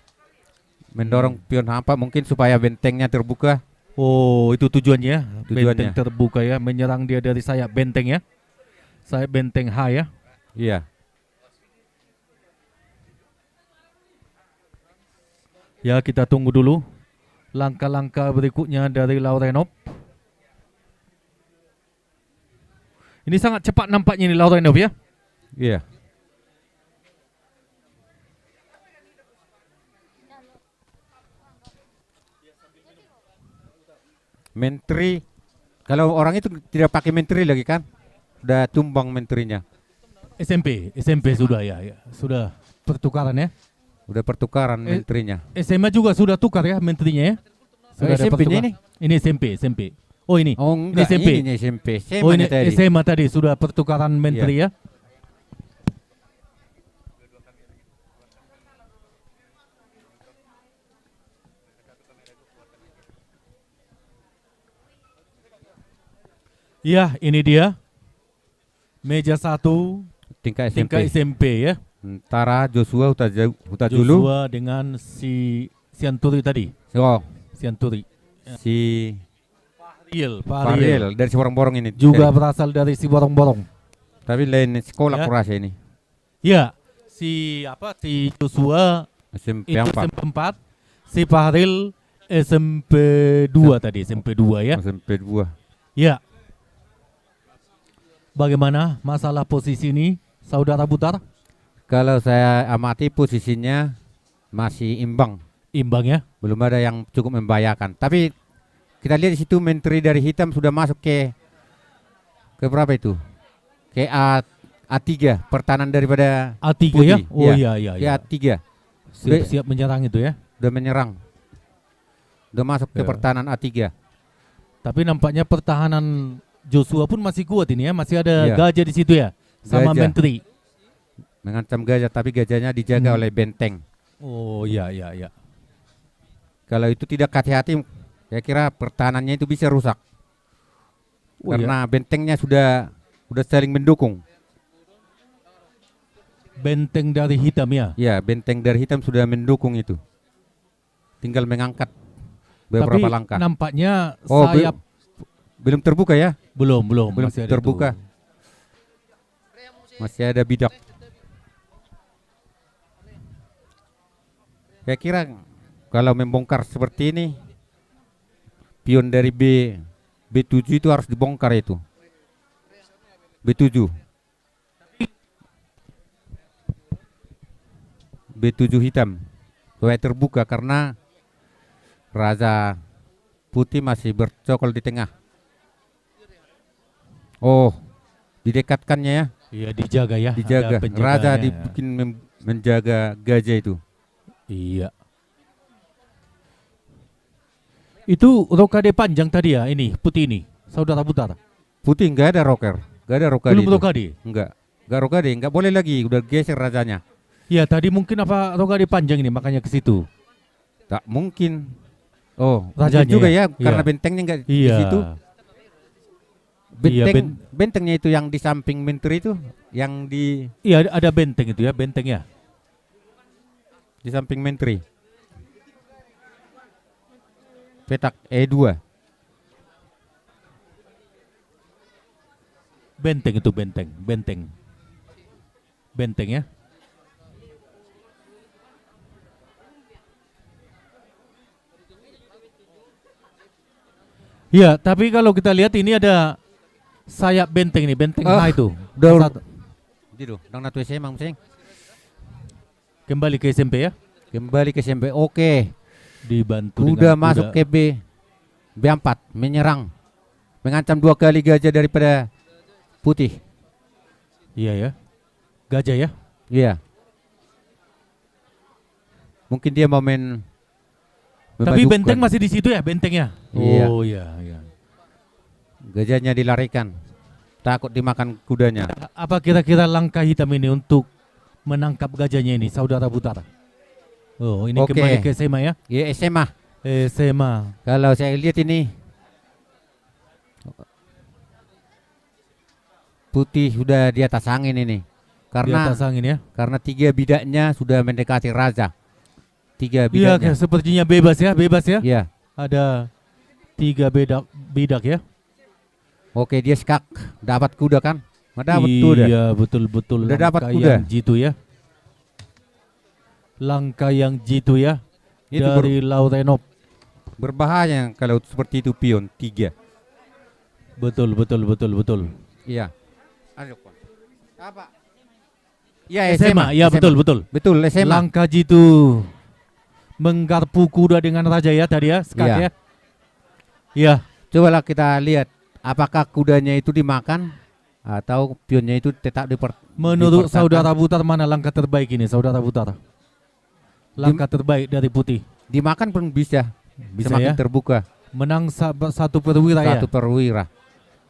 Mendorong pion hampa mungkin supaya bentengnya terbuka. Oh, itu tujuannya. Benteng terbuka ya, menyerang dia dari sayap benteng ya. Sayap benteng H ya. Iya. Ya, kita tunggu dulu langkah-langkah berikutnya dari Laurenov. Ini sangat cepat nampaknya ini Laurenov ya. Iya. Menteri, kalau orang itu tidak pakai menteri lagi kan, udah tumbang menterinya. SMP sudah ya, sudah pertukaran ya. Udah pertukaran menterinya. SMA juga sudah tukar ya menterinya ya. Sudah ada SMP-nya pertukar- ini? Ini SMP. Oh ini. Oh enggak, ini SMP. ini SMP. Oh ini tadi. SMA tadi sudah pertukaran menteri ya. Ya, ini dia. Meja 1 tingkat tingkat SMP ya. Antara Joshua Hutajulu Joshua dengan si Sianturi tadi. Oh, Sianturi. si Fahriel dari Siborong-Borong ini. juga berasal dari Siborong-Borong. Tapi lain sekolah Ya. kurasa ini. Ya, si Joshua SMP itu 4. SMP 4, si Fahriel SMP 2 tadi, SMP 2 ya. SMP 2. Ya. Bagaimana masalah posisi ini, Saudara Butar? Kalau saya amati posisinya masih imbang. Imbang ya? Belum ada yang cukup membahayakan. Tapi kita lihat di situ menteri dari hitam sudah masuk ke berapa itu? Ke A3, pertahanan daripada A3 putih. ya? Oh iya. Ke A3. Siap menyerang itu ya. Udah menyerang. Udah masuk ke Ya. pertahanan A3. Tapi nampaknya pertahanan Joshua pun masih kuat ini ya, masih ada Iya. gajah di situ ya, sama Gajah. menteri. Mengancam gajah, tapi gajahnya dijaga oleh benteng. Oh iya. Kalau itu tidak hati-hati, saya kira pertahanannya itu bisa rusak. Oh, Karena bentengnya sudah saling mendukung. Benteng dari hitam ya. Ya, benteng dari hitam sudah mendukung itu. Tinggal mengangkat beberapa Tapi langkah. nampaknya Oh, sayap belum terbuka ya? belum Belum masih ada terbuka. itu. Masih ada bidak. Saya kira kalau membongkar seperti ini, pion dari B7 itu harus dibongkar itu. B7. B7 hitam. Supaya terbuka karena Raja Putih masih bercokol di tengah. Oh, didekatkannya ya. Iya, dijaga ya. Dijaga. Ada penjagaannya Raja ya. dibikin menjaga gajah itu. Iya. Itu rokade panjang tadi ya, ini putih ini, Saudara Butar. Putih enggak ada rocker, enggak ada rokade. Belum itu. rokade? Enggak rokade, enggak boleh lagi, udah geser rajanya. Ya tadi mungkin apa rokade panjang ini makanya ke situ. Tak mungkin. Oh, Rajanya mungkin juga ya? ya, karena Iya. bentengnya enggak di Iya. situ. Iya, Bentengnya itu yang di samping menteri itu, yang di Iya ada benteng itu ya, bentengnya. di samping menteri. Petak E2. Benteng itu benteng ya. Ya, tapi kalau kita lihat ini ada sayap benteng ini, benteng H itu. Satu. Gitu, dong natu SMA Mang. Kembali ke SMP ya. Kembali ke SMP. Oke. Dibantu Udah dengan masuk ke B4, menyerang. Mengancam 2 kali gajah daripada Putih. Iya ya. Gajah ya. Iya. Mungkin dia mau main Tapi memajukan. benteng masih di situ ya, bentengnya. Iya. Oh iya. Gajahnya dilarikan. Takut dimakan kudanya. Apa kira-kira langkah hitam ini untuk menangkap gajahnya ini, Saudara Butar? Oh, ini Oke. kembali ke SMA ya? Iya, SMA. SMA. Kalau saya lihat ini Putih sudah di atas angin ini. Karena Di atas angin ya? Karena 3 bidaknya sudah mendekati raja. 3 Iya, bidaknya. sepertinya bebas ya, Iya. Ada 3 bidak ya. Oke, dia skak, dapat kuda kan? Dapat kuda. Iya, betul-betul. Udah dapat langkah kuda. yang jitu ya. Langkah yang jitu ya. Itu dari Laurenop. Berbahaya kalau seperti itu pion 3. Betul. Iya. Apa? Iya, SMA, ya betul. Betul, SMA. Langkah jitu menggarpu kuda dengan raja ya tadi ya, skak Iya. ya. Iya. Cobalah kita lihat apakah kudanya itu dimakan atau pionnya itu tetap Menurut dipertahankan. Saudara Butar mana langkah terbaik ini, Saudara Butar? Langkah terbaik dari putih. Dimakan pun bisa. Bisa Semakin ya? terbuka. Menang satu perwira ya. Satu perwira.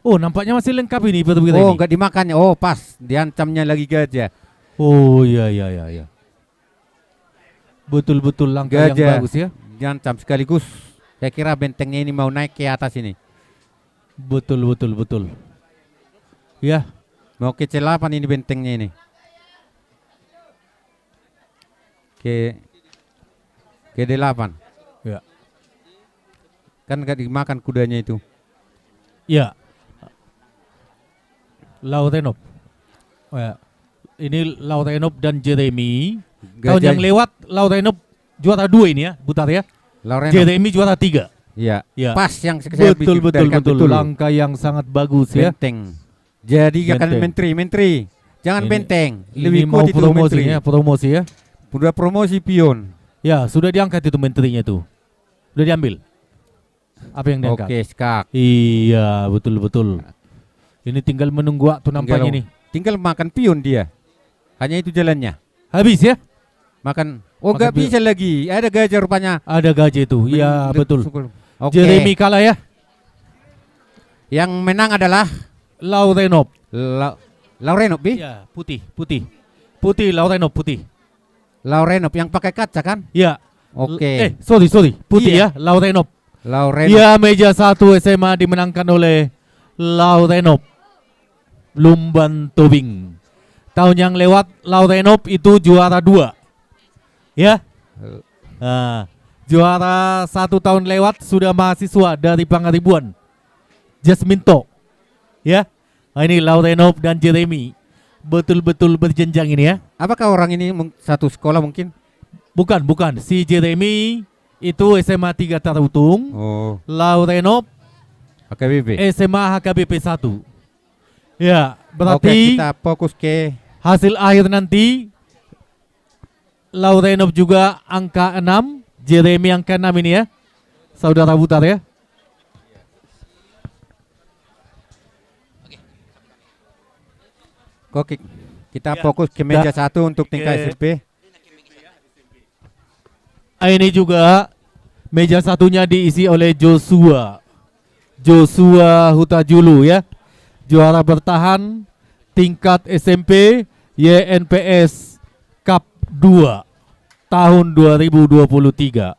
Oh, nampaknya masih lengkap ini perwira Oh, ini. enggak dimakannya. Oh, pas. Diancamnya lagi gajah. Oh, iya iya iya iya. Betul-betul langkah yang Gajah bagus ya. diancam sekaligus. Saya kira bentengnya ini mau naik ke atas ini. Betul betul betul. Ya. Mau ke C8 ini bentengnya ini. Ke D8. Ya. Kan enggak dimakan kudanya itu. Ya. Laurenov. Oh, ya. Ini Laurenov dan Jeremy. Tahun yang lewat Laurenov juara 2 ini ya, Butar ya. Laurenov. Jeremy juara 3. Iya. Ya. Pas yang saya betul betul betul. Langkah yang sangat bagus ya. Benteng. Jadi akan menteri. Jangan Ini- benteng. Ini Lebih mau kuat itu promosi menteri. ya, promosi ya. Sudah promosi pion. Ya, sudah diangkat itu menterinya tuh. Sudah diambil. Apa yang diangkat? Oke, skak. Iya, betul betul. Ini tinggal menunggu waktu nampaknya nih. Tinggal makan pion dia. Hanya itu jalannya. Habis ya? Makan. Oh, Makan enggak pion. bisa lagi. Ada gajah rupanya. Ada gajah itu. Iya, betul. Oke. Jeremy kalah ya. Yang menang adalah Laurenov. Laurenov, Bi? Ya, putih. Putih Laurenov putih. Laurenov yang pakai kaca kan? Ya. Oke. Sorry. Putih Iya. ya, Laurenov. Laurenov. Ya, meja 1 SMA dimenangkan oleh Laurenov. Lumban Tobing. Tahun yang lewat Laurenov itu juara 2. Ya. Nah, juara 1 tahun lewat sudah mahasiswa dari Pangaribuan. Jasminto. Ya. Nah, ini Laurenov dan Jeremy. Betul-betul berjenjang ini ya. Apakah orang ini satu sekolah mungkin? Bukan. Si Jeremy itu SMA 3 Tarutung. Oh. Laurenov HKBP. SMA HKBP 1. Ya, berarti Oke, kita fokus ke hasil akhir nanti Laurenov juga angka 6, Jeremy angka 6 ini ya. Saudara Butar ya. Oke, kita fokus ke meja 1 untuk tingkat SMP. Ini juga meja satunya diisi oleh Joshua Hutajulu ya. Juara bertahan tingkat SMP YNPS Cup 2 tahun 2023.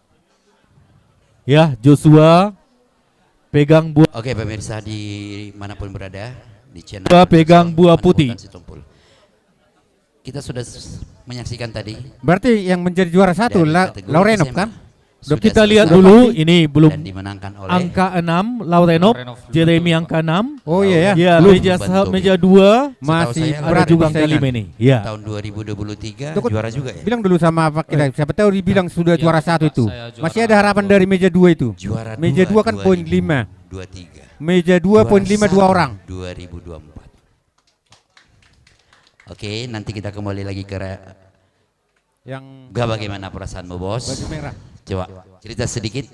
Ya, Joshua pegang buah. Oke pemirsa di manapun berada di channel pegang buah putih. Kita sudah menyaksikan tadi. Berarti yang menjadi juara 1 Laurenov kan? Kita lihat dulu ini belum dan dimenangkan oleh angka 6 Laurenov, Jeremy angka 6. Oh iya ya. Ya, meja 2 masih ada juga angka 5 ini. Ya. Tahun 2023 juara juga ya. Bilang dulu sama apa kita, siapa tahu dibilang sudah juara 1 itu. Masih ada harapan dari meja 2 itu. Juara meja 2 kan poin 5. 23. Meja 2 poin 5 2 orang. 2024. Oke, nanti kita kembali lagi ke yang bagaimana perasaanmu, Bos? Baju merah. Coba cerita sedikit.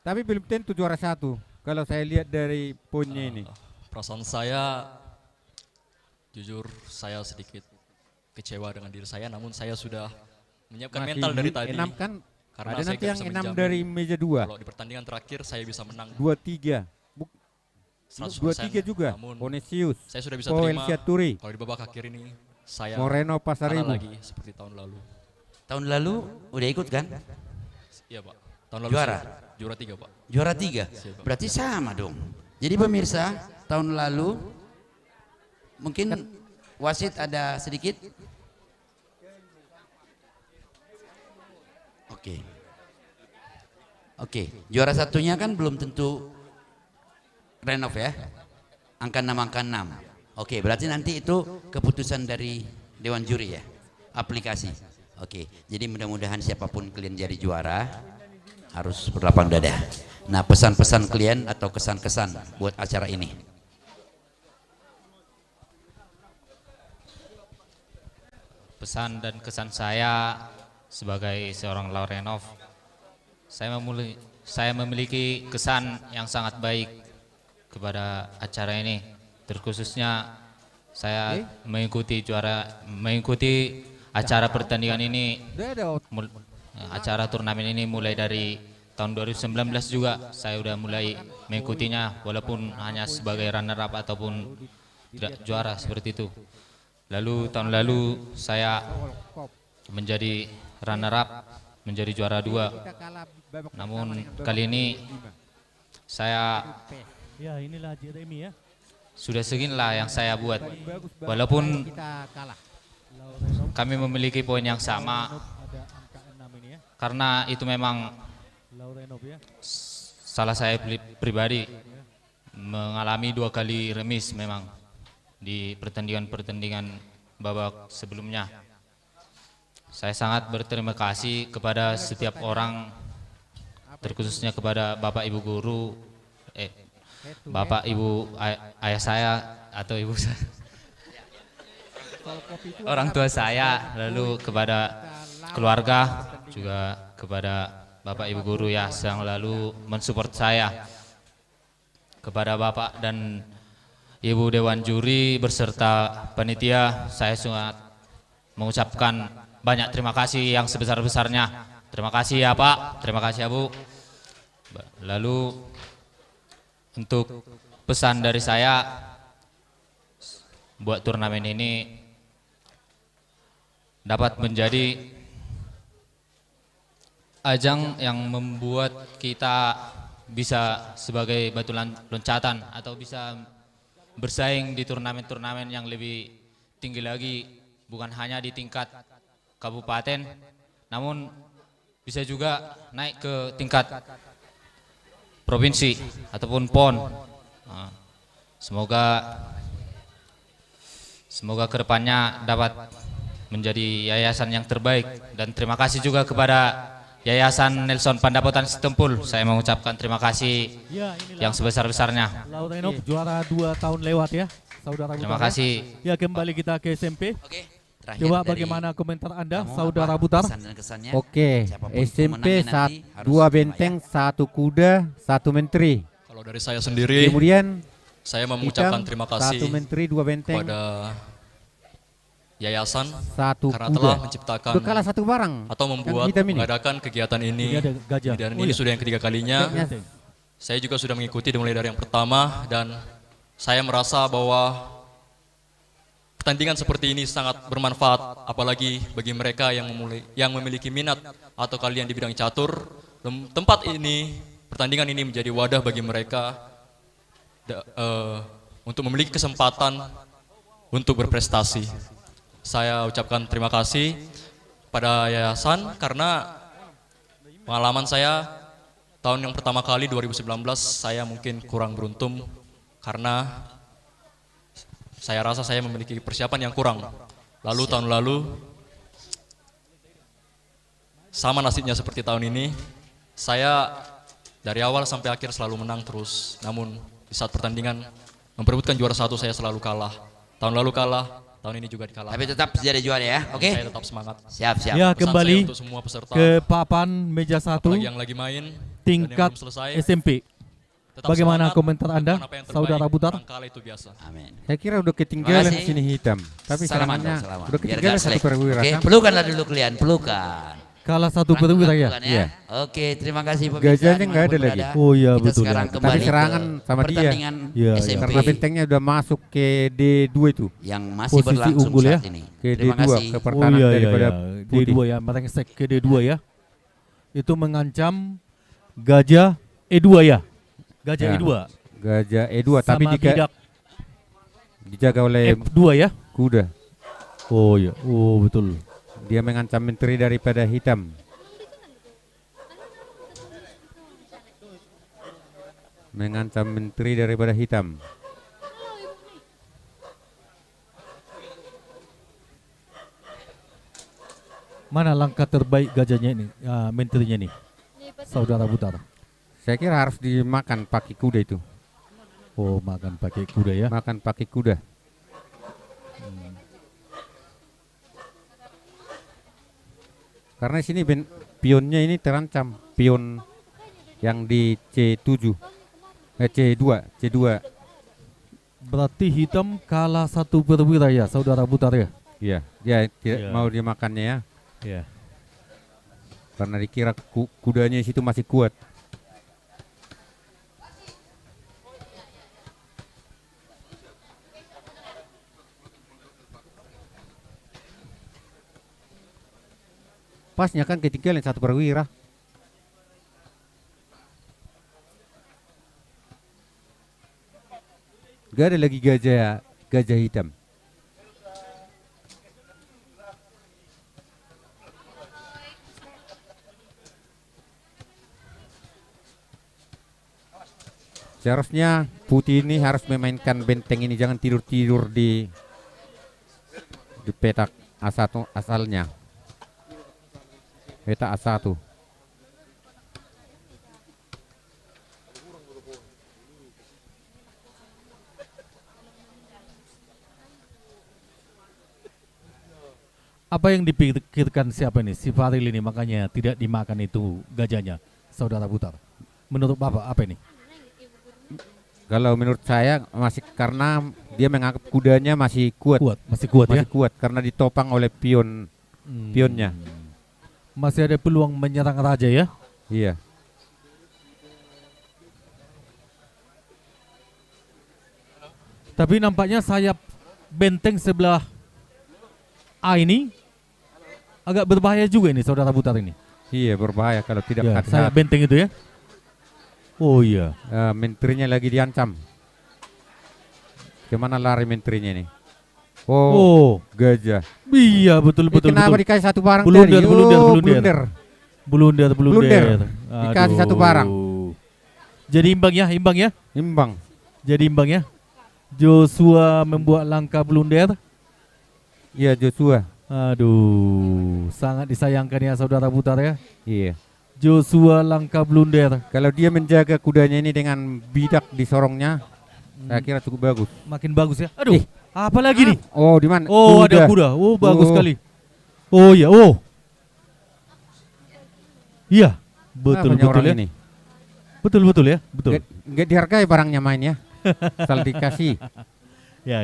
Tapi belum tentu juara 1 kalau saya lihat dari poinnya ini. Perasaan saya jujur saya sedikit kecewa dengan diri saya, namun saya sudah menyiapkan Masih mental dari tadi. 6 kan? Karena Ada saya nanti nggak yang bisa 6 menjamin dari meja 2. Kalau di pertandingan terakhir saya bisa menang 2-3. 100%, 2-3 juga. namun Onesius. saya sudah bisa Poel terima Siaturi. kalau di babak akhir ini saya Moreno Pasaribu. kalah lagi seperti tahun lalu. Tahun lalu udah ikut kan? Iya Pak. Tahun lalu Juara? Juara 3 Pak. Juara 3? Siap, Pak. Berarti sama dong. Jadi pemirsa, tahun lalu mungkin wasit ada sedikit. Oke, juara satunya kan belum tentu Renov ya. Angka 6 angka 6. Oke, berarti nanti itu keputusan dari Dewan Juri ya. Aplikasi. Oke, jadi mudah-mudahan siapapun kalian jadi juara harus berlapang dada. Nah, pesan-pesan kalian atau kesan-kesan buat acara ini. Pesan dan kesan saya sebagai seorang Laurenov, saya memiliki kesan yang sangat baik kepada acara ini. Terkhususnya saya mengikuti acara pertandingan ini acara turnamen ini mulai dari tahun 2019 juga saya udah mulai mengikutinya walaupun hanya sebagai runner up ataupun tidak juara seperti itu. Lalu tahun lalu saya menjadi runner up, menjadi juara 2. Namun kali ini saya sudah seginilah yang saya buat. Walaupun kami memiliki poin yang sama, karena itu memang salah saya pribadi mengalami 2 kali remis memang di pertandingan-pertandingan babak sebelumnya. Saya sangat berterima kasih kepada setiap orang, terkhususnya kepada Bapak Ibu guru, Bapak Ibu ayah saya atau ibu saya, orang tua saya, lalu kepada keluarga, juga kepada Bapak Ibu guru ya yang lalu mensupport saya, kepada Bapak dan Ibu Dewan Juri beserta panitia, saya sangat mengucapkan banyak terima kasih yang sebesar-besarnya. Terima kasih ya Pak, terima kasih ya Bu. Lalu untuk pesan dari saya buat turnamen ini dapat menjadi ajang yang membuat kita bisa sebagai batu loncatan atau bisa bersaing di turnamen-turnamen yang lebih tinggi lagi, bukan hanya di tingkat kabupaten, namun bisa juga naik ke tingkat provinsi ataupun PON. Semoga kedepannya dapat menjadi yayasan yang terbaik, dan terima kasih juga kepada Yayasan Nelson Pandapotan Sitempul. Saya mengucapkan terima kasih yang sebesar-besarnya. Laurenov juara 2 tahun lewat ya, saudara. Terima kasih. Ya, kembali kita ke SMP. Oke, coba bagaimana komentar Anda, saudara Butar? Oke, SMP 2 benteng, 1 kuda, 1 menteri. Kalau dari saya sendiri, kemudian saya mengucapkan terima kasih 1 menteri, 2 benteng kepada yayasan 1 karena kuda. telah menciptakan Udah kalah 1 barang atau membuat mengadakan kegiatan ini, dan ini sudah yang ketiga kalinya. Saya juga sudah mengikuti mulai dari yang pertama, dan saya merasa bahwa pertandingan seperti ini sangat bermanfaat, apalagi bagi mereka yang memiliki minat atau kalian di bidang catur. Tempat ini, pertandingan ini menjadi wadah bagi mereka untuk memiliki kesempatan untuk berprestasi. Saya ucapkan terima kasih pada yayasan karena pengalaman saya tahun yang pertama kali 2019 saya mungkin kurang beruntung karena saya rasa saya memiliki persiapan yang kurang. Lalu tahun lalu sama nasibnya seperti tahun ini, saya dari awal sampai akhir selalu menang terus. Namun di saat pertandingan memperebutkan juara 1 saya selalu kalah. Tahun lalu kalah, tahun ini juga dikalahkan. Tapi tetap jadi juara ya, oke? Saya tetap semangat. Siap. Ya, kembali untuk semua peserta, ke papan meja 1 yang lagi main, tingkat SMP. Bagaimana komentar Anda, saudara Butar? Itu biasa. Amin. Saya kira udah ketinggalan di sini hitam, tapi selamanya udah ketinggalan 1 perwira. Oke, pelukanlah dulu kalian, pelukan. Kalah 1 perwira ya. Iya. Oke, terima kasih pemirsa. Gajahnya nggak ada lagi. Oh iya, Kita betul. sekarang Tapi kembali serangan ke sama dia. pertandingan SMP Karena bentengnya udah masuk ke D2 itu. yang masih Posisi berlangsung unggul ya. saat ini. Ke Terima D2 kasih. ke pertahanan daripada D2 ya, merengsek ke D2 ya. Itu mengancam Gajah E2 ya. Gajah Ya, E2. Gajah E2 tapi Sama Bidak dijaga oleh F2 ya. kuda. Oh ya, oh betul. Dia mengancam menteri daripada hitam. Mengancam menteri daripada hitam. Mana langkah terbaik gajahnya ini, menterinya nih, saudara Butar? Saya kira harus dimakan pakai kuda itu. Oh, makan pakai kuda ya? Makan pakai kuda. Karena sini pionnya ini terancam, pion yang di C2. C2. Berarti hitam kalah 1 perwira ya, saudara Butar ya? Iya, dia tidak mau dimakannya ya. Iya. Karena dikira kudanya situ masih kuat. Pasnya kan ketinggalan satu perwira. Gak ada lagi gajah hitam. Seharusnya putih ini harus memainkan benteng ini, jangan tidur-tidur di petak A1 asalnya. Petak A1. Apa yang dipikirkan siapa ini? Si Faril ini, makanya tidak dimakan itu gajahnya, Saudara Putar. Menurut Bapak apa ini? Kalau menurut saya masih karena dia menganggap kudanya masih kuat. Masih kuat ya? Masih kuat karena ditopang oleh pionnya. Masih ada peluang menyerang raja ya? Iya. Tapi nampaknya sayap benteng sebelah A ini agak berbahaya juga ini, Saudara Putar ini. Iya, berbahaya kalau tidak ya, hati-hati. sayap benteng itu ya? Oh iya. Menterinya lagi diancam. Kemana lari menterinya ini? Gajah. Iya, betul. Kenapa dikasih satu barang blunder, tadi? Blunder. Dikasih satu barang. Jadi imbang ya? Imbang. Jadi imbang ya? Joshua membuat langkah blunder. Iya, Joshua. Aduh, sangat disayangkan ya Saudara Putar ya. Iya. Joshua langkah blunder. Kalau dia menjaga kudanya ini dengan bidak di sorongnya, saya kira cukup bagus. Makin bagus ya. Aduh, apa lagi nih? Oh, di mana? Oh, ada kuda. Oh, bagus sekali. Oh iya, Iya, betul ya. Ini? Betul ya, betul. Nggak dihargai barangnya main ya. Asal dikasih. Ya.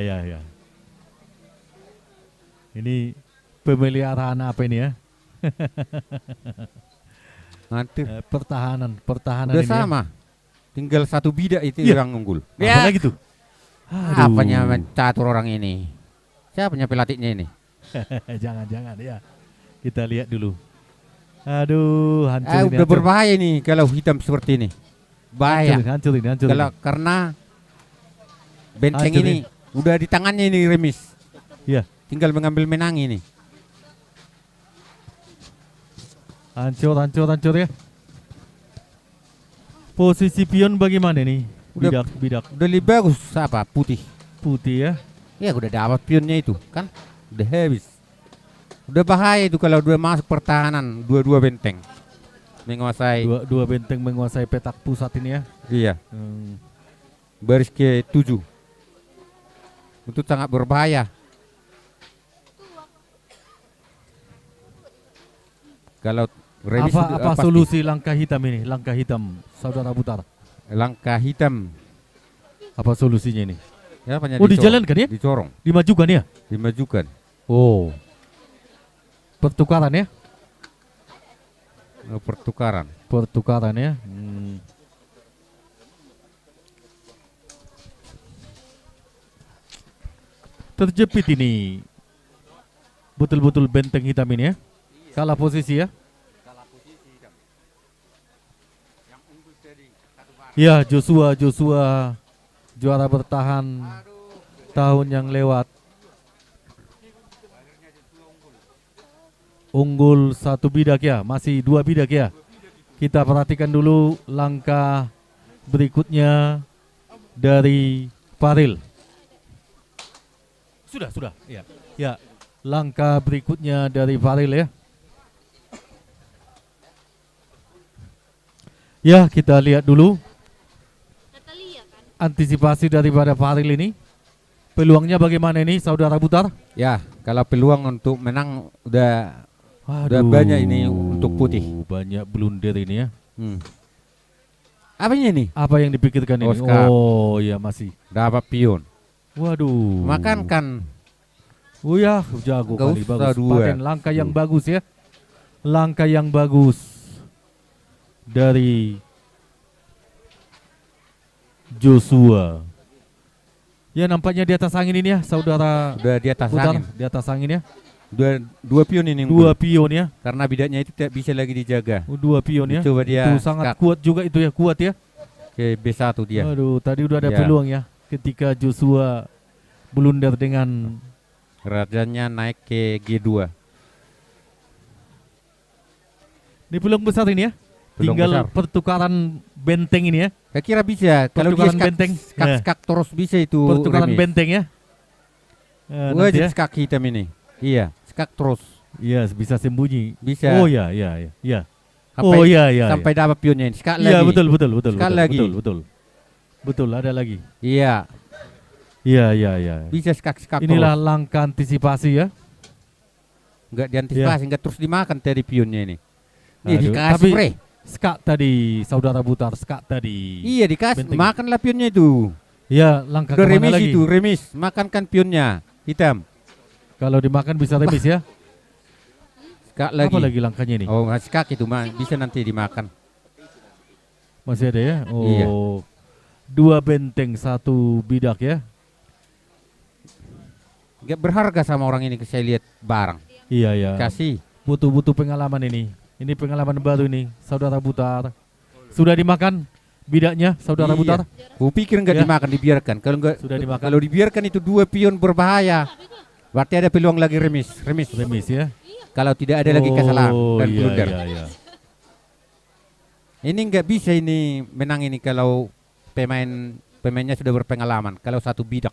Ini pemeliharaan apa ini ya? Nanti pertahanan udah ini sama. Ya? Tinggal satu bidak itu yang unggul. Apa lagi tuh? Apanya catur orang ini? Siapanya pelatihnya ini? Jangan ya. Kita lihat dulu. Aduh, hancur ini. Udah berbahaya nih kalau hitam seperti ini. Bahaya. Hancur ini. Kalau karena benteng ini udah di tangannya ini remis. Iya. Tinggal mengambil menang ini. Hancur ya. Posisi pion bagaimana nih? Bidak. Udah lebih bagus apa? Putih ya. Ya udah dapat pionnya itu kan. Udah habis. Udah bahaya itu kalau udah masuk pertahanan dua benteng. Menguasai dua benteng menguasai petak pusat ini ya. Iya. Baris ke-7. Itu sangat berbahaya. Kalau apa solusi langkah hitam ini? Langkah hitam, Saudara Putar. Langkah hitam. Apa solusinya ini? Ya, dijalankan ya? Dicorong. Dimajukan ya? Dimajukan. Oh. Pertukaran ya? Pertukaran ya. Terjepit ini. Betul-betul benteng hitam ini ya. Kalah posisi ya. Ya, Joshua juara bertahan tahun yang lewat. Unggul 1 bidak ya, masih 2 bidak ya. Kita perhatikan dulu langkah berikutnya dari Faril. Sudah. Ya. Langkah berikutnya dari Faril ya. Ya, kita lihat dulu antisipasi daripada Faril ini. Peluangnya bagaimana ini, Saudara Putar? Ya, kalau peluang untuk menang udah banyak ini untuk putih. Banyak blunder ini ya. Apanya ini? Apa yang dipikirkan ini? Oh ya, masih dapat pion. Waduh. Makan kan. Oh ya, jago kali, bagus. Paten langkah yang bagus ya. Langkah yang bagus dari Joshua. Ya nampaknya di atas angin ini ya, saudara. Sudah di atas Putar, angin. di atas angin ya. Dua pion ini. Dua pion ya. Karena bidaknya itu tidak bisa lagi dijaga. Dua pion ya. Coba dia Itu sangat kuat juga itu ya, kuat ya. Ke B1 dia. Aduh, tadi udah ada Ya. peluang ya ketika Joshua blunder dengan rajanya naik ke G2. Ini peluang besar ini ya. Peluang Tinggal besar. pertukaran benteng ini ya. Saya kira bisa. Kalau dia Pertukaran skak, benteng. skak terus bisa itu. Pertukaran remis. benteng ya. Wah, Nanti jadi ya. skak hitam ini. Iya, skak terus. Iya, bisa sembunyi. Bisa. Oh ya, ya, ya. Ya. Sampai, Oh ya, ya. sampai dapat pionnya ini. Skak Iya, lagi. betul, betul, betul. Skak betul, lagi. Betul, betul. Betul, ada lagi. Iya. Iya, iya, iya. Bisa skak Inilah terus. langkah antisipasi ya. Enggak diantisipasi, enggak terus dimakan tadi pionnya ini. Iya, Aduh, dikasih tapi pre. skak tadi, saudara Butar, skak tadi. Iya, dikasih. Benteng. Makanlah pionnya itu. Iya, langkah Udah kemana remis lagi? itu, remis. Makankan pionnya, hitam. Kalau dimakan bisa remis ya. Skak lagi. Apa lagi langkahnya ini? Oh, skak itu bisa nanti dimakan. Masih ada ya? Oh. Iya. Dua benteng, satu bidak ya. Gak berharga sama orang ini, saya lihat barang. Iya, iya. Kasih. Butuh pengalaman ini. Ini pengalaman baru ini, saudara Butar. Sudah dimakan bidaknya, saudara Iya. Butar? Aku pikir enggak Ya. dimakan, dibiarkan. Kalau enggak, Sudah dimakan. kalau dibiarkan itu dua pion berbahaya. Berarti ada peluang lagi remis, Remis ya. Kalau tidak ada lagi kesalahan dan iya, blunder. iya, iya. Ini enggak bisa ini menang ini kalau pemainnya sudah berpengalaman. Kalau satu bidak.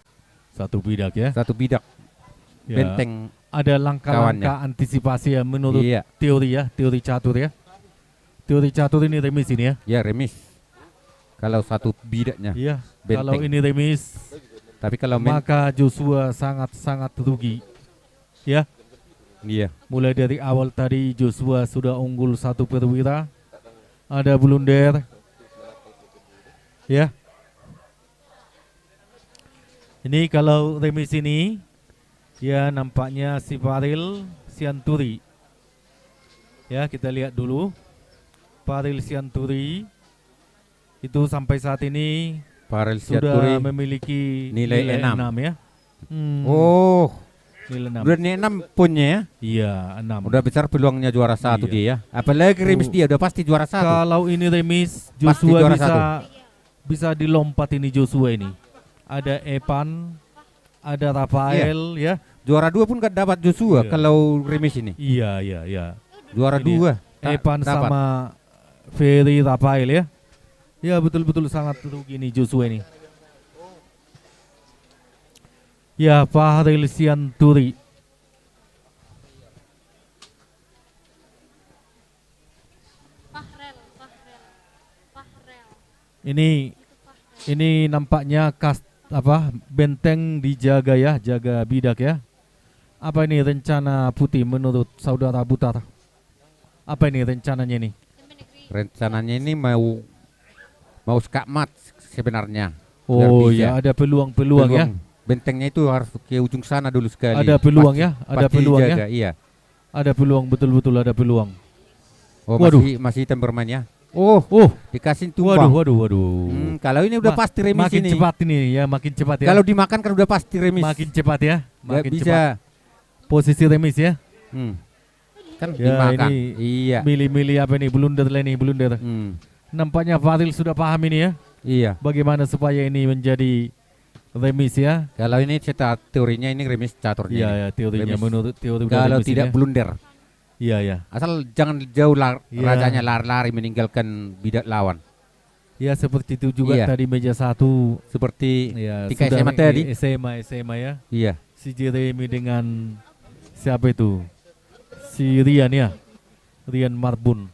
Satu bidak ya. Satu bidak. Ya, Benteng. ada langkah-langkah antisipasi ya menurut Iya. teori ya, teori catur ya. Teori catur ini remis ini ya. Ya remis. Kalau satu bidaknya. Iya. Benteng. Kalau ini remis, tapi kalau maka Joshua sangat rugi. Ya. Iya. Mulai dari awal tadi Joshua sudah unggul satu perwira. Ada blunder. Ya. Ini kalau remis ini ya nampaknya si Faril Sianturi. Ya, kita lihat dulu. Faril Sianturi itu sampai saat ini Faril sudah Sianturi memiliki nilai 6 ya. Oh. Nilai 6. Udah nilai 6 punya ya? Iya, 6. Udah besar peluangnya juara satu Iya. dia ya. Apalagi remis dia udah pasti juara satu. Kalau ini remis, Pasti Joshua juara bisa dilompat ini Joshua ini. Ada Evan, ada Rafael ya. Juara 2 pun gak dapat Joshua Iya. kalau remis ini. Iya, iya, iya. Juara Ini 2. Evan sama Ferry Rafael ya. Ya betul-betul sangat rugi nih Joshua ini. Ya, Faril Sianturi. Ini nampaknya benteng dijaga ya, jaga bidak ya. Apa ini rencana Putih menurut saudara Butar? Apa ini rencananya ini? Rencananya ini mau skakmat sebenarnya. Oh Biar bisa. ya, ada peluang ya. Bentengnya itu harus ke ujung sana dulu sekali. Ada peluang Pasti- ya, ada pasti peluang dijaga, ya. Iya. Ada peluang, betul-betul ada peluang. Oh, Waduh. masih hitam bermain ya. Oh, dikasih tumbang. Waduh. Kalau ini udah pasti remis makin ini. cepat ini ya, makin cepat ya. Kalau dimakan kan udah pasti remis. Makin cepat ya, Nggak makin bisa. cepat. Posisi remis ya. Kan Ya dimakan. ini Iya. milih-milih apa nih, blunder lah ini, blunder. Nampaknya Faril sudah paham ini ya. Iya. Bagaimana supaya ini menjadi remis ya. Kalau ini teorinya ini remis caturnya. Iya, ini. ya, teorinya Remis. menurut teori Kalau remis tidak ini ya. blunder. Iya, ya. Asal jangan jauh Iya. rajanya lari-lari meninggalkan bidak lawan. Ya seperti itu juga Iya. tadi meja 1. Seperti ya, Tika sudah SMA tadi. SMA ya. Iya. Si Jeremy dengan siapa itu? Si Rian ya. Rian Marbun.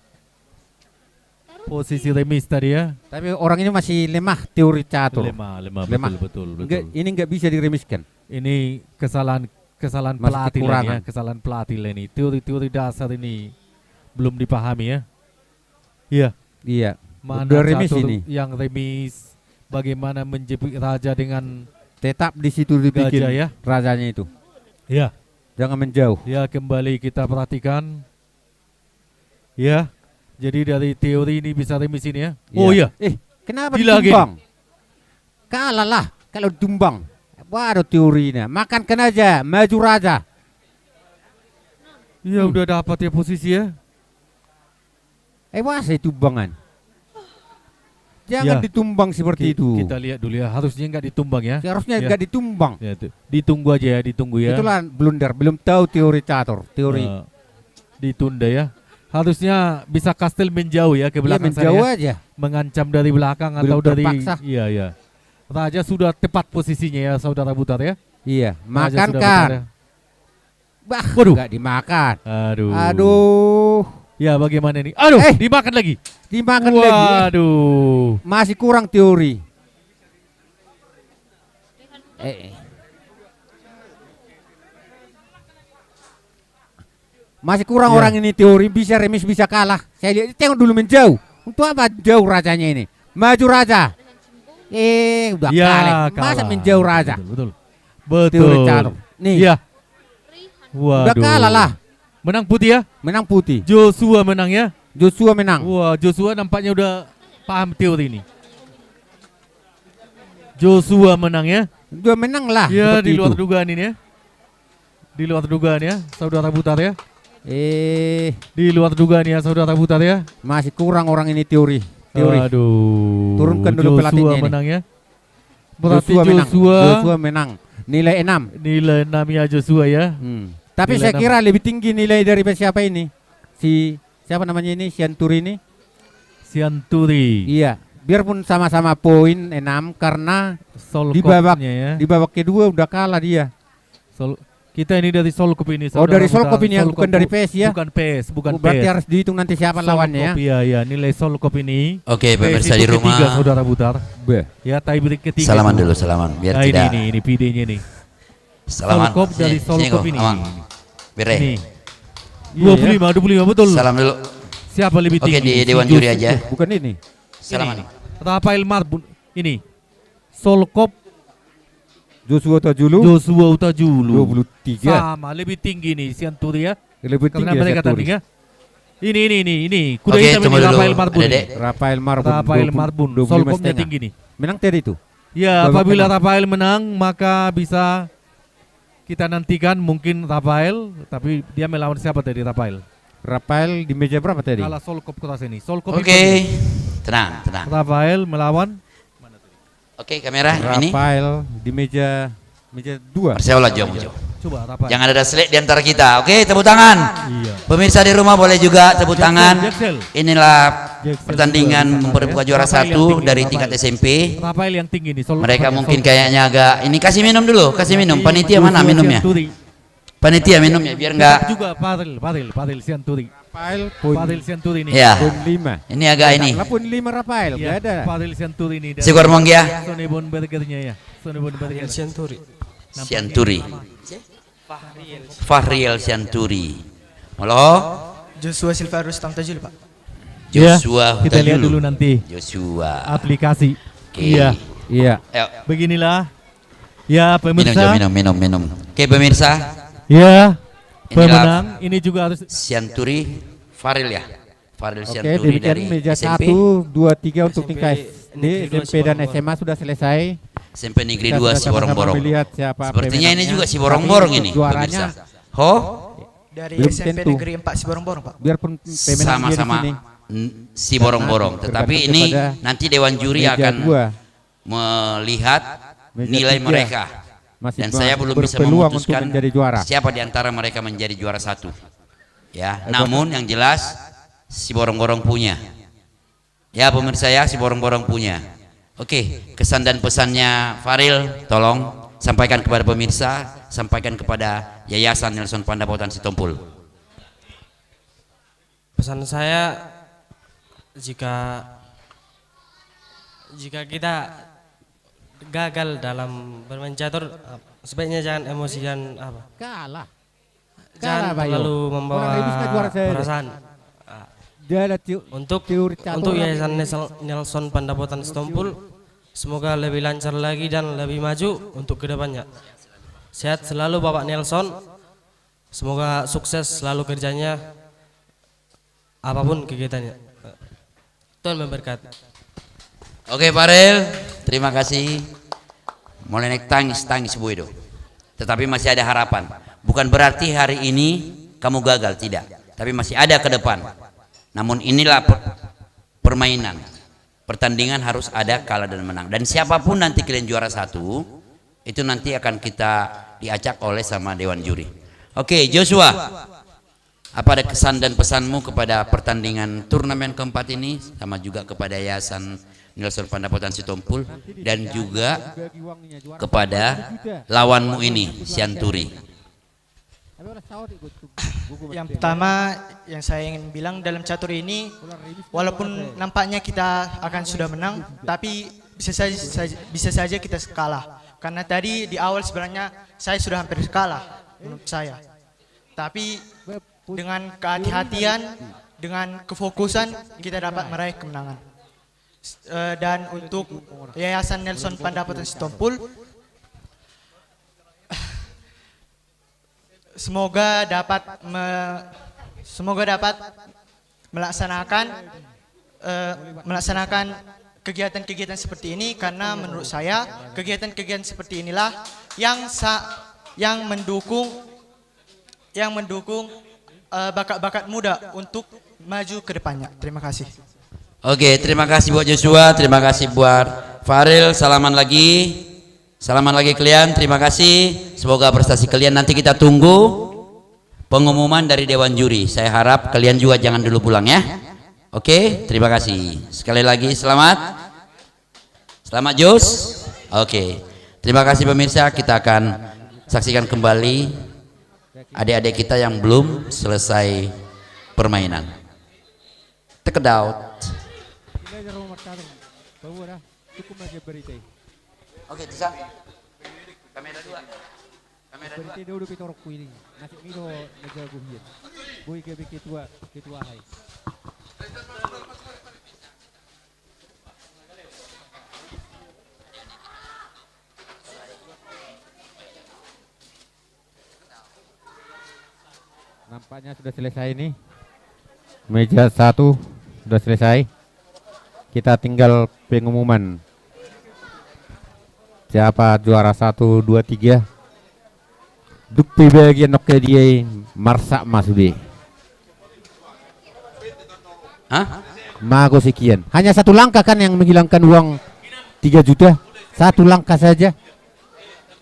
Posisi remis tadi ya. Tapi orang ini masih lemah teori catur. Lemah, betul. Ini enggak bisa diremiskan. Ini kesalahan Masih pelatih lah kekurangan. ya, kesalahan pelatih lah ini. Teori-teori dasar ini belum dipahami ya. Iya. Iya. Mana Udah remis catur ini. yang remis, bagaimana menjepit raja dengan Tetap di situ dibikin gajah ya. rajanya itu. Ya. Jangan menjauh. Ya, kembali kita perhatikan. Ya. Jadi dari teori ini bisa remis ini ya. Oh iya. Kenapa Gila, ditumbang? Kalah lah kalau ditumbang. Baru teorinya. Makankan aja, maju raja. Iya udah dapat ya posisi ya. Masa tumbangan? Jangan Ya. ditumbang seperti itu. Kita lihat dulu ya. Harusnya nggak ditumbang ya. Seharusnya Ya. nggak ditumbang. Ya, ditunggu aja ya, ditunggu ya. Itulah blunder, belum tahu teori catur, teori. Ditunda ya. Harusnya bisa kastel menjauh ya ke belakang sana menjauh ya. aja. Mengancam dari belakang Belum atau dari terpaksa. iya ya. Raja sudah tepat posisinya ya saudara Butar ya. Iya, Raja sudah makankan. benar ya. Bah, Waduh. nggak dimakan. Aduh. Aduh. Ya bagaimana ini? Aduh, dimakan lagi. Dimakan lagi. Waduh. Masih kurang teori. Masih kurang Ya. orang ini teori, bisa remis bisa kalah. Saya lihat tengok dulu menjauh. Untuk apa jauh rajanya ini? Maju raja. Udah Ya, kalah. Masa kalah. menjauh raja? Betul. Teori catur. Nih. Iya. Waduh. Udah kalah lah. Menang putih ya? Menang putih. Joshua menang ya? Joshua menang. Wah, Joshua nampaknya udah paham teori ini. Joshua menang ya? Udah menang lah. Ya, seperti di luar itu. dugaan ini ya. Di luar dugaan ya, saudara Butar ya. Di luar dugaan ya, saudara Butar ya. Masih kurang orang ini teori. Aduh. Turunkan dulu Joshua pelatihnya ini. menang ya. Berarti Joshua menang. Joshua Joshua menang. Nilai 6. Nilai 6 ya Joshua ya. Tapi Nilai saya kira lebih tinggi nilai dari siapa ini? Siapa namanya ini? Sianturi ini? Sianturi. Iya. Biarpun sama-sama poin 6 karena Solkopnya di babak ya. di babak kedua udah kalah dia. Kita ini dari Solkop ini. Oh, dari saudara Solkop Butar. ini ya, bukan dari PES ya? Bukan PES, bukan Berarti PES. harus dihitung nanti siapa lawannya ya. Iya, ya, nilai Solkop ini. Oke, pemirsa PES di itu rumah. ketiga, saudara Butar. Be. Ya, tiebreak ketiga. Salaman itu. dulu, salaman, biar nah, tidak- ini PD-nya nih. Salaman. Solkop dari Sini, Solkop kok, ini. Amang. Bere. Ini. 25 betul. Salam dulu. Siapa lebih Oke, tinggi? di Dewan Juri aja. Bukan ini. Salaman. Rafael Marbun. Ini. Solkop Joshua Utajulu. Joshua Utajulu 23. sama lebih tinggi nih Sianturi ya. Lebih Karena tinggi ya mereka Sianturi. tunggu ya. Ini. Kuda Oke, hitam tunggu ini dulu, Rafael Marbun. Dedek. ini. Rafael Marbun. Rafael Marbun. 25 Solkopnya setengah. tinggi nih. Menang tadi itu. Ya, Babak apabila enam. Rafael menang maka bisa kita nantikan mungkin Rafael, tapi dia melawan siapa tadi Rafael? Rafael di meja berapa tadi? Kalah Solkop keras ini. Solkop Oke, itu- tenang, tenang. Rafael melawan Oke, kamera ini. Rafael di meja 2. Perseolah jom. Coba Rafael. Jangan ada selek di antara kita. Oke, tepuk tangan. Iya. Pemirsa di rumah boleh juga tepuk Jaksel, tangan. Jaksel. Inilah Jaksel pertandingan juga, memperbuka ya. juara Rafael yang 1 tinggi, dari Rafael. tingkat SMP. Rafael yang tinggi nih. Mereka mungkin Solkop. kayaknya agak ini kasih minum dulu, kasih minum. Panitia mana Joshua minumnya? Sianturi. Panitia minumnya biar enggak. Juga Fadil Sianturi. Fadil Sianturi nih. Ya. Poin 5. Ini agak ini. Poin 5 Rafael. Ya, Gak ada. Fadil Sianturi nih. dari Sigor Monggia. Sonebon Burgernya ya. Sonebon Burger. Sianturi. Sianturi. Fahriel Sianturi. Halo. Joshua Silvarus Tamtajul, Pak. Joshua Ya, kita lihat Hutajulu. dulu nanti Joshua. aplikasi. Oke. Iya. Iya. Ayo. Beginilah. Ya, Minum, pemirsa. Jo, minum. Oke, pemirsa. Ya. Inilah Pemenang ini juga harus Sianturi Faril ya. Faril Oke, Sianturi demikian dari meja SMP. 1, 2, 3 untuk SMP tingkat SD, SMP dan Siborong-Borong. SMA sudah selesai. SMP Negeri Kita 2 sudah si sama-sama Borong-Borong. melihat siapa Sepertinya ini pemenangnya. juga si Borong-Borong Tapi ini, juaranya pemirsa. Ho? Dari Belum SMP tentu. Negeri 4 Siborong-Borong, Pak. Biarpun pemenang Sama-sama di sini. si Borong-Borong. Karena Tetapi tergantung ini kepada nanti Dewan Juri meja akan 2. melihat Meja nilai 3. mereka. Masih Dan saya belum bisa berpeluang untuk memutuskan menjadi juara. siapa di antara mereka menjadi juara 1. Ya, namun yang jelas si Borong-Borong punya. Ya pemirsa ya, si Borong-Borong punya. Oke, kesan dan pesannya Faril tolong sampaikan kepada pemirsa, sampaikan kepada Yayasan Nelson Pandapotan Sitompul. Pesan saya, jika kita gagal dalam bermain catur, sebaiknya jangan emosi dan apa. Kalah. Jangan Bayu. terlalu membawa Orang habis nggak juara saya. perasaan. Dia ada Untuk teori catur untuk apa Yayasan ini? Nelson Pandapotan Sitompul, semoga lebih lancar lagi dan lebih maju untuk kedepannya. Sehat selalu Bapak Nelson. Semoga sukses selalu kerjanya. apapun kegiatannya. Tuhan memberkati. Oke Farel, terima kasih. Mulai naik tangis Bu Edo. Tetapi masih ada harapan. Bukan berarti hari ini kamu gagal, tidak. Tapi masih ada ke depan. Namun inilah permainan. Pertandingan harus ada kalah dan menang. Dan siapapun nanti kalian juara 1, itu nanti akan kita diacak oleh sama Dewan Juri. Oke Joshua, apa ada kesan dan pesanmu kepada pertandingan turnamen keempat ini, sama juga kepada Yayasan Nelson Pandapotan Sitompul, dan juga kepada lawanmu ini, Sianturi? Yang pertama yang saya ingin bilang, dalam catur ini walaupun nampaknya kita akan sudah menang, tapi bisa saja kita kalah. Karena tadi di awal sebenarnya saya sudah hampir kalah menurut saya. Tapi dengan kehati-hatian, dengan kefokusan, kita dapat meraih kemenangan. Dan untuk Yayasan Nelson Pandapotan Sitompul, semoga dapat melaksanakan kegiatan-kegiatan seperti ini, karena menurut saya kegiatan-kegiatan seperti inilah yang mendukung bakat-bakat muda untuk maju ke depannya. Terima kasih. Oke, terima kasih buat Joshua, terima kasih buat Farel, salaman lagi kalian, terima kasih. Semoga prestasi kalian, nanti kita tunggu pengumuman dari Dewan Juri. Saya harap kalian juga jangan dulu pulang ya. Oke, terima kasih. Sekali lagi selamat Jos. Oke, terima kasih pemirsa, kita akan saksikan kembali adik-adik kita yang belum selesai permainan. Tekedaut. Oke, Tisa. Kamera 2. Kamera 2. Dulu pitorok kuiling. Nasi miro najago hiyan. Boy gabi ketua hai. Nampaknya sudah selesai nih. Meja 1 sudah selesai. Kita tinggal pengumuman siapa juara 1, 2, 3. Dukti bagian nok dia Marsa Masude. Hah? Mago sekian. Hanya 1 langkah kan yang menghilangkan uang 3 juta. 1 langkah saja.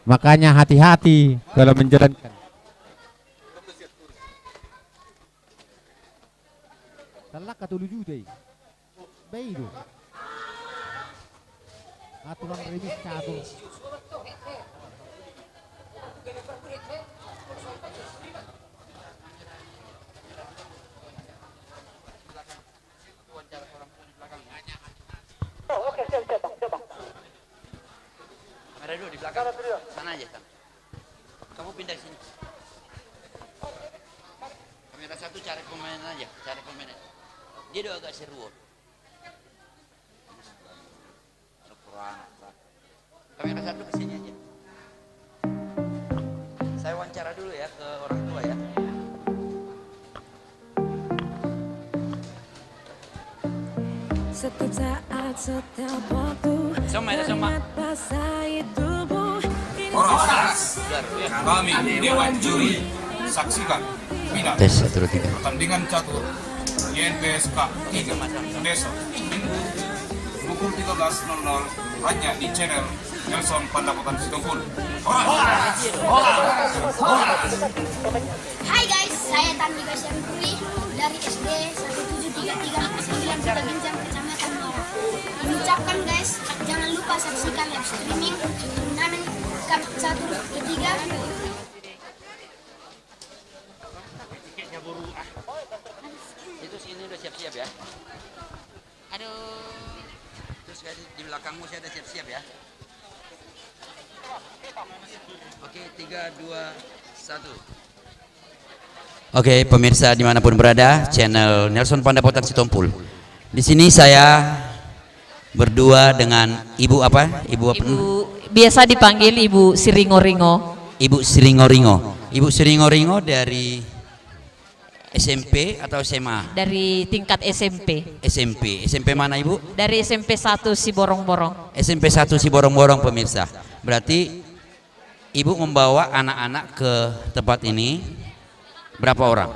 Makanya hati-hati kalau menjalankan. Talak atau 7 juta. Baik itu. Aturan remis cabut. Oke, coba. Kamera 2 di belakang. Sana aja, sana. Kamu pindah sini. Kamera 1 cari pemain aja, Dia udah agak seru. Kamera 1 ke sini aja. Saya wawancara dulu ya ke orang tua ya. Setiap saat, setiap waktu, keringat basahi tubuh. Horas, kami Dewan Juri, saksikan final pertandingan catur YNPSK 3 besok Minggu pukul 13.00 hanya di channel Nelson Pandapotan Sitompul. Hai guys, saya Tandi Gasyanturi dari SD 1733 Kota Binjang, Kecamatan Muara. Mengucapkan guys, jangan lupa saksikan live streaming turnamen catur ketiga. Itu sini udah siap-siap ya. Aduh. Terus di belakangmu saya udah siap-siap ya. Oke, 3, 2, 1. Oke, pemirsa dimanapun berada, channel Nelson Pandapotan Sitompul. Di sini saya berdua dengan Ibu apa? Ibu biasa dipanggil Ibu Siringo-ringo. Ibu Siringo-ringo. Ibu Siringo-ringo dari SMP atau SMA? Dari tingkat SMP. SMP mana Ibu? Dari SMP 1 Siborong-Borong. SMP 1 Siborong-Borong pemirsa. Berarti Ibu membawa anak-anak ke tempat ini berapa orang?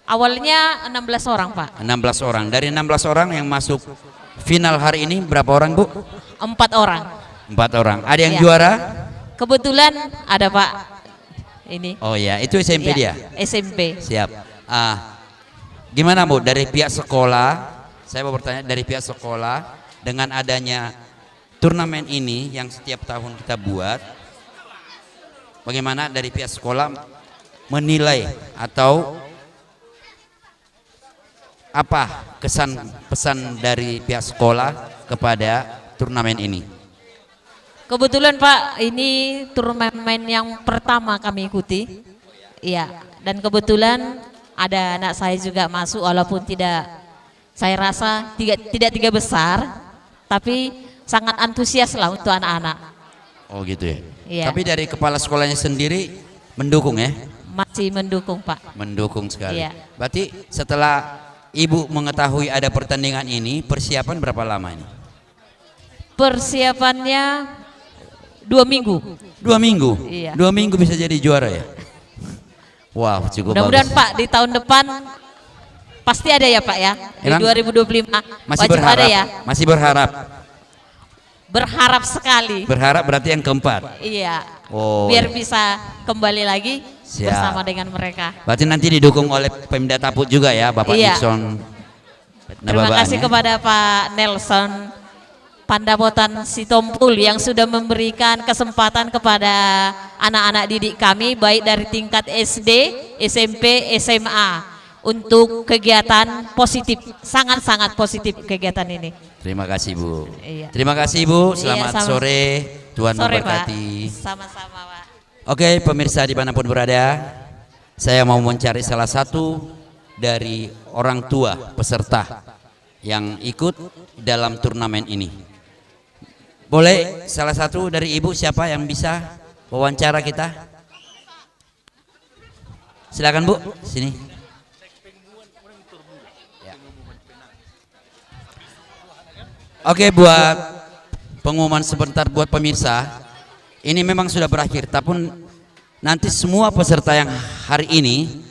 Awalnya 16 orang Pak. 16 orang. Dari 16 orang yang masuk final hari ini berapa orang Bu? 4 orang. 4 orang. Ada yang Ya. juara? Kebetulan ada Pak. Ini. Oh ya, itu SMP Ya, dia? SMP. Siap. Gimana Bu, dari pihak sekolah, saya mau bertanya dari pihak sekolah, dengan adanya turnamen ini yang setiap tahun kita buat, bagaimana dari pihak sekolah menilai atau apa kesan pesan dari pihak sekolah kepada turnamen ini? Kebetulan Pak, ini turnamen yang pertama kami ikuti. Iya, dan kebetulan ada anak saya juga masuk walaupun tidak, saya rasa tidak tiga besar, tapi sangat antusias lah untuk anak-anak. Oh gitu ya. Iya. Tapi dari kepala sekolahnya sendiri mendukung ya? Masih mendukung Pak. Mendukung sekali. Iya. Berarti setelah Ibu mengetahui ada pertandingan ini, persiapan berapa lama ini? Persiapannya 2 minggu. 2 minggu? Iya. 2 minggu bisa jadi juara ya? Wow, cukup Mudah-mudahan bagus. Pak di tahun depan pasti ada ya Pak ya. Di Emang 2025 masih wajib berharap, ada ya. masih berharap. Berharap sekali. Berharap berarti yang keempat. Iya. Oh, Biar iya. bisa kembali lagi Siap. bersama dengan mereka. Berarti nanti didukung oleh Pemda Taput juga ya, Bapak Iya. Nixon. Terima Nababaan kasih ya. kepada Pak Nelson Pandapotan Sitompul yang sudah memberikan kesempatan kepada anak-anak didik kami baik dari tingkat SD, SMP, SMA untuk kegiatan positif, sangat-sangat positif kegiatan ini. Terima kasih Bu. Iya. Terima kasih Bu. Iya, Selamat sama. sore. Tuhan Sore, memberkati. Pak. Sama-sama Pak. Oke, pemirsa dimanapun berada, saya mau mencari salah satu dari orang tua peserta yang ikut dalam turnamen ini. Boleh salah satu dari ibu siapa yang bisa wawancara kita? Silakan Bu, sini. Ya. Oke, buat pengumuman sebentar buat pemirsa. Ini memang sudah berakhir, tapi nanti semua peserta yang hari ini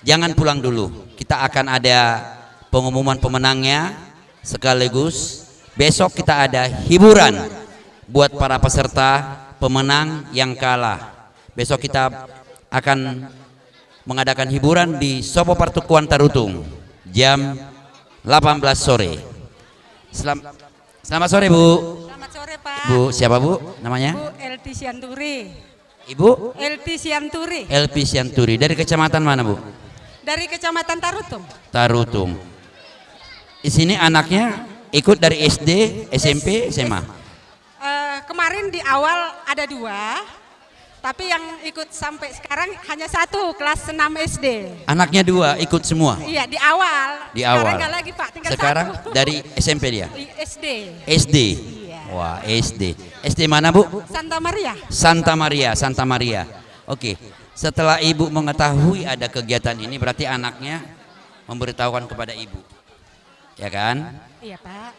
jangan pulang dulu. Kita akan ada pengumuman pemenangnya sekaligus besok kita ada hiburan buat para peserta pemenang yang kalah. Besok kita akan mengadakan hiburan di Sopo Partukuan Tarutung jam 18 sore. Selamat sore Bu. Selamat sore Pak. Bu, siapa Bu namanya? Bu Elti Sianturi. Ibu? Elti Sianturi. Elpi Sianturi. Dari kecamatan mana Bu? Dari Kecamatan Tarutung. Tarutung. Di sini anaknya ikut dari SD, SMP, SMA. Kemarin di awal ada 2, tapi yang ikut sampai sekarang hanya 1, kelas 6 SD. Anaknya 2 ikut semua. Iya di awal. Di Sekarang awal. nggak lagi Pak, tinggal Sekarang 1. dari SMP dia. SD. SD. Wah, SD. SD mana Bu? Santa Maria. Santa Maria, Santa Maria. Oke. Setelah ibu mengetahui ada kegiatan ini, berarti anaknya memberitahukan kepada ibu. Ya kan? Iya Pak.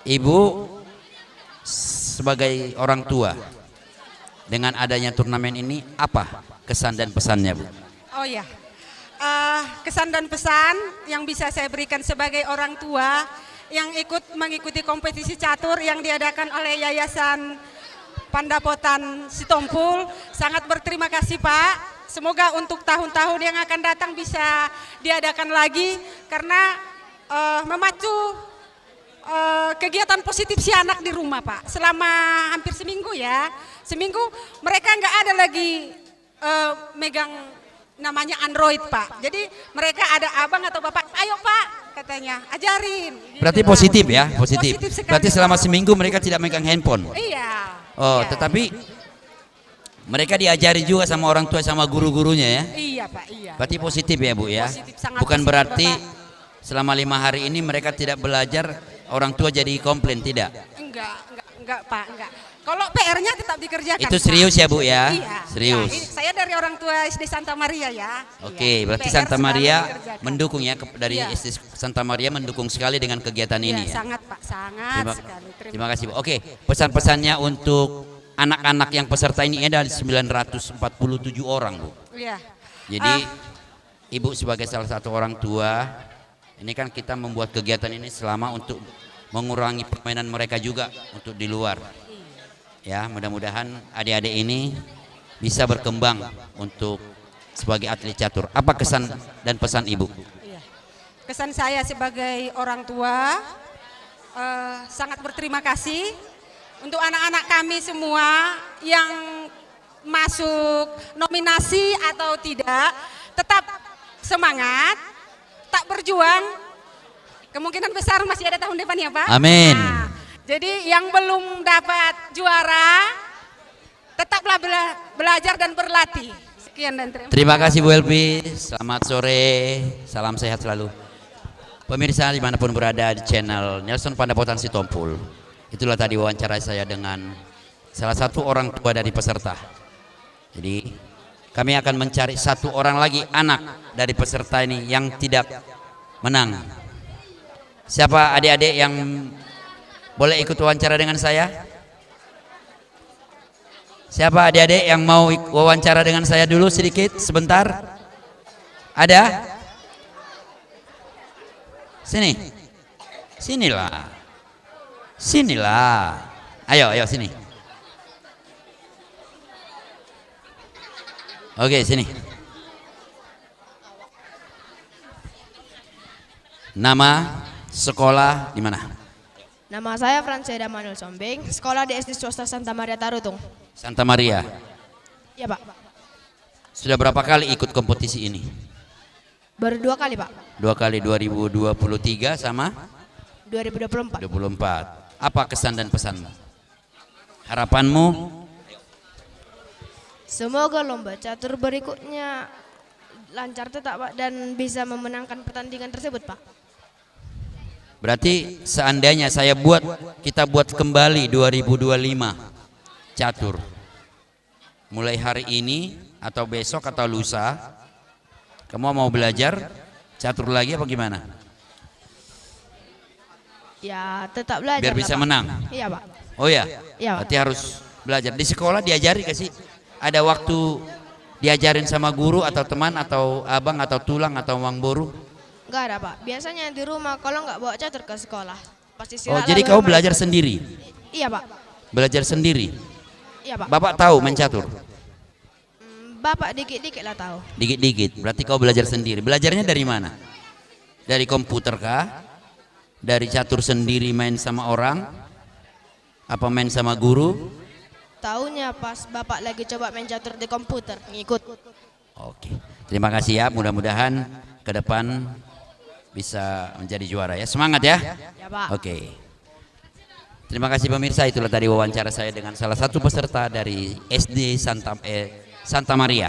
Ibu sebagai orang tua dengan adanya turnamen ini apa kesan dan pesannya Bu? Oh ya, kesan dan pesan yang bisa saya berikan sebagai orang tua yang mengikuti kompetisi catur yang diadakan oleh Yayasan Pandapotan Sitompul, sangat berterima kasih Pak. Semoga untuk tahun-tahun yang akan datang bisa diadakan lagi karena memacu kegiatan positif si anak di rumah Pak. Selama hampir seminggu ya, seminggu mereka nggak ada lagi megang namanya Android Pak. Jadi mereka ada abang atau bapak, ayo Pak katanya ajarin. Berarti positif ya, positif. Positif sekali. Berarti selama seminggu mereka tidak megang handphone. Iya. Oh, tetapi mereka diajari juga sama orang tua sama guru-gurunya ya. Iya Pak, iya. Berarti positif ya Bu ya. Positif, sangat Bukan positif, berarti Bapak. selama 5 hari ini mereka tidak belajar, orang tua jadi komplain, tidak. Enggak Pak, enggak. Kalau PR-nya tetap dikerjakan. Itu Pak. serius ya Bu ya? Iya. Serius. Nah, saya dari orang tua SD Santa Maria ya. Oke, berarti PR Santa selalu Maria dikerjakan. mendukung ya dari Iya. SD Santa Maria mendukung sekali dengan kegiatan ini ya. Sangat Pak, sangat Terima, sekali. terima kasih Bu. Oke, pesan-pesannya untuk anak-anak yang peserta ini ada 947 orang Bu. Iya. Jadi Ibu sebagai salah satu orang tua, ini kan kita membuat kegiatan ini selama untuk mengurangi permainan mereka juga untuk di luar. Ya, mudah-mudahan adik-adik ini bisa berkembang untuk sebagai atlet catur. Apa kesan dan pesan Ibu? Kesan saya sebagai orang tua sangat berterima kasih untuk anak-anak kami semua yang masuk nominasi atau tidak, tetap semangat, tak berjuang. Kemungkinan besar masih ada tahun depan ya Pak. Amin. Nah, jadi yang belum dapat juara, tetaplah belajar dan berlatih. Sekian dan Terima kasih Bu Elvi. Selamat sore, salam sehat selalu. Pemirsa dimanapun berada di channel Nelson Pandapotan Sitompul. Itulah tadi wawancara saya dengan salah satu orang tua dari peserta. Jadi kami akan mencari satu orang lagi anak dari peserta ini yang tidak menang. Siapa adik-adik yang boleh ikut wawancara dengan saya? Siapa adik-adik yang mau wawancara dengan saya dulu sedikit sebentar? Ada? Sini. Sinilah. Sinilah. Ayo, ayo sini. Oke, sini. Nama, sekolah di mana? Nama saya Franseda Manuel Sombing, sekolah di SD Swasta Santa Maria Tarutung. Santa Maria. Ya Pak, Sudah berapa kali ikut kompetisi ini? baru 2 kali Pak, 2 kali, 2023 sama 2024. 24. Apa kesan dan pesanmu? Harapanmu? Semoga lomba catur berikutnya lancar tetap Pak dan bisa memenangkan pertandingan tersebut Pak. Berarti seandainya kita buat kembali 2025 catur. Mulai hari ini atau besok atau lusa, kamu mau belajar catur lagi apa gimana? Ya tetap belajar Biar lah, bisa Pak. menang. Iya Pak. Oh ya? Iya, Pak. Berarti harus belajar. Di sekolah diajari gak sih? Ada waktu diajarin sama guru atau teman atau abang atau tulang atau Mang Boru? Enggak ada Pak, biasanya di rumah kalau nggak bawa catur ke sekolah pasti Oh, istirahat jadi lalu kau main belajar catur. sendiri? Iya Pak. Belajar sendiri? Iya Pak. Bapak tahu main catur? Bapak dikit-dikit lah tahu. Dikit-dikit, berarti kau belajar sendiri. Belajarnya dari mana? Dari komputer kah? Dari catur sendiri main sama orang? Apa main sama guru? Taunya pas Bapak lagi coba main catur di komputer, ngikut. Oke, terima kasih ya. Mudah-mudahan ke depan bisa menjadi juara ya. Semangat ya. Ya, Pak. Oke. Terima kasih pemirsa, itulah tadi wawancara saya dengan salah satu peserta dari SD Santa Maria.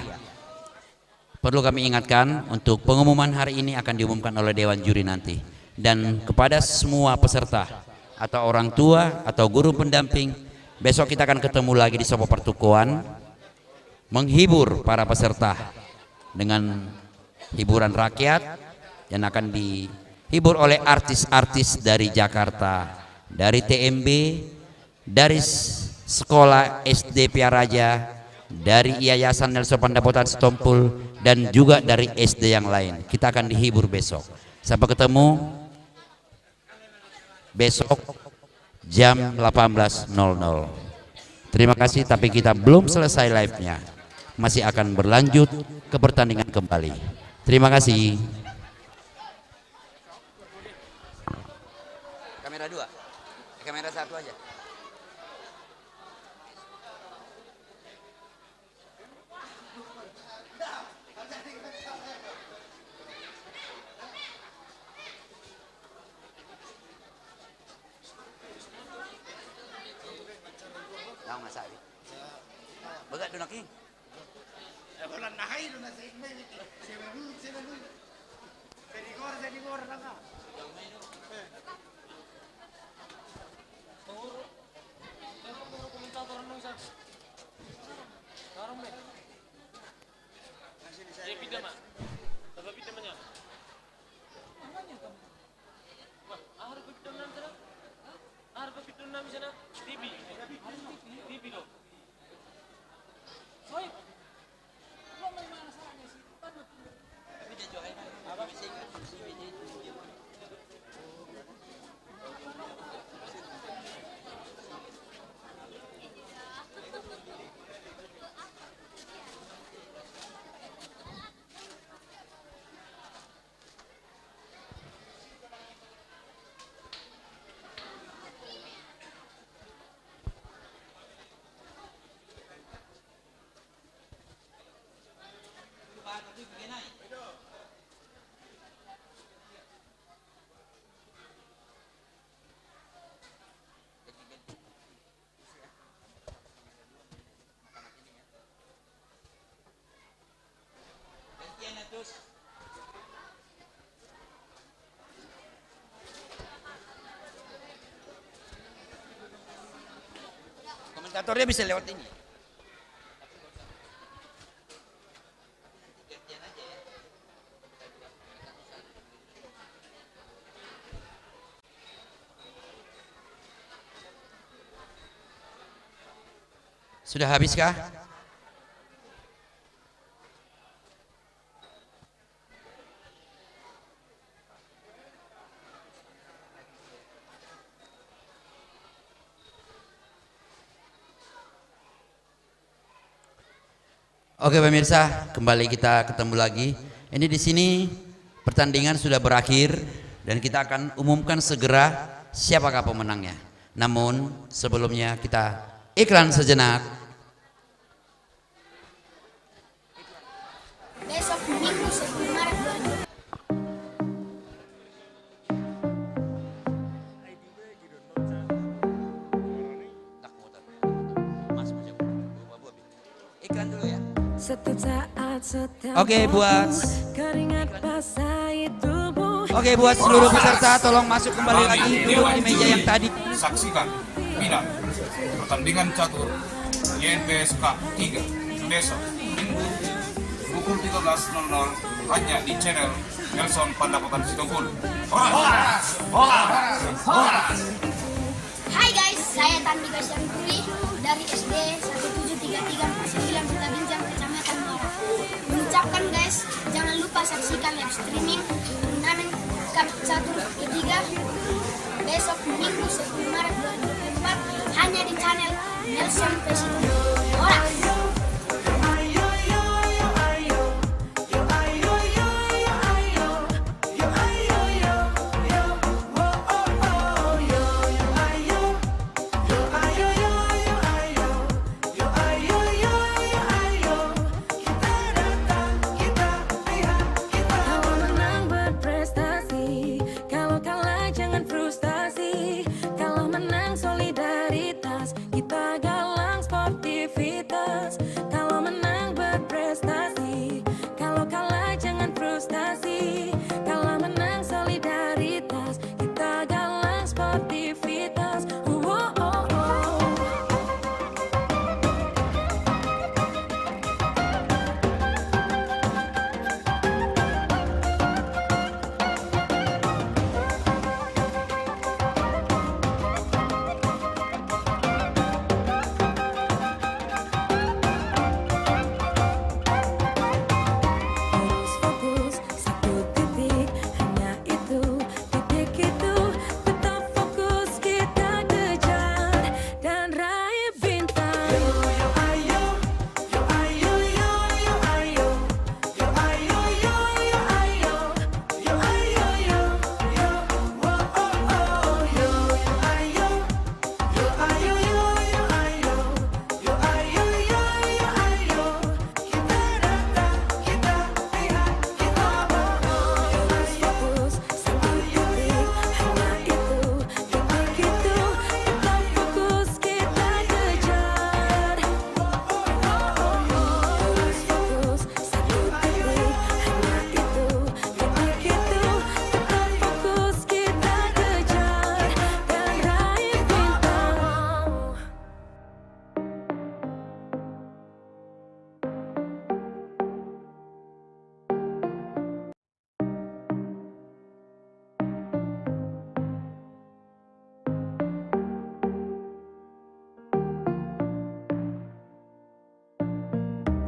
Perlu kami ingatkan untuk pengumuman hari ini akan diumumkan oleh Dewan Juri nanti. Dan kepada semua peserta atau orang tua atau guru pendamping, besok kita akan ketemu lagi di Sopo Pertukuan menghibur para peserta dengan hiburan rakyat yang akan dihibur oleh artis-artis dari Jakarta, dari TMB, dari sekolah SD Piaraja, dari Yayasan Nelson Pandapotan Sitompul, dan juga dari SD yang lain. Kita akan dihibur besok. Sampai ketemu besok jam 18.00. Terima kasih, tapi kita belum selesai live-nya. Masih akan berlanjut ke pertandingan kembali. Terima kasih. Kamera 2, kamera 1 aja. Tahu nggak sabi? Baga doon aki. Wala na kayo doon na sa ikmay. Sila nun. Senigor lang ka. Fasilitatornya bisa lewat ini. Sudah habiskah? Oke pemirsa, kembali kita ketemu lagi. Ini di sini pertandingan sudah berakhir dan kita akan umumkan segera siapakah pemenangnya. Namun sebelumnya kita iklan sejenak. Besok Minggu 10 Maret 2020. Iklan dulu ya. Oke, buat seluruh peserta tolong masuk kembali lagi duduk di meja yang tadi. Saksikan final pertandingan catur YNPSK 3 besok Minggu pukul 13.00 hanya di channel Nelson Pandapotan Sitompul. Hai guys, saya Tandika Syarifuri dari SD 1733 Pasir Kota Binjang, Kecamatan Muara. Mengucapkan guys, jangan lupa saksikan live streaming turnamen Cup Catur ketiga besok Minggu 10 Maret 2024 hanya di channel Nelson Pesito.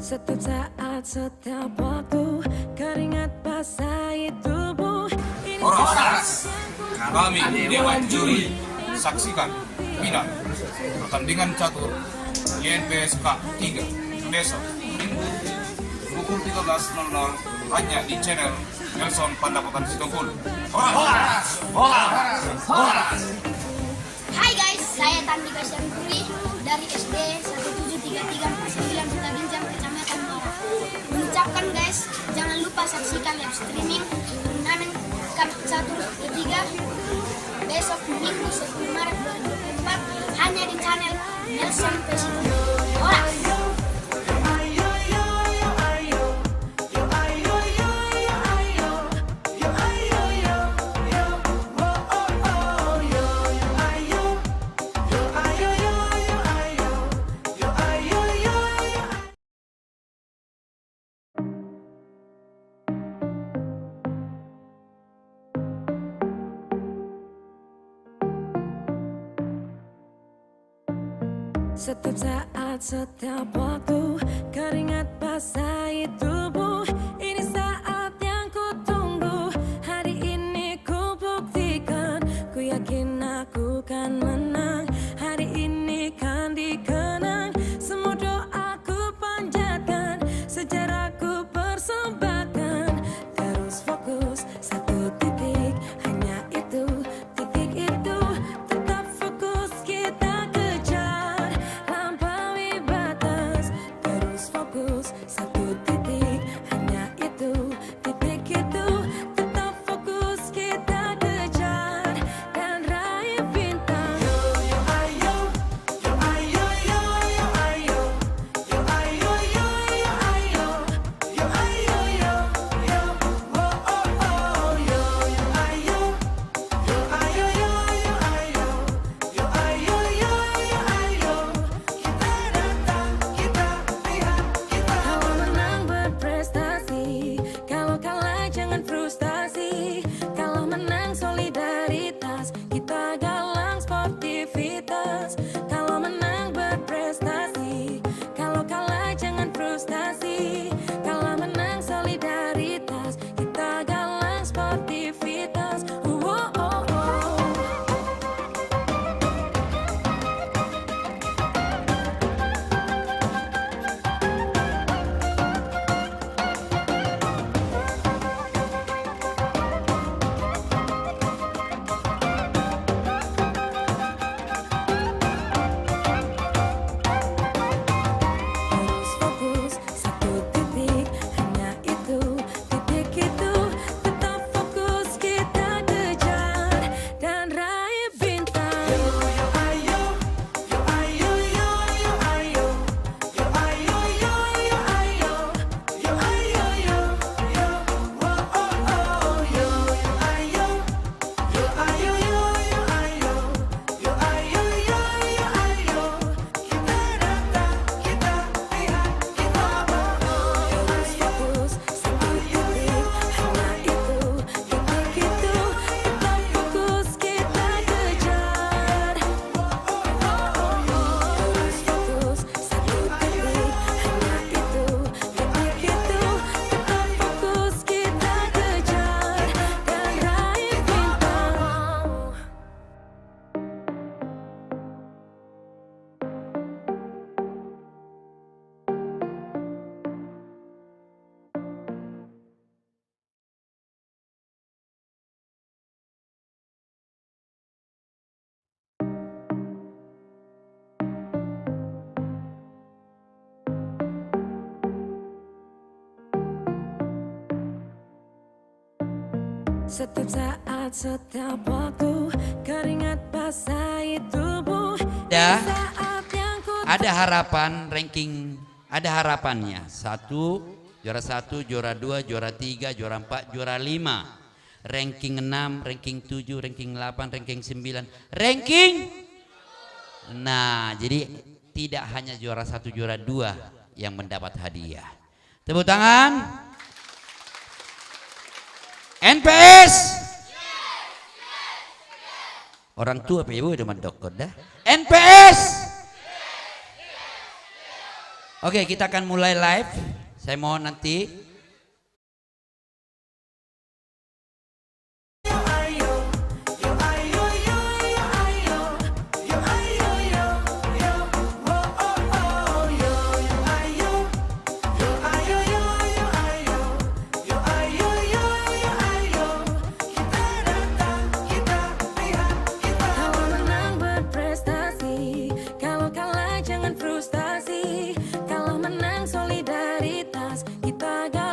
Setiap saat, setiap waktu, keringat basahi tubuh. Horas, kami Dewan Juri saksikan final pertandingan catur YNPSK 3 besok Minggu pukul 13.00 hanya di channel Nelson Pandapotan Sitompul. Hai guys, saya Tandika Syarifuri dari SD 1733 Pasir Kota Binjang, Kecamatan Muara. Mengucapkan guys, jangan lupa saksikan live streaming turnamen Cup Catur ketiga besok Minggu 10 Maret 2024 hanya di channel Nelson Pesito. Setiap saat, setiap waktu, keringat basahi tubuh. Ini saat yang ku tunggu. Hari ini ku buktikan, ku yakin aku kan menang. Hari ini kan dikenang, semua doaku panjatkan, sejarahku persembahkan. Terus fokus, satu titik, hanya itu, titik itu. Tetap fokus kita kejar, lampaui batas. Terus fokus, satu titik, hanya itu, titik itu. Tetap fokus kita kejar, dan raih bintang. Yo yo ayo, yo ayo yo yo ayo, yo ayo yo yo ayo, yo ayo yo yo, oh oh oh, yo yo ayo, yo ayo yo yo ayo, yo ayo yo yo ayo. Kita datang, kita lihat, kita. Kalau menang berprestasi, kalau kalah jangan frustasi. Kalau menang solidaritas, kita galang sportivitas. Kalau menang berprestasi, kalau kalah jangan frustasi. Kalau menang solidaritas, kita galang sportivitas. Oh, oh, oh. Terus fokus, satu titik, hanya itu, titik itu. Tetap fokus kita kejar, dan raih bintang. Yo yo ayo, yo ayo yo yo ayo, yo ayo yo yo ayo, yo ayo yo yo, oh oh oh, yo yo ayo, yo ayo yo yo ayo, yo ayo yo yo ayo. Kita datang, kita lihat, kita terus fokus, satu titik, hanya itu, titik itu. Tetap fokus kita kejar. Terus fokus, satu titik, hanya itu, titik itu. Tetap fokus kita kejar, dan raih bintang. Setiap saat, setiap waktu, keringat basahi tubuh. Ya, ada harapan ranking, ada harapannya. Juara 1, juara 2, juara 3, juara 4, juara 5. Ranking 6, ranking 7, ranking 8, ranking 9, ranking. Nah, jadi tidak hanya juara 1, juara 2 yang mendapat hadiah. Tepuk tangan. NPS. Orang tua apa ibu udah mendokter dah. NPS. Oke, kita akan mulai live. Saya mohon nanti Kalau menang berprestasi, kalau kalah jangan frustasi. Kalau menang solidaritas, kita galang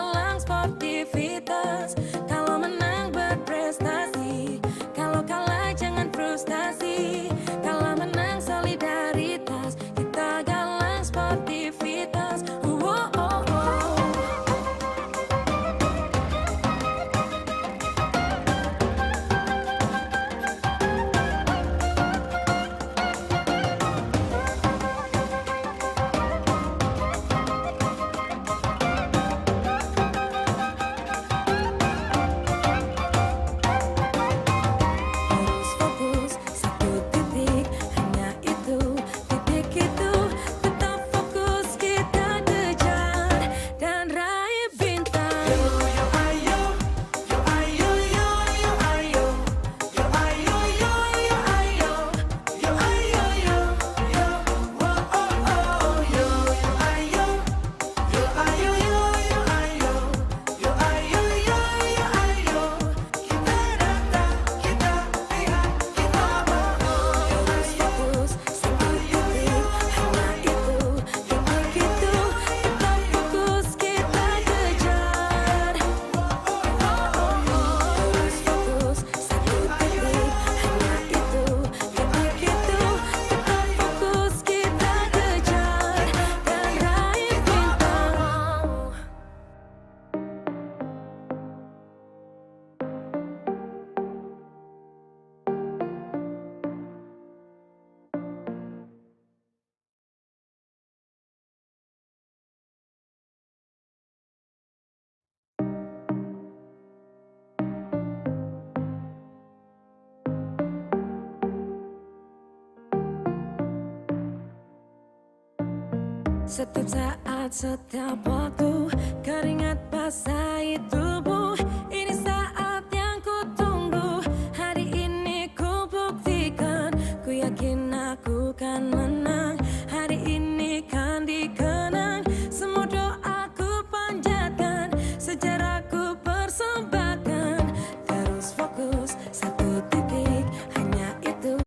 Setiap saat, setiap waktu, keringat basahi tubuh. Ini saat yang ku tunggu. Hari ini ku buktikan, ku yakin aku kan menang. Hari ini kan dikenang, semua doaku panjatkan, sejarahku persembahkan. Terus fokus, satu titik, hanya itu.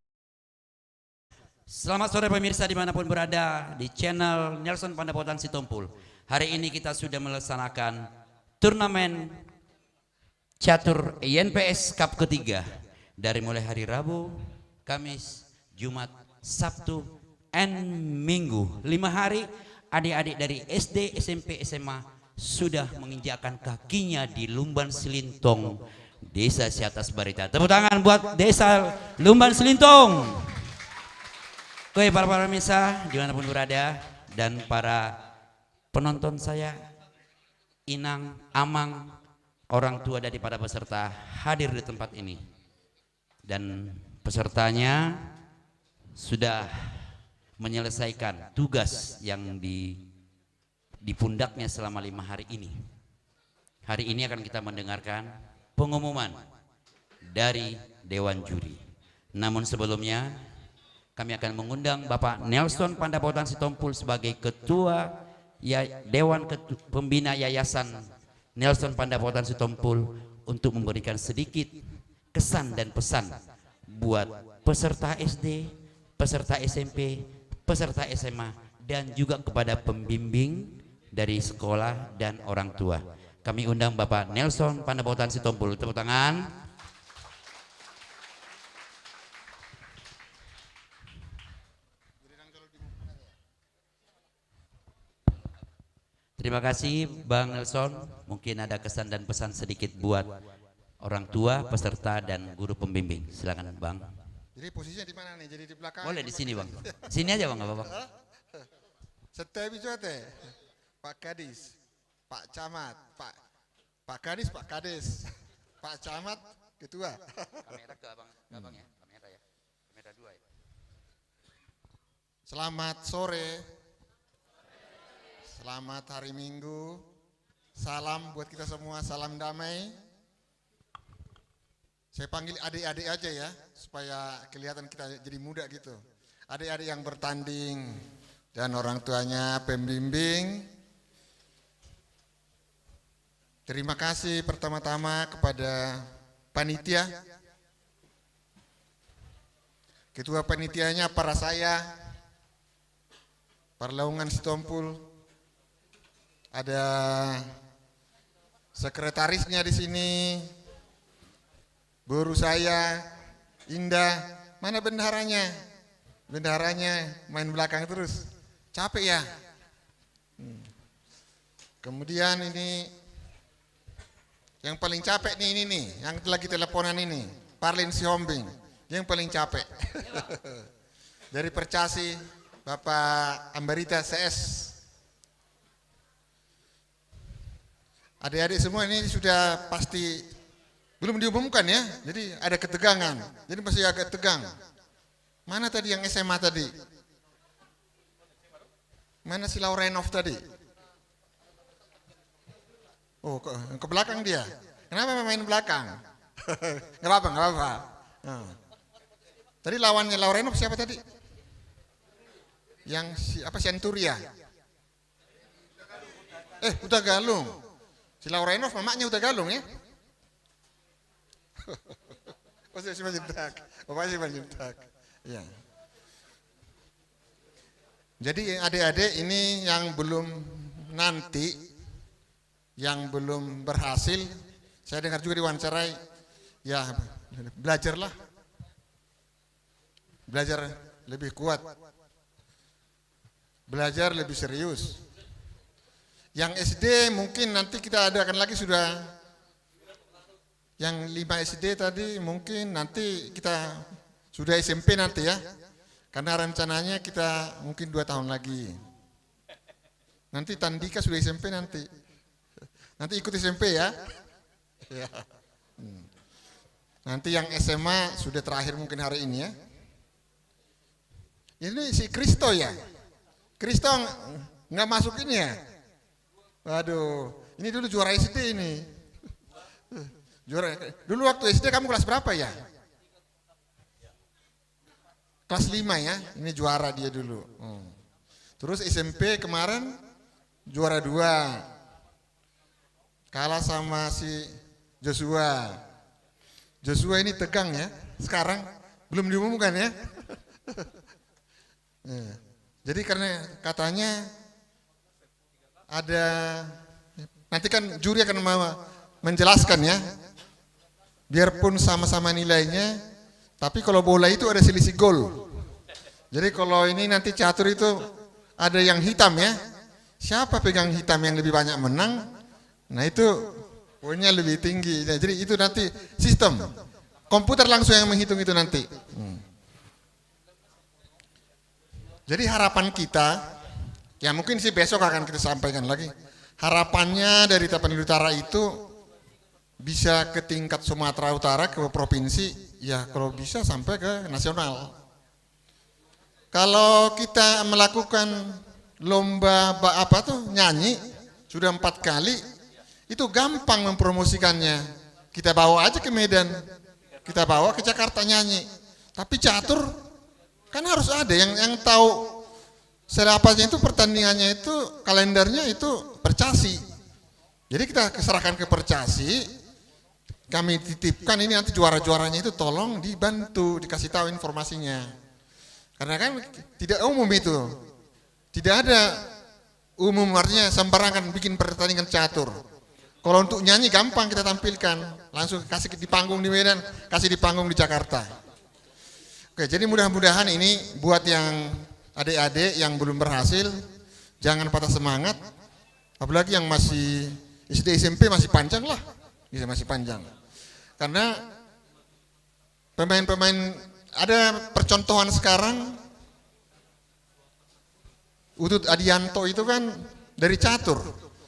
Selamat sore pemirsa dimanapun berada di channel Nelson Pandapotan Sitompul. Hari ini kita sudah melaksanakan turnamen catur INPS Cup ketiga. Dari mulai hari Rabu, Kamis, Jumat, Sabtu, and Minggu. 5 hari adik-adik dari SD, SMP, SMA sudah menginjakkan kakinya di Lumban Selintong, Desa Siatas Barita. Tepuk tangan buat Desa Lumban Selintong. Oke, para pemirsa dimanapun berada dan para penonton saya, Inang, Amang, orang tua daripada peserta hadir di tempat ini. Dan pesertanya sudah menyelesaikan tugas yang di pundaknya selama 5 hari ini. Hari ini akan kita mendengarkan pengumuman dari Dewan Juri. Namun sebelumnya kami akan mengundang Bapak Nelson Pandapotan Sitompul sebagai Ketua Dewan Pembina Yayasan Nelson Pandapotan Sitompul untuk memberikan sedikit kesan dan pesan buat peserta SD, peserta SMP, peserta SMA, dan juga kepada pembimbing dari sekolah dan orang tua. Kami undang Bapak Nelson Pandapotan Sitompul. Tepuk tangan. Terima kasih Bang Nelson. Mungkin ada kesan dan pesan sedikit buat orang tua, peserta, dan guru pembimbing. Silakan Bang. Jadi posisinya di mana nih? Jadi di belakang? Boleh di sini Bang. Sini aja Bang, nggak apa-apa. Setiap bicara Pak Kadis, Pak Camat, Pak Kadis, Pak Kades, Pak Camat, Ketua. Kamera ke abang ya, kamera ya, kamera 2 ya. Selamat sore. Selamat hari Minggu, salam buat kita semua, salam damai. Saya panggil adik-adik aja ya, supaya kelihatan kita jadi muda gitu. Adik-adik yang bertanding dan orang tuanya pembimbing. Terima kasih pertama-tama kepada panitia. Ketua panitianya para saya, Perlaungan Sitompul. Ada sekretarisnya di sini, guru saya, Indah. Mana bendaharanya? Bendaharanya main belakang terus, capek ya. Kemudian ini yang paling capek nih, ini nih, yang lagi teleponan ini, Parlin Sihombing, yang paling capek. Dari Percasi, Bapak Ambarita CS. Adik-adik semua ini sudah pasti belum diumumkan ya, jadi ada ketegangan, jadi masih agak tegang. Mana tadi yang SMA tadi? Mana si Laurenov tadi? Oh, ke belakang dia. Kenapa main belakang? Nggak apa-apa, nggak apa-apa. Nah. Tadi lawannya Laurenov siapa tadi? Yang siapa? Centuria. Udah Galung. Si Laurenov mamanya udah Galung ya? Masih Manjimtak. Ya. Jadi adik-adik ini yang belum nanti, yang belum berhasil, saya dengar juga diwawancarai, ya belajarlah, belajar lebih kuat, belajar lebih serius. Yang SD mungkin nanti kita adakan lagi sudah, yang 5 SD tadi mungkin nanti kita sudah SMP nanti ya, karena rencananya kita mungkin 2 tahun lagi. Nanti Tandika sudah SMP nanti ikut SMP ya. Nanti yang SMA sudah terakhir mungkin hari ini ya. Ini si Kristo ya, Kristo Nggak masuk ini ya? Waduh, ini dulu juara SD ini. Juara. Dulu waktu SD kamu kelas berapa ya? Kelas 5 ya, ini juara dia dulu. Terus SMP kemarin juara 2. Kalah sama si Joshua. Joshua ini tegang ya, sekarang belum diumumkan ya. Jadi karena katanya ada, nanti kan juri akan menjelaskan ya, biarpun sama-sama nilainya, tapi kalau bola itu ada selisih gol. Jadi kalau ini nanti catur itu ada yang hitam ya, siapa pegang hitam yang lebih banyak menang, nah itu poinnya lebih tinggi. Nah, jadi itu nanti sistem komputer langsung yang menghitung itu nanti. Jadi harapan kita, ya mungkin sih besok akan kita sampaikan lagi. Harapannya dari Tapanuli Utara itu bisa ke tingkat Sumatera Utara, ke provinsi, ya kalau bisa sampai ke nasional. Kalau kita melakukan lomba nyanyi sudah 4 kali, itu gampang mempromosikannya. Kita bawa aja ke Medan, kita bawa ke Jakarta nyanyi. Tapi catur kan harus ada yang tahu serapasnya itu, pertandingannya itu, kalendernya itu Percasi. Jadi kita serahkan ke Percasi, kami titipkan ini nanti juara-juaranya itu tolong dibantu, dikasih tahu informasinya. Karena kan tidak umum itu, tidak ada umum, artinya sembarangan bikin pertandingan catur. Kalau untuk nyanyi gampang kita tampilkan, langsung kasih di panggung di Medan, kasih di panggung di Jakarta. Oke, jadi mudah-mudahan ini buat yang adik-adik yang belum berhasil, jangan patah semangat. Apalagi yang masih SD SMP masih panjang lah, bisa masih panjang. Karena pemain-pemain, ada percontohan sekarang, Utut Adianto itu kan dari catur,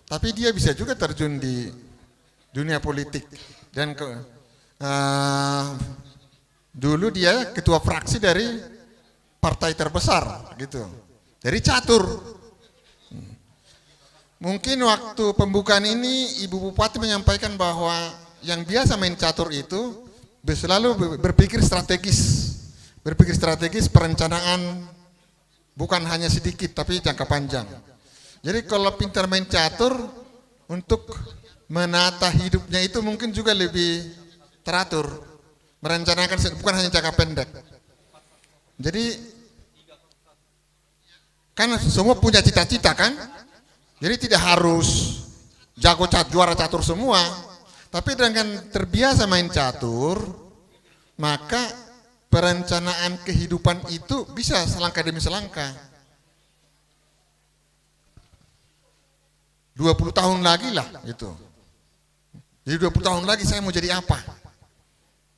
tapi dia bisa juga terjun di dunia politik. Dan dulu dia ketua fraksi dari partai terbesar gitu, dari catur. Mungkin waktu pembukaan ini Ibu Bupati menyampaikan bahwa yang biasa main catur itu selalu berpikir strategis perencanaan, bukan hanya sedikit tapi jangka panjang. Jadi kalau pintar main catur, untuk menata hidupnya itu mungkin juga lebih teratur, merencanakan bukan hanya jangka pendek. Jadi kan semua punya cita-cita kan, jadi tidak harus jago juara catur semua, tapi dengan terbiasa main catur, maka perencanaan kehidupan itu bisa selangkah demi selangkah. 20 tahun lagi lah gitu. Jadi 20 tahun lagi saya mau jadi apa?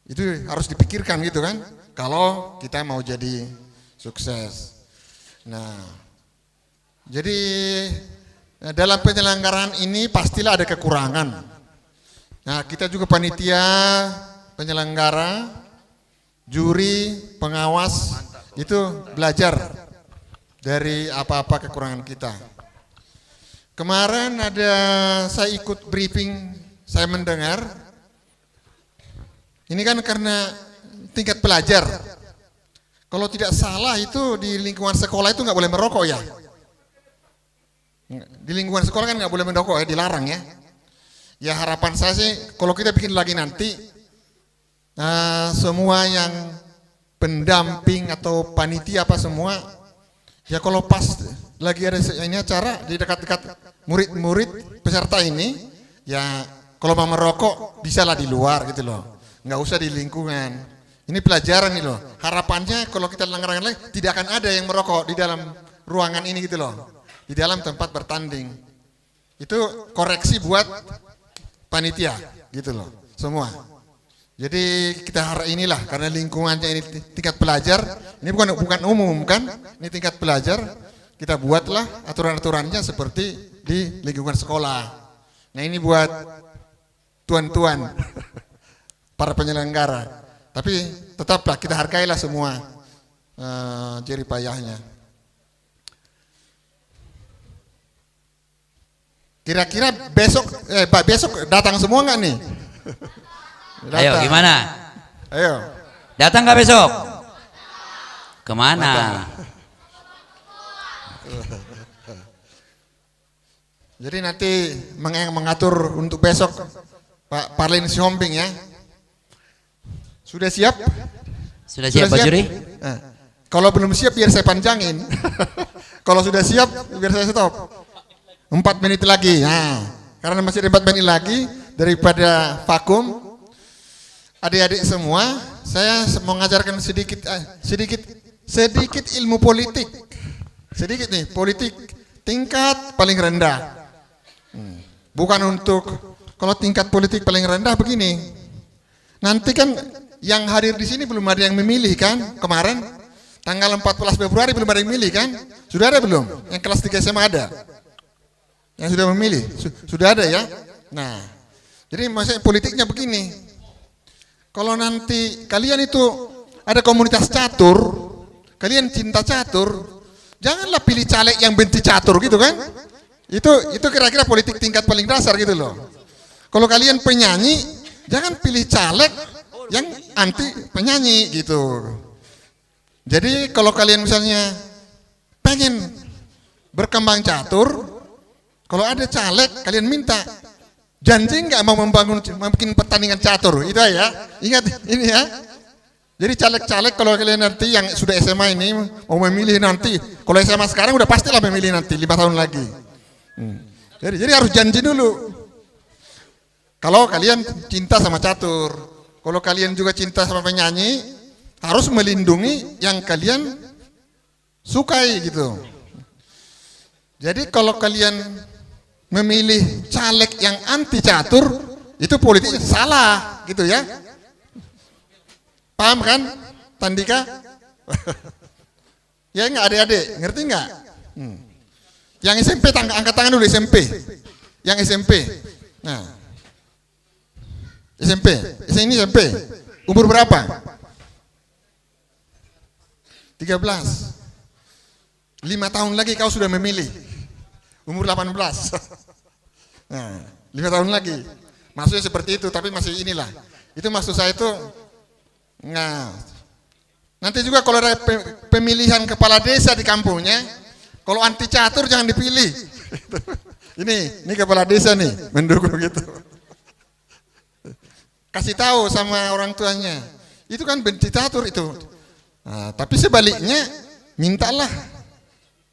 Itu harus dipikirkan gitu kan, kalau kita mau jadi sukses. Nah, jadi dalam penyelenggaraan ini pastilah ada kekurangan. Nah, kita juga panitia penyelenggara, juri, pengawas, itu belajar dari apa-apa kekurangan kita. Kemarin saya ikut briefing, saya mendengar, ini kan karena tingkat pelajar. Kalau tidak salah itu di lingkungan sekolah itu nggak boleh merokok ya. Di lingkungan sekolah kan nggak boleh merokok ya, dilarang ya. Ya harapan saya sih kalau kita bikin lagi nanti, semua yang pendamping atau panitia apa semua, ya kalau pas lagi ada ini acara di dekat-dekat murid-murid peserta ini, ya kalau mau merokok bisalah di luar gitu loh, nggak usah di lingkungan. Ini pelajaran nih loh. Harapannya kalau kita langgaran lagi tidak akan ada yang merokok di dalam ruangan ini gitu loh, di dalam tempat bertanding. Itu koreksi buat panitia gitu loh semua. Jadi kita harap inilah, karena lingkungannya ini tingkat pelajar, ini bukan umum kan, ini tingkat pelajar, kita buatlah aturan-aturannya seperti di lingkungan sekolah. Nah ini buat tuan-tuan, para penyelenggara. Tapi tetaplah kita hargailah semua jerih payahnya. Kira-kira besok datang semua nggak nih? Ayo gimana? Ayo. Datang nggak besok? Kemana? Jadi nanti mengatur untuk besok Pak Parlin Sihombing ya. Sudah siap? Sudah siap Pak Juri? Nah, kalau belum siap biar saya panjangin. Kalau sudah siap biar saya stop. 4 menit lagi. Nah, karena masih ada 4 menit lagi daripada vakum. Adik-adik semua, saya mau mengajarkan sedikit ilmu politik. Sedikit nih, politik tingkat paling rendah. Bukan untuk, kalau tingkat politik paling rendah begini. Nanti kan yang hadir di sini belum ada yang memilih kan? Kemarin tanggal 14 Februari belum ada yang memilih kan? Sudah ada belum? Yang kelas 3 SMA ada? Yang sudah memilih? Sudah ada ya? Nah, jadi maksudnya politiknya begini. Kalau nanti kalian itu ada komunitas catur, kalian cinta catur, janganlah pilih caleg yang benci catur gitu kan? Itu kira-kira politik tingkat paling dasar gitu loh. Kalau kalian penyanyi, jangan pilih caleg yang anti penyanyi gitu. Jadi kalau kalian misalnya pengen berkembang catur, kalau ada caleg kalian minta janji nggak mau membuat pertandingan catur, itu ya. Ingat ini ya. Jadi caleg-caleg kalau kalian nanti yang sudah SMA ini mau memilih nanti, kalau SMA sekarang udah pastilah memilih nanti 5 tahun lagi. Jadi harus janji dulu. Kalau kalian cinta sama catur, kalau kalian juga cinta sama penyanyi, harus melindungi yang kalian sukai gitu. Jadi kalau kalian memilih caleg yang anti catur, itu politiknya salah gitu ya. Paham kan, Tandika? Ya enggak adik-adik, ngerti enggak? Yang SMP angkat tangan dulu SMP. Yang SMP. Nah. SMP. Ini SMP. Umur berapa? 13. 5 tahun lagi kau sudah memilih. Umur 18. Nah, 5 tahun lagi. Maksudnya seperti itu, tapi masih inilah. Itu maksud saya itu. Nah, nanti juga kalau ada pemilihan kepala desa di kampungnya, kalau anti catur jangan dipilih. Ini kepala desa nih, mendukung gitu. Kasih tahu sama orang tuanya, itu kan benci catur itu. Nah, tapi sebaliknya, mintalah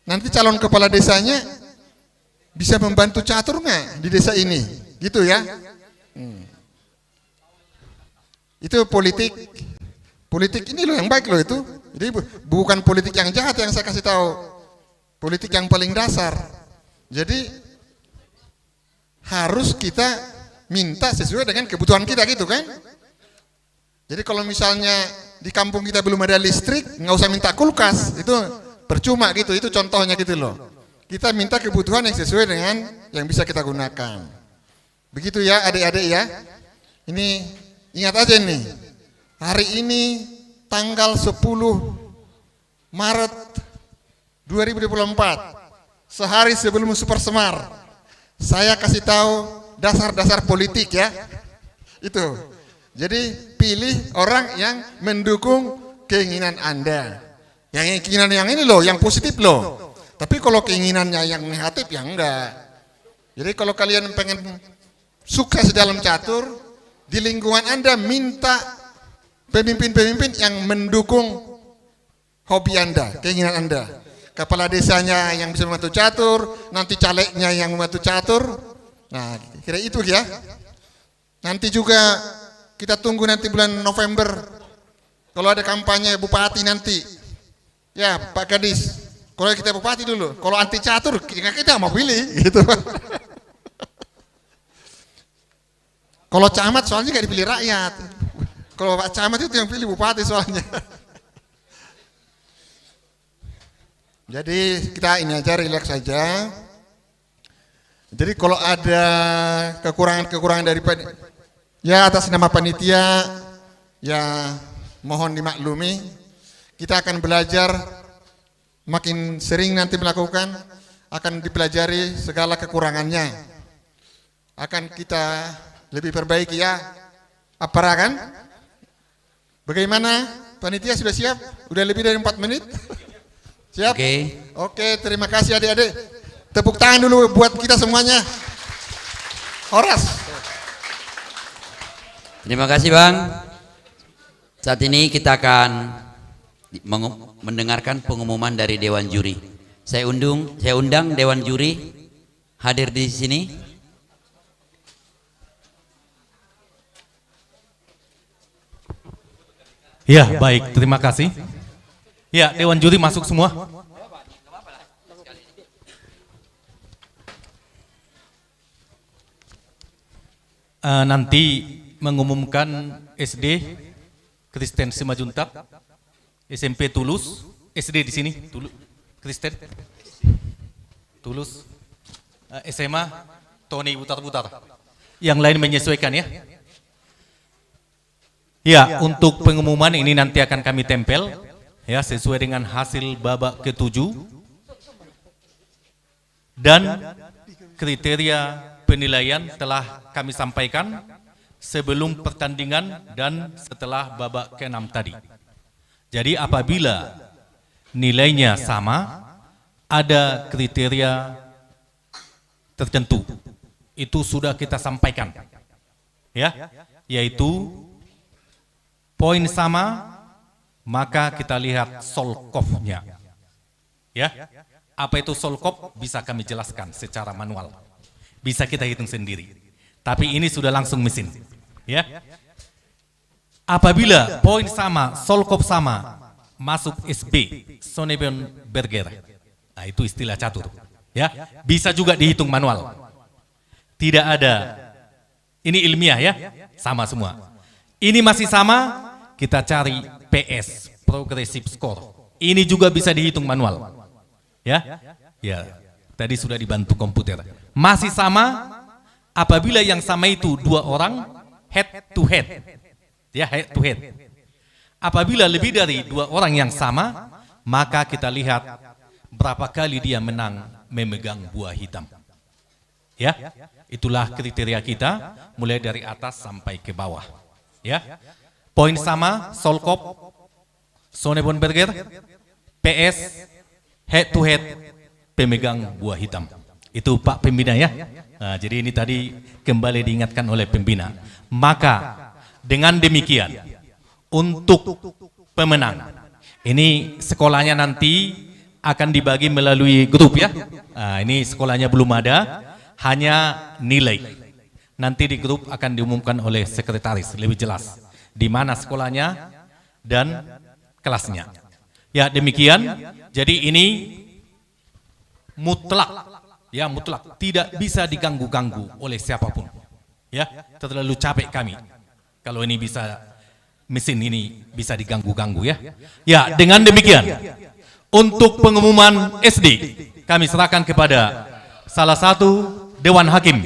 nanti calon kepala desanya bisa membantu catur nggak di desa ini, gitu ya. Itu politik ini loh yang baik loh itu. Jadi bukan politik yang jahat yang saya kasih tahu, politik yang paling dasar. Jadi harus kita minta sesuai dengan kebutuhan kita gitu kan. Jadi kalau misalnya di kampung kita belum ada listrik, nggak usah minta kulkas, itu percuma gitu. Itu contohnya gitu loh. Kita minta kebutuhan yang sesuai dengan yang bisa kita gunakan. Begitu ya adik-adik ya. Ini ingat aja nih, hari ini tanggal 10 Maret 2024, sehari sebelum Super Semar, saya kasih tahu dasar-dasar politik ya. Itu. Jadi pilih orang yang mendukung keinginan Anda. Yang keinginan yang ini loh, yang positif loh. Tapi kalau keinginannya yang negatif ya enggak. Jadi kalau kalian pengen sukses dalam catur, di lingkungan Anda minta pemimpin-pemimpin yang mendukung hobi Anda, keinginan Anda. Kepala desanya yang bisa membantu catur, nanti calegnya yang membantu catur. Nah, kira itu ya. Nanti juga kita tunggu nanti bulan November kalau ada kampanye bupati nanti. Ya, Pak Kadis, kalau kita bupati dulu, kalau anti catur kita mau pilih gitu. Kalau camat soalnya nggak dipilih rakyat. Kalau Pak Camat itu yang pilih bupati soalnya. Jadi kita ini aja relax saja. Jadi kalau ada kekurangan-kekurangan dari ya atas nama panitia, ya mohon dimaklumi. Kita akan belajar makin sering nanti melakukan, akan dipelajari segala kekurangannya. akan kita lebih perbaiki ya. Apara kan? Bagaimana? Panitia sudah siap? Udah lebih dari 4 menit? Siap? Oke, terima kasih adik-adik. Tepuk tangan dulu buat kita semuanya. Horas. Terima kasih Bang. Saat ini kita akan mendengarkan pengumuman dari Dewan Juri. Saya undang Dewan Juri hadir di sini. Ya, baik, terima kasih. Ya, Dewan Juri masuk semua. Nanti mengumumkan SD Kristen Simajuntak, SMP Tulus, SD di sini, Kristen, Tulus, SMA Tony Butar-Butar. Yang lain menyesuaikan ya. Ya, untuk pengumuman ini nanti akan kami tempel ya sesuai dengan hasil babak ke-7 dan kriteria penilaian telah kami sampaikan sebelum pertandingan dan setelah babak ke-6 tadi. Jadi apabila nilainya sama, ada kriteria tertentu. Itu sudah kita sampaikan. Ya, yaitu poin sama, maka kita lihat solkopnya. Ya, apa itu solkop bisa kami jelaskan secara manual. Bisa kita hitung sendiri. Tapi ini sudah langsung mesin. Ya, apabila poin sama, solkop sama, masuk SB, Sonneben Berger. Nah, itu istilah catur. Ya, bisa juga dihitung manual. Tidak ada. Ini ilmiah ya, sama semua. Ini masih sama, kita cari PS, Progressive Score. Ini juga bisa dihitung manual. Ya, ya. Tadi sudah dibantu komputer. Masih sama, apabila yang sama itu 2 orang, head to head. Ya, head to head. Apabila lebih dari 2 orang yang sama, maka kita lihat berapa kali dia menang memegang buah hitam. Ya, itulah kriteria kita, mulai dari atas sampai ke bawah. Ya, poin sama, solkop, Sonneben Berger, PS, head to head, pemegang buah hitam. Itu Pak Pembina ya. Nah, jadi ini tadi kembali diingatkan oleh pembina. Maka dengan demikian, untuk pemenang, ini sekolahnya nanti akan dibagi melalui grup ya. Nah, ini sekolahnya belum ada, hanya nilai. Nanti di grup akan diumumkan oleh sekretaris lebih jelas di mana sekolahnya dan kelasnya. Ya, demikian. Jadi ini mutlak, ya mutlak, tidak bisa diganggu-ganggu oleh siapapun. Ya, terlalu capek kami kalau ini bisa, mesin ini bisa diganggu-ganggu ya. Ya, dengan demikian untuk pengumuman SD kami serahkan kepada salah satu Dewan Hakim,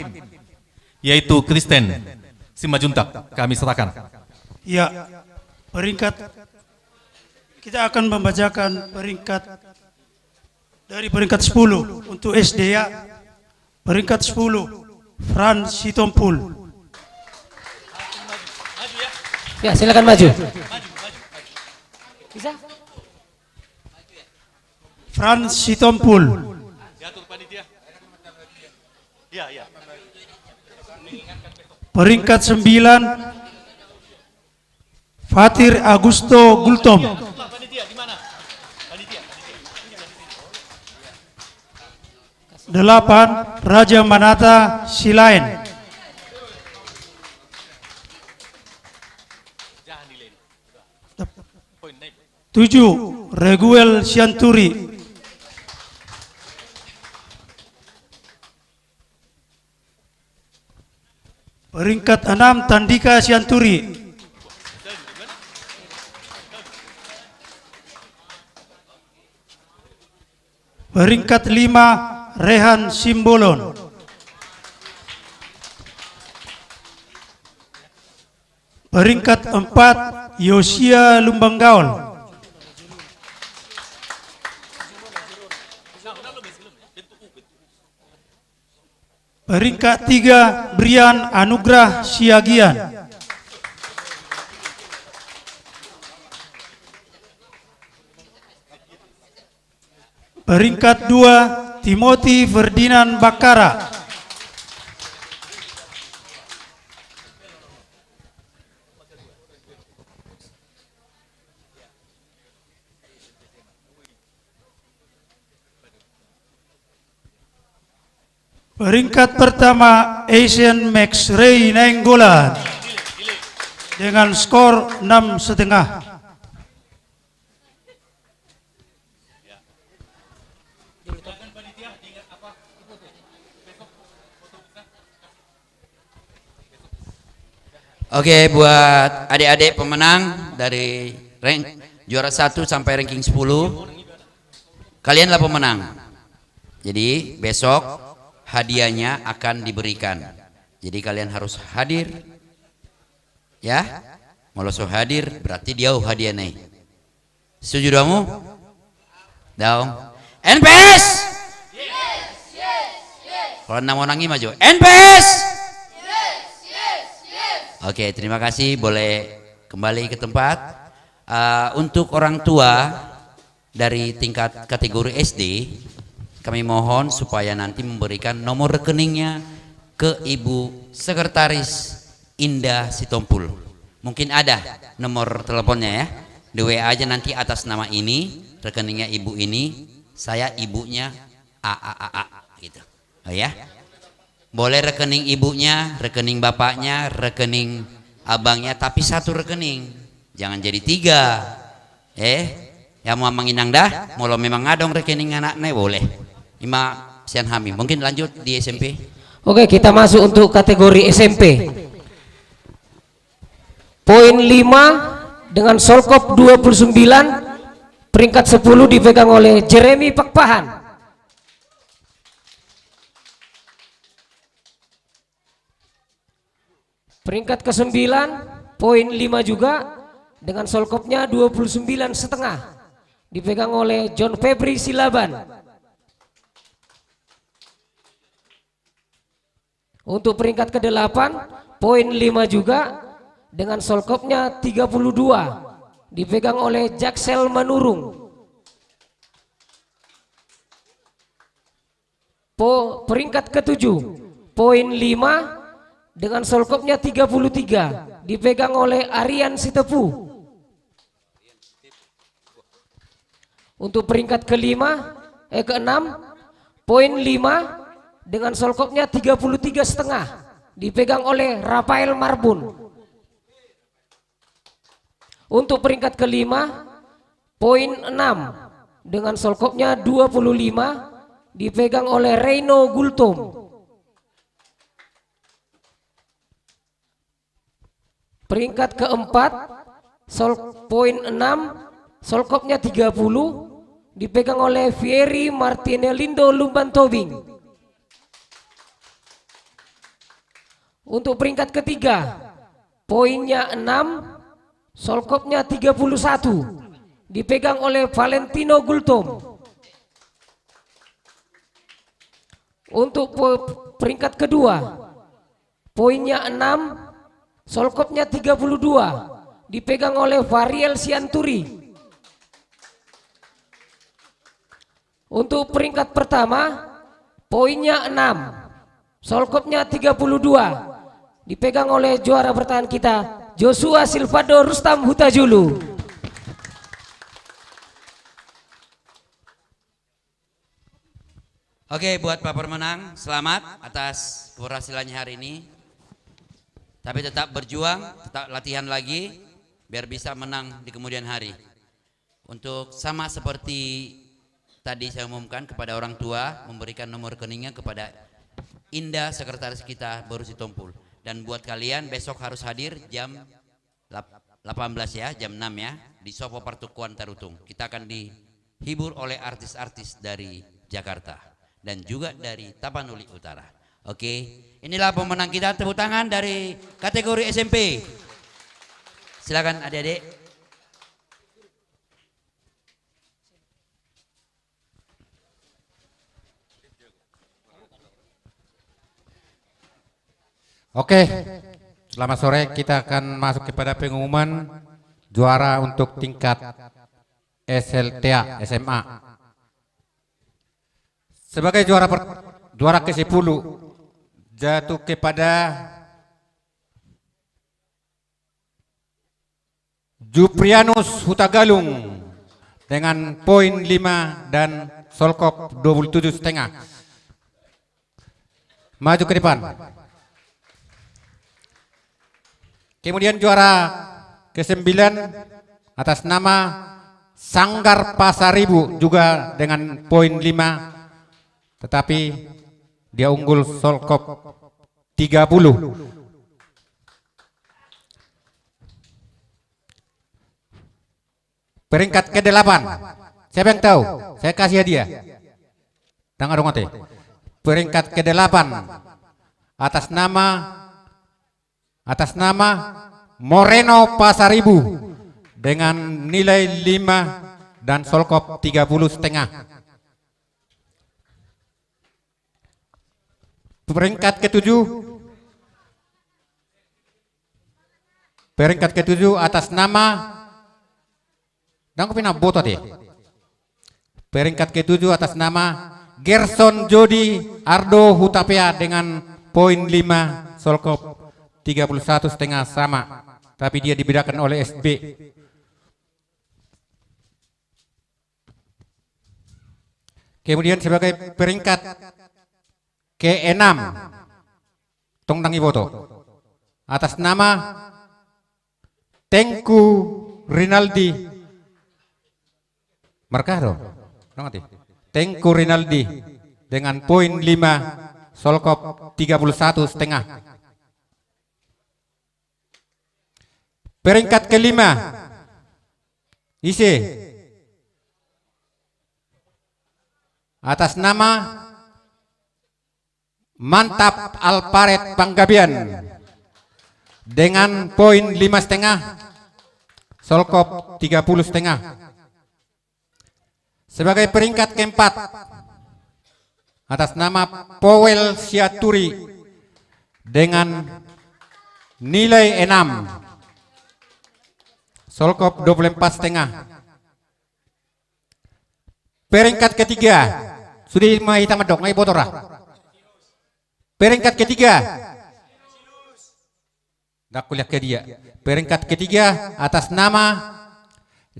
yaitu Kristen Simajuntak. Kami serahkan. Ya, peringkat kita akan membacakan peringkat dari peringkat 10 untuk SD ya. Peringkat 10 Frans Sitompul. Ya, silakan maju. Bisa? Frans Sitompul. Peringkat 9 Fatir Agusto Gultom. 8 Raja Manata Silain. 7 Reguel Sianturi. 6 Tandika Sianturi. Peringkat 5 Rehan Simbolon. Peringkat 4 Yosia Lumbanggaol. Peringkat 3 Brian Anugrah Siagian. Peringkat 2 Timothy Ferdinand Bakara. Peringkat pertama Asian Max Ray Nainggolan dengan skor 6,5. Oke, buat adik-adik pemenang dari rank juara 1 sampai ranking 10, kalianlah pemenang. Jadi besok hadiahnya akan diberikan. Jadi kalian harus hadir, ya. Moloso hadir berarti dia hadiah nih. Setuju kamu? Dong. NPS. Kalau mau nangis maju. NPS. Oke, terima kasih. Boleh kembali ke tempat. Untuk orang tua dari tingkat kategori SD, kami mohon supaya nanti memberikan nomor rekeningnya ke Ibu Sekretaris Indah Sitompul. Mungkin ada nomor teleponnya ya. Di WA aja nanti atas nama ini, rekeningnya ibu ini, saya ibunya A gitu. Oh ya. Boleh rekening ibunya, rekening bapaknya, rekening abangnya, tapi satu rekening. Jangan jadi 3. Ya mau manginang dah, mau memang ngadong rekening anaknya boleh. Ima sian hami. Mungkin lanjut di SMP. Oke, kita masuk untuk kategori SMP. Poin 5 dengan solkop 29, peringkat 10 dipegang oleh Jeremy Pakpahan. Peringkat ke-9, poin 5 juga dengan solkopnya 29,5, dipegang oleh John Febri Silaban. Untuk peringkat ke-8, poin 5 juga dengan solkopnya 32, dipegang oleh Jaksel Manurung. Peringkat ke-7, poin 5 dengan solkopnya 33, dipegang oleh Arian Sitepu. Untuk peringkat ke-6, poin 5 dengan solkopnya 33,5, dipegang oleh Rafael Marbun. Untuk peringkat ke-5, poin 6 dengan solkopnya 25, dipegang oleh Reino Gultom. Peringkat ke-4, poin 6, solkopnya 30, dipegang oleh Fieri Martinelindo Lumban Tobing. Untuk peringkat ketiga, poinnya 6, solkopnya 31, dipegang oleh Valentino Gultom. Untuk peringkat kedua, poinnya 6, solkopnya 32, dipegang oleh Variel Sianturi. Untuk peringkat pertama, poinnya 6, solkopnya 32, dipegang oleh juara bertahan kita Joshua Silvado Rustam Hutajulu. Oke, buat Pak pemenang, selamat atas keberhasilannya hari ini. Tapi tetap berjuang, tetap latihan lagi biar bisa menang di kemudian hari. Untuk sama seperti tadi saya umumkan kepada orang tua, memberikan nomor rekeningnya kepada Indah sekretaris kita Boru Sitompul. Dan buat kalian besok harus hadir jam 18 ya, jam 6 ya di Sopo Partukuan Tarutung. Kita akan dihibur oleh artis-artis dari Jakarta dan juga dari Tapanuli Utara. Oke, inilah pemenang kita, tepuk tangan dari kategori SMP. Silakan adik-adik. Oke, selamat sore. Kita akan masuk kepada pengumuman juara untuk tingkat SLTA SMA. Sebagai juara ke-10 jatuh kepada Juprianus Hutagalung dengan poin 5 dan Solkop 27,5. Maju ke depan. Kemudian juara ke-9 atas nama Sanggar Pasaribu juga dengan poin 5, tetapi dia unggul Solkop 30. Peringkat ke-8. Siapa yang tahu? Saya kasih hadiah. Tangan dong, peringkat ke-8 atas nama Moreno Pasaribu dengan nilai 5 dan Solkop 30,5. Peringkat ke-7 atas nama peringkat ke-7 atas nama Gerson Jody Ardo Hutapea dengan poin 5 Solkop 31,5 sama, tapi dia dibedakan oleh SB. Kemudian sebagai peringkat ke-6 Tongdang Iboto atas nama Tengku Rinaldi Markado, Tengku Rinaldi dengan poin 5 Solkop 31,5. Peringkat ke-5 Ise atas nama Mantap Alparet Panggabian dengan poin 5,5 Solkop 30,5. Sebagai peringkat ke-4 atas nama Powell Siaturi dengan nilai 6 Solkop 24,5. Peringkat ketiga sudah hitam dok ngai botora. Peringkat ketiga dak kuliah ke dia. Peringkat ketiga atas nama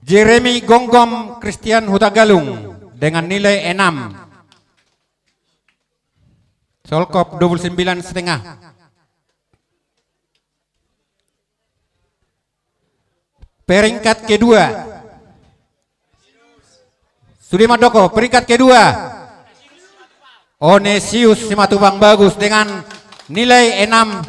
Jeremy Gonggom Christian Hutagalung dengan nilai 6 Solkop 29,5. Peringkat kedua Sudirman Doko. Peringkat kedua Onesius Simatubang Bagus dengan nilai 6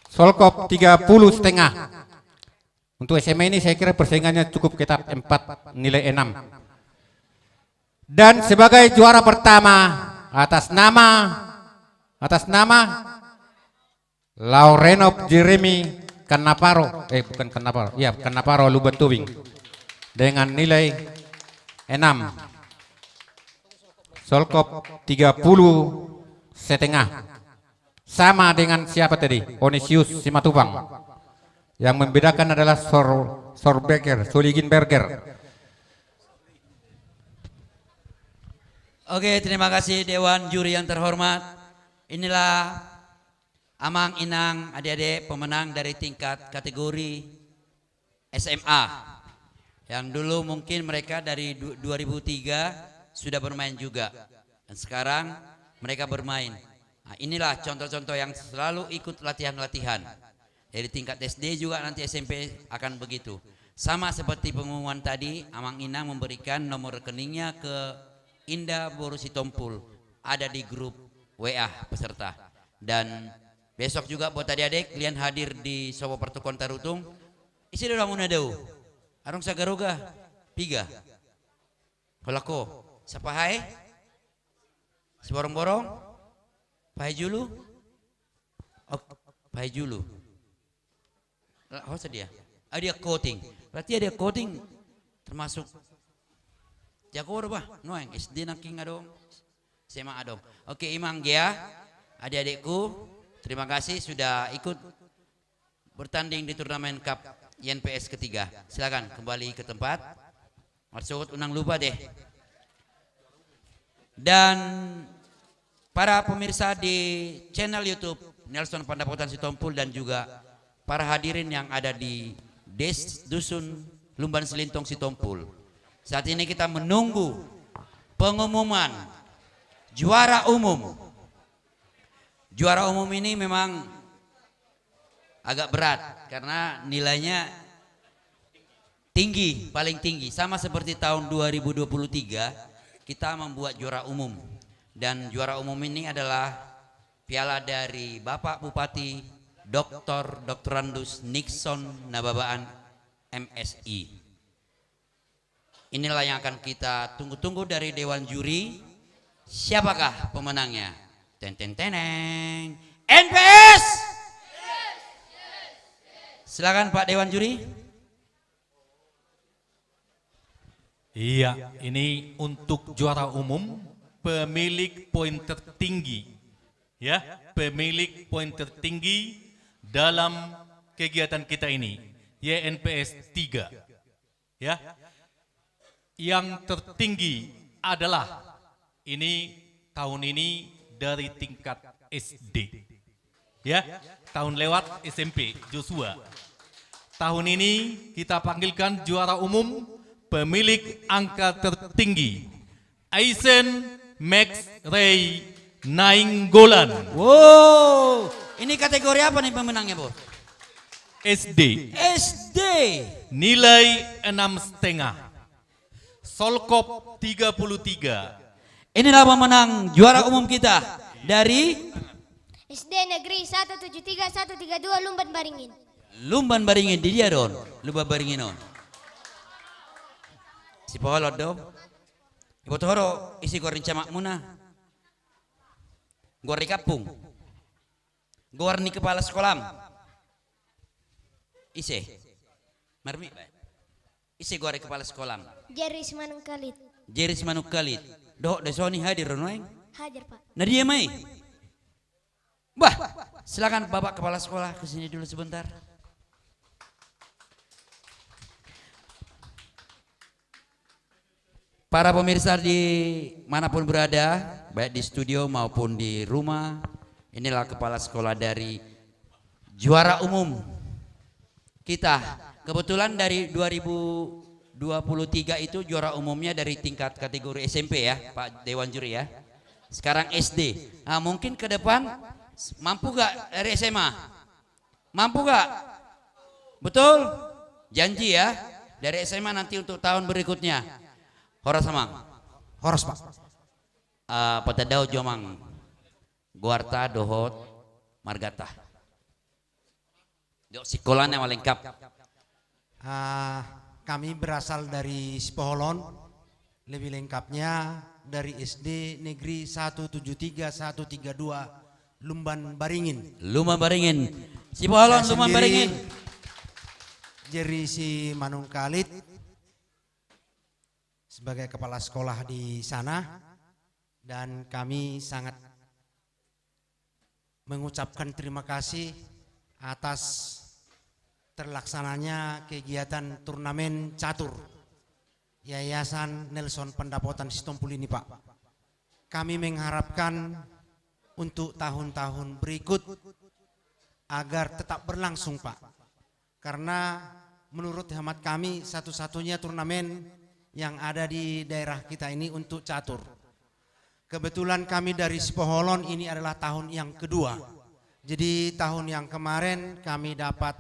Solkop 30,5. Untuk SMA ini saya kira persaingannya cukup ketat, 4 nilai 6. Dan sebagai juara pertama atas nama Laurenop Jeremy Kannaparo, bukan Kannaparo, ya Kannaparo Lubentubing dengan nilai 6 Solkop 30,5. Sama dengan siapa tadi? Onesius Simatubang. Yang membedakan adalah Soliginberger. Oke, terima kasih Dewan Juri yang terhormat. Inilah Amang Inang adik-adik pemenang dari tingkat kategori SMA. Yang dulu mungkin mereka dari 2003 sudah bermain juga. Dan sekarang mereka bermain. Nah, inilah contoh-contoh yang selalu ikut latihan-latihan. Dari tingkat SD juga nanti SMP akan begitu. Sama seperti pengumuman tadi, Amang Inang memberikan nomor rekeningnya ke Indah Boru Sitompul. Ada di grup WA peserta. Dan besok juga buat adik-adik kalian hadir di Sobo Pertukuan Tarutung. Isi dalam munadau. Arung sagaroga. Piga. Kolako. Sapahai. Seborong-borong. Pahai julu. Oh, pahai julu. Oh sedia. Dia coating. Berarti ada coating termasuk jago bah. Noeng SD naking adong. SMA adong. Oke Imang Gia. Adik-adikku Terima kasih sudah ikut bertanding di turnamen Cup YNPS ketiga. Silakan kembali ke tempat. Maksud unang lupa deh. Dan para pemirsa di channel YouTube Nelson Pandapotan Sitompul dan juga para hadirin yang ada di Dusun Lumban Selintong Sitompul. Saat ini kita menunggu pengumuman juara umum. Juara umum ini memang agak berat karena nilainya tinggi, paling tinggi. Sama seperti tahun 2023 kita membuat juara umum. Dan juara umum ini adalah piala dari Bapak Bupati Dr. Randus Nixon Nababaan MSI. Inilah yang akan kita tunggu-tunggu dari Dewan Juri. Siapakah pemenangnya? Teneng. NPS! Silakan Pak Dewan Juri. Iya, ini untuk juara umum pemilik poin tertinggi. Ya, pemilik poin tertinggi dalam kegiatan kita ini, YNPS 3. Ya. Yang tertinggi adalah ini tahun ini dari tingkat SD. Ya, tahun lewat SMP Joshua. Tahun ini kita panggilkan juara umum pemilik angka tertinggi Aizen Max Ray Nainggolan. Wow, ini kategori apa nih pemenangnya, Bos? SD. SD. Nilai 6,5. Solkop 33. Inilah pemenang juara umum kita dari SD Negeri 173-132 Lumban Baringin. Lumban Baringin di dia don. Lumban Baringin on. Si poholot do. Ibu tohoro isi goreng camak muna. Goreng kapung. Goreng kepala sekolah. Isi. Marmi. Isi goreng kepala sekolah. Jeris Manungkalit. Jeris Manungkalit. Dok desoni hadir noeng. Hadir Pak. Nadia Mai. Bah, silakan Bapak Kepala Sekolah ke sini dulu sebentar. Para pemirsa di manapun berada, baik di studio maupun di rumah, inilah kepala sekolah dari juara umum kita. Kebetulan dari 2023 itu juara umumnya dari tingkat kategori SMP ya, Pak Dewan Juri ya. Sekarang SD. Nah, mungkin ke depan mampu gak dari SMA? Mampu gak? Betul? Janji ya, dari SMA nanti untuk tahun berikutnya. Horas samang. Horas Pak. Patadao jomang. Guarta dohot margata. Dok sikolan yang lengkap. Kami berasal dari Sipoholon. Lebih lengkapnya dari SD Negeri 173-132 Lumban Baringin. Lumban Baringin. Sipoholon Lumban Baringin. Jerisi Manungkalit sebagai kepala sekolah di sana, dan kami sangat mengucapkan terima kasih atas terlaksananya kegiatan turnamen catur Yayasan Nelson Pandapotan Sitompul ini Pak. Kami mengharapkan untuk tahun-tahun berikut agar tetap berlangsung Pak. Karena menurut hemat kami satu-satunya turnamen yang ada di daerah kita ini untuk catur. Kebetulan kami dari Sipoholon ini adalah tahun yang kedua. Jadi tahun yang kemarin kami dapat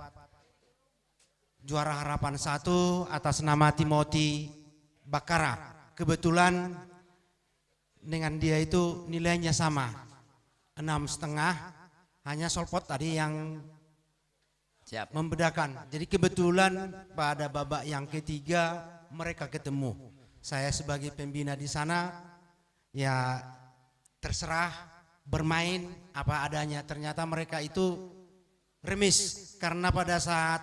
juara harapan 1 atas nama Timothy Bakara. Kebetulan dengan dia itu nilainya sama 6,5, hanya solpot tadi yang siap membedakan. Jadi kebetulan pada babak yang ketiga mereka ketemu. Saya sebagai pembina di sana ya terserah bermain apa adanya. Ternyata mereka itu remis karena pada saat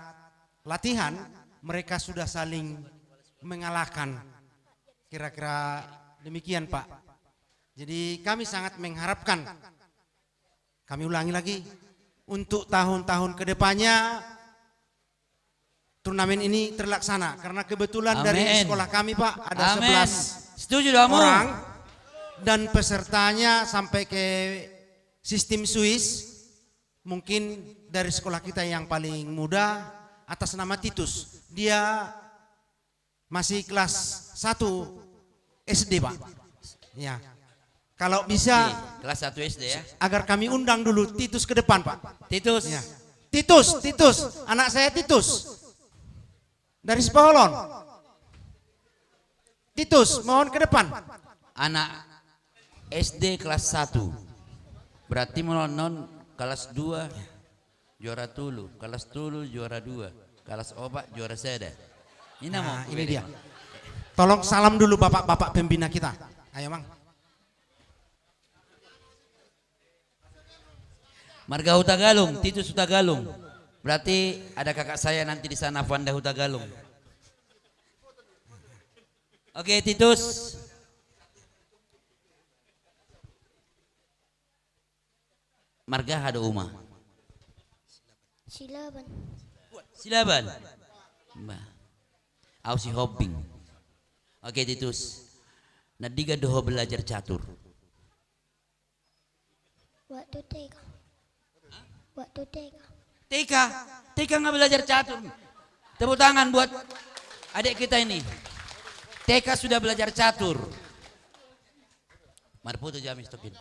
latihan mereka sudah saling mengalahkan. Kira-kira demikian Pak. Jadi kami sangat mengharapkan, kami ulangi lagi, untuk tahun-tahun kedepannya turnamen ini terlaksana karena kebetulan dari Amin. sekolah kami Pak ada Amin. 11 Setuju dong, orang dan pesertanya sampai ke sistem Swiss mungkin dari sekolah kita yang paling muda atas nama Titus. Dia masih kelas 1 SD Pak. Ya. Kalau bisa kelas 1 SD ya. agar kami undang dulu Titus ke depan Pak. Titus. Ya. Titus, anak saya Titus. Dari Sepaholon. Titus, mohon ke depan. Anak SD kelas 1. Berarti non kelas 2 juara tulu, kelas tulu juara 2, kelas obat juara seda. Ini Nah, ini dia. Tolong salam dulu bapak-bapak pembina kita. Ayo Mang. Marga Hutagalung, Titus Hutagalung. Berarti ada kakak saya nanti di sana, Vanda Hutagalung. Oke, Titus. Marga ada Uma. Silaban. Silaban. Mbak. Aku si hobbing. Oke, Titus. Nadiga doho belajar catur. Waktu TK. Waktu TK. TK nggak belajar catur. Tepuk tangan buat adik kita ini. TK sudah belajar catur. Marputo jamis tokin.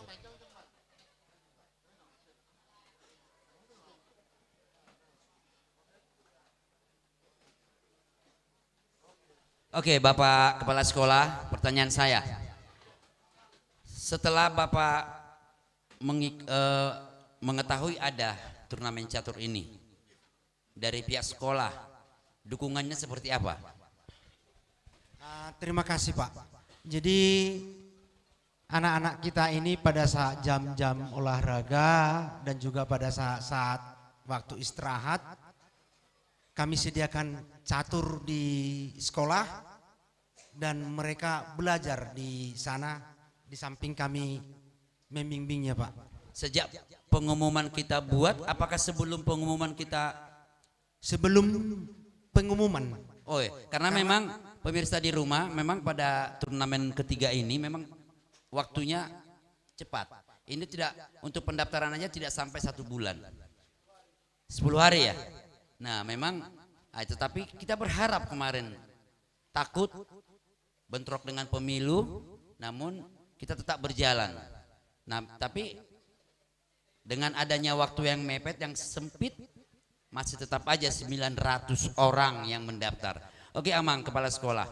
Oke, Bapak Kepala Sekolah, pertanyaan saya. Setelah Bapak mengetahui ada turnamen catur ini dari pihak sekolah, dukungannya seperti apa? Terima kasih Pak. Jadi anak-anak kita ini pada saat jam-jam olahraga dan juga pada saat waktu istirahat kami sediakan catur di sekolah dan mereka belajar di sana di samping kami membimbingnya Pak. Sejak pengumuman kita buat, apakah sebelum pengumuman kita? Sebelum pengumuman. Oh iya, karena memang pemirsa di rumah memang pada turnamen ketiga ini memang waktunya cepat. Ini tidak untuk pendaftaran aja tidak sampai 1 bulan, 10 hari ya. Nah memang, tetapi kita berharap kemarin takut bentrok dengan pemilu, namun kita tetap berjalan. Nah tapi dengan adanya waktu yang mepet, yang sempit, masih tetap aja 900 orang yang mendaftar. Oke Amang, Kepala Sekolah.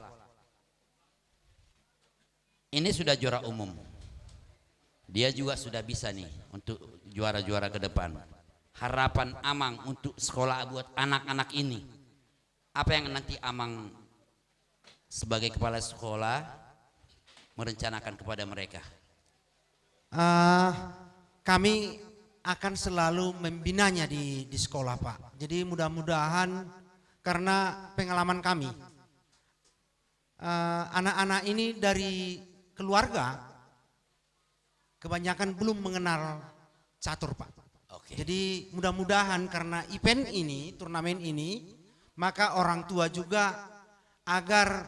Ini sudah juara umum. Dia juga sudah bisa nih untuk juara-juara ke depan. Harapan Amang untuk sekolah buat anak-anak ini. Apa yang nanti Amang sebagai kepala sekolah merencanakan kepada mereka? Kami akan selalu membinanya di sekolah Pak. Jadi mudah-mudahan karena pengalaman kami, anak-anak ini dari keluarga kebanyakan belum mengenal catur Pak. Jadi mudah-mudahan karena event ini, turnamen ini, maka orang tua juga agar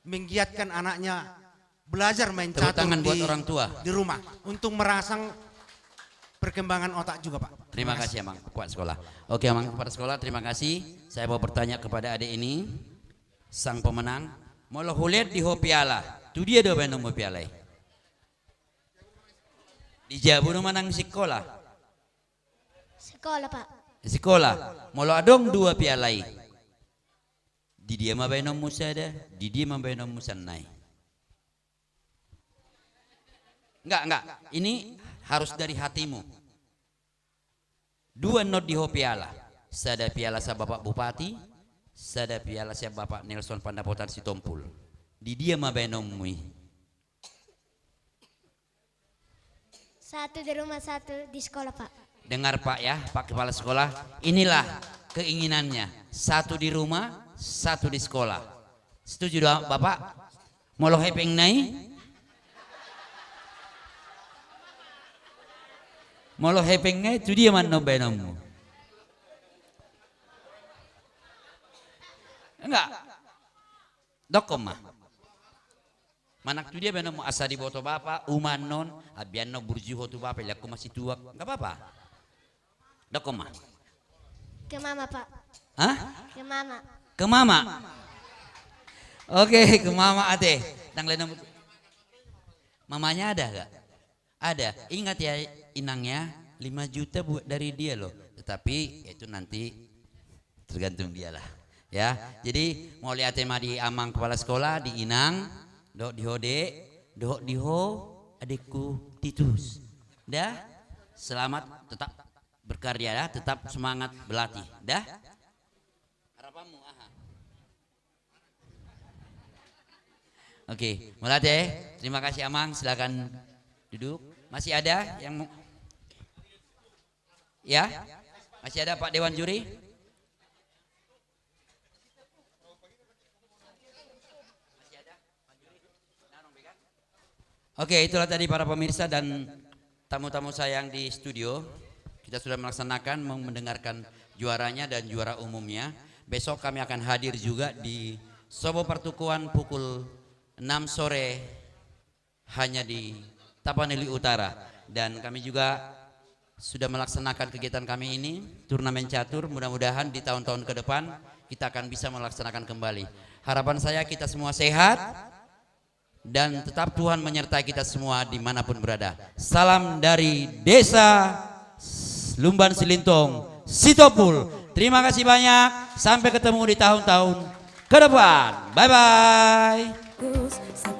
menggiatkan anaknya belajar main catur buat orang tua di rumah untuk merangsang perkembangan otak juga Pak. Terima kasih Amang, Kepala Sekolah. Oke Amang, Kepala Sekolah, terima kasih. Saya mau bertanya kepada adik ini, sang pemenang, mau hulet di ho piala, tu dia do benong mo piala. Di Jabu manang sekolah. Sekolah Pak. Sekolah, mau adong 2 piala. Di dia mah benong musada, di dia mah benong musanai. Enggak. Ini harus dari hatimu. 2 not di ho piala. Sada piala sa Bapak Bupati, sada piala sa Bapak Nelson Pandapotan Sitompul. Di dia mah benong mui. 1 di rumah, 1 di sekolah Pak. Dengar Pak ya, Pak Kepala Sekolah. Inilah keinginannya. 1 di rumah, 1 di sekolah. Setuju doang Bapak? Molo hepeng nai? Molo hepeng nai, tu dia man no benongmu. Enggak. Dokom mah. Manak tu dia bena mo asadi boto bapa, umanon, abiano burju hotu bapa, aku masih tua, enggak apa-apa. Dokom mah. Ke mama, Pak. Hah? Ke mama. Ke mama. Oke, ke mama ate. Nang lenong. Mamanya ada gak? Ada. Ingat ya inangnya 5 juta buat dari dia loh. Tetapi itu nanti tergantung dia lah. Ya. Jadi mau lihat tema di amang kepala sekolah di Inang, dok di hode, dok di ho adikku Titus. Dah. Selamat tetap berkarya ya, tetap semangat berlatih. Dah. Harapanmu aha. Oke, mulai deh. Terima kasih Amang, silakan duduk. Masih ada yang mau? Ya? Masih ada Pak Dewan Juri? Oke, itulah tadi para pemirsa dan tamu-tamu sayang di studio. Kita sudah melaksanakan mendengarkan juaranya dan juara umumnya. Besok kami akan hadir juga di Sobo Pertukuan pukul 6 sore hanya di Tapanuli Utara. Dan kami juga sudah melaksanakan kegiatan kami ini, turnamen catur. Mudah-mudahan di tahun-tahun ke depan kita akan bisa melaksanakan kembali. Harapan saya kita semua sehat dan tetap Tuhan menyertai kita semua dimanapun berada. Salam dari Desa Lumban Silintong, Sitompul. Terima kasih banyak. Sampai ketemu di tahun-tahun ke depan. Bye-bye.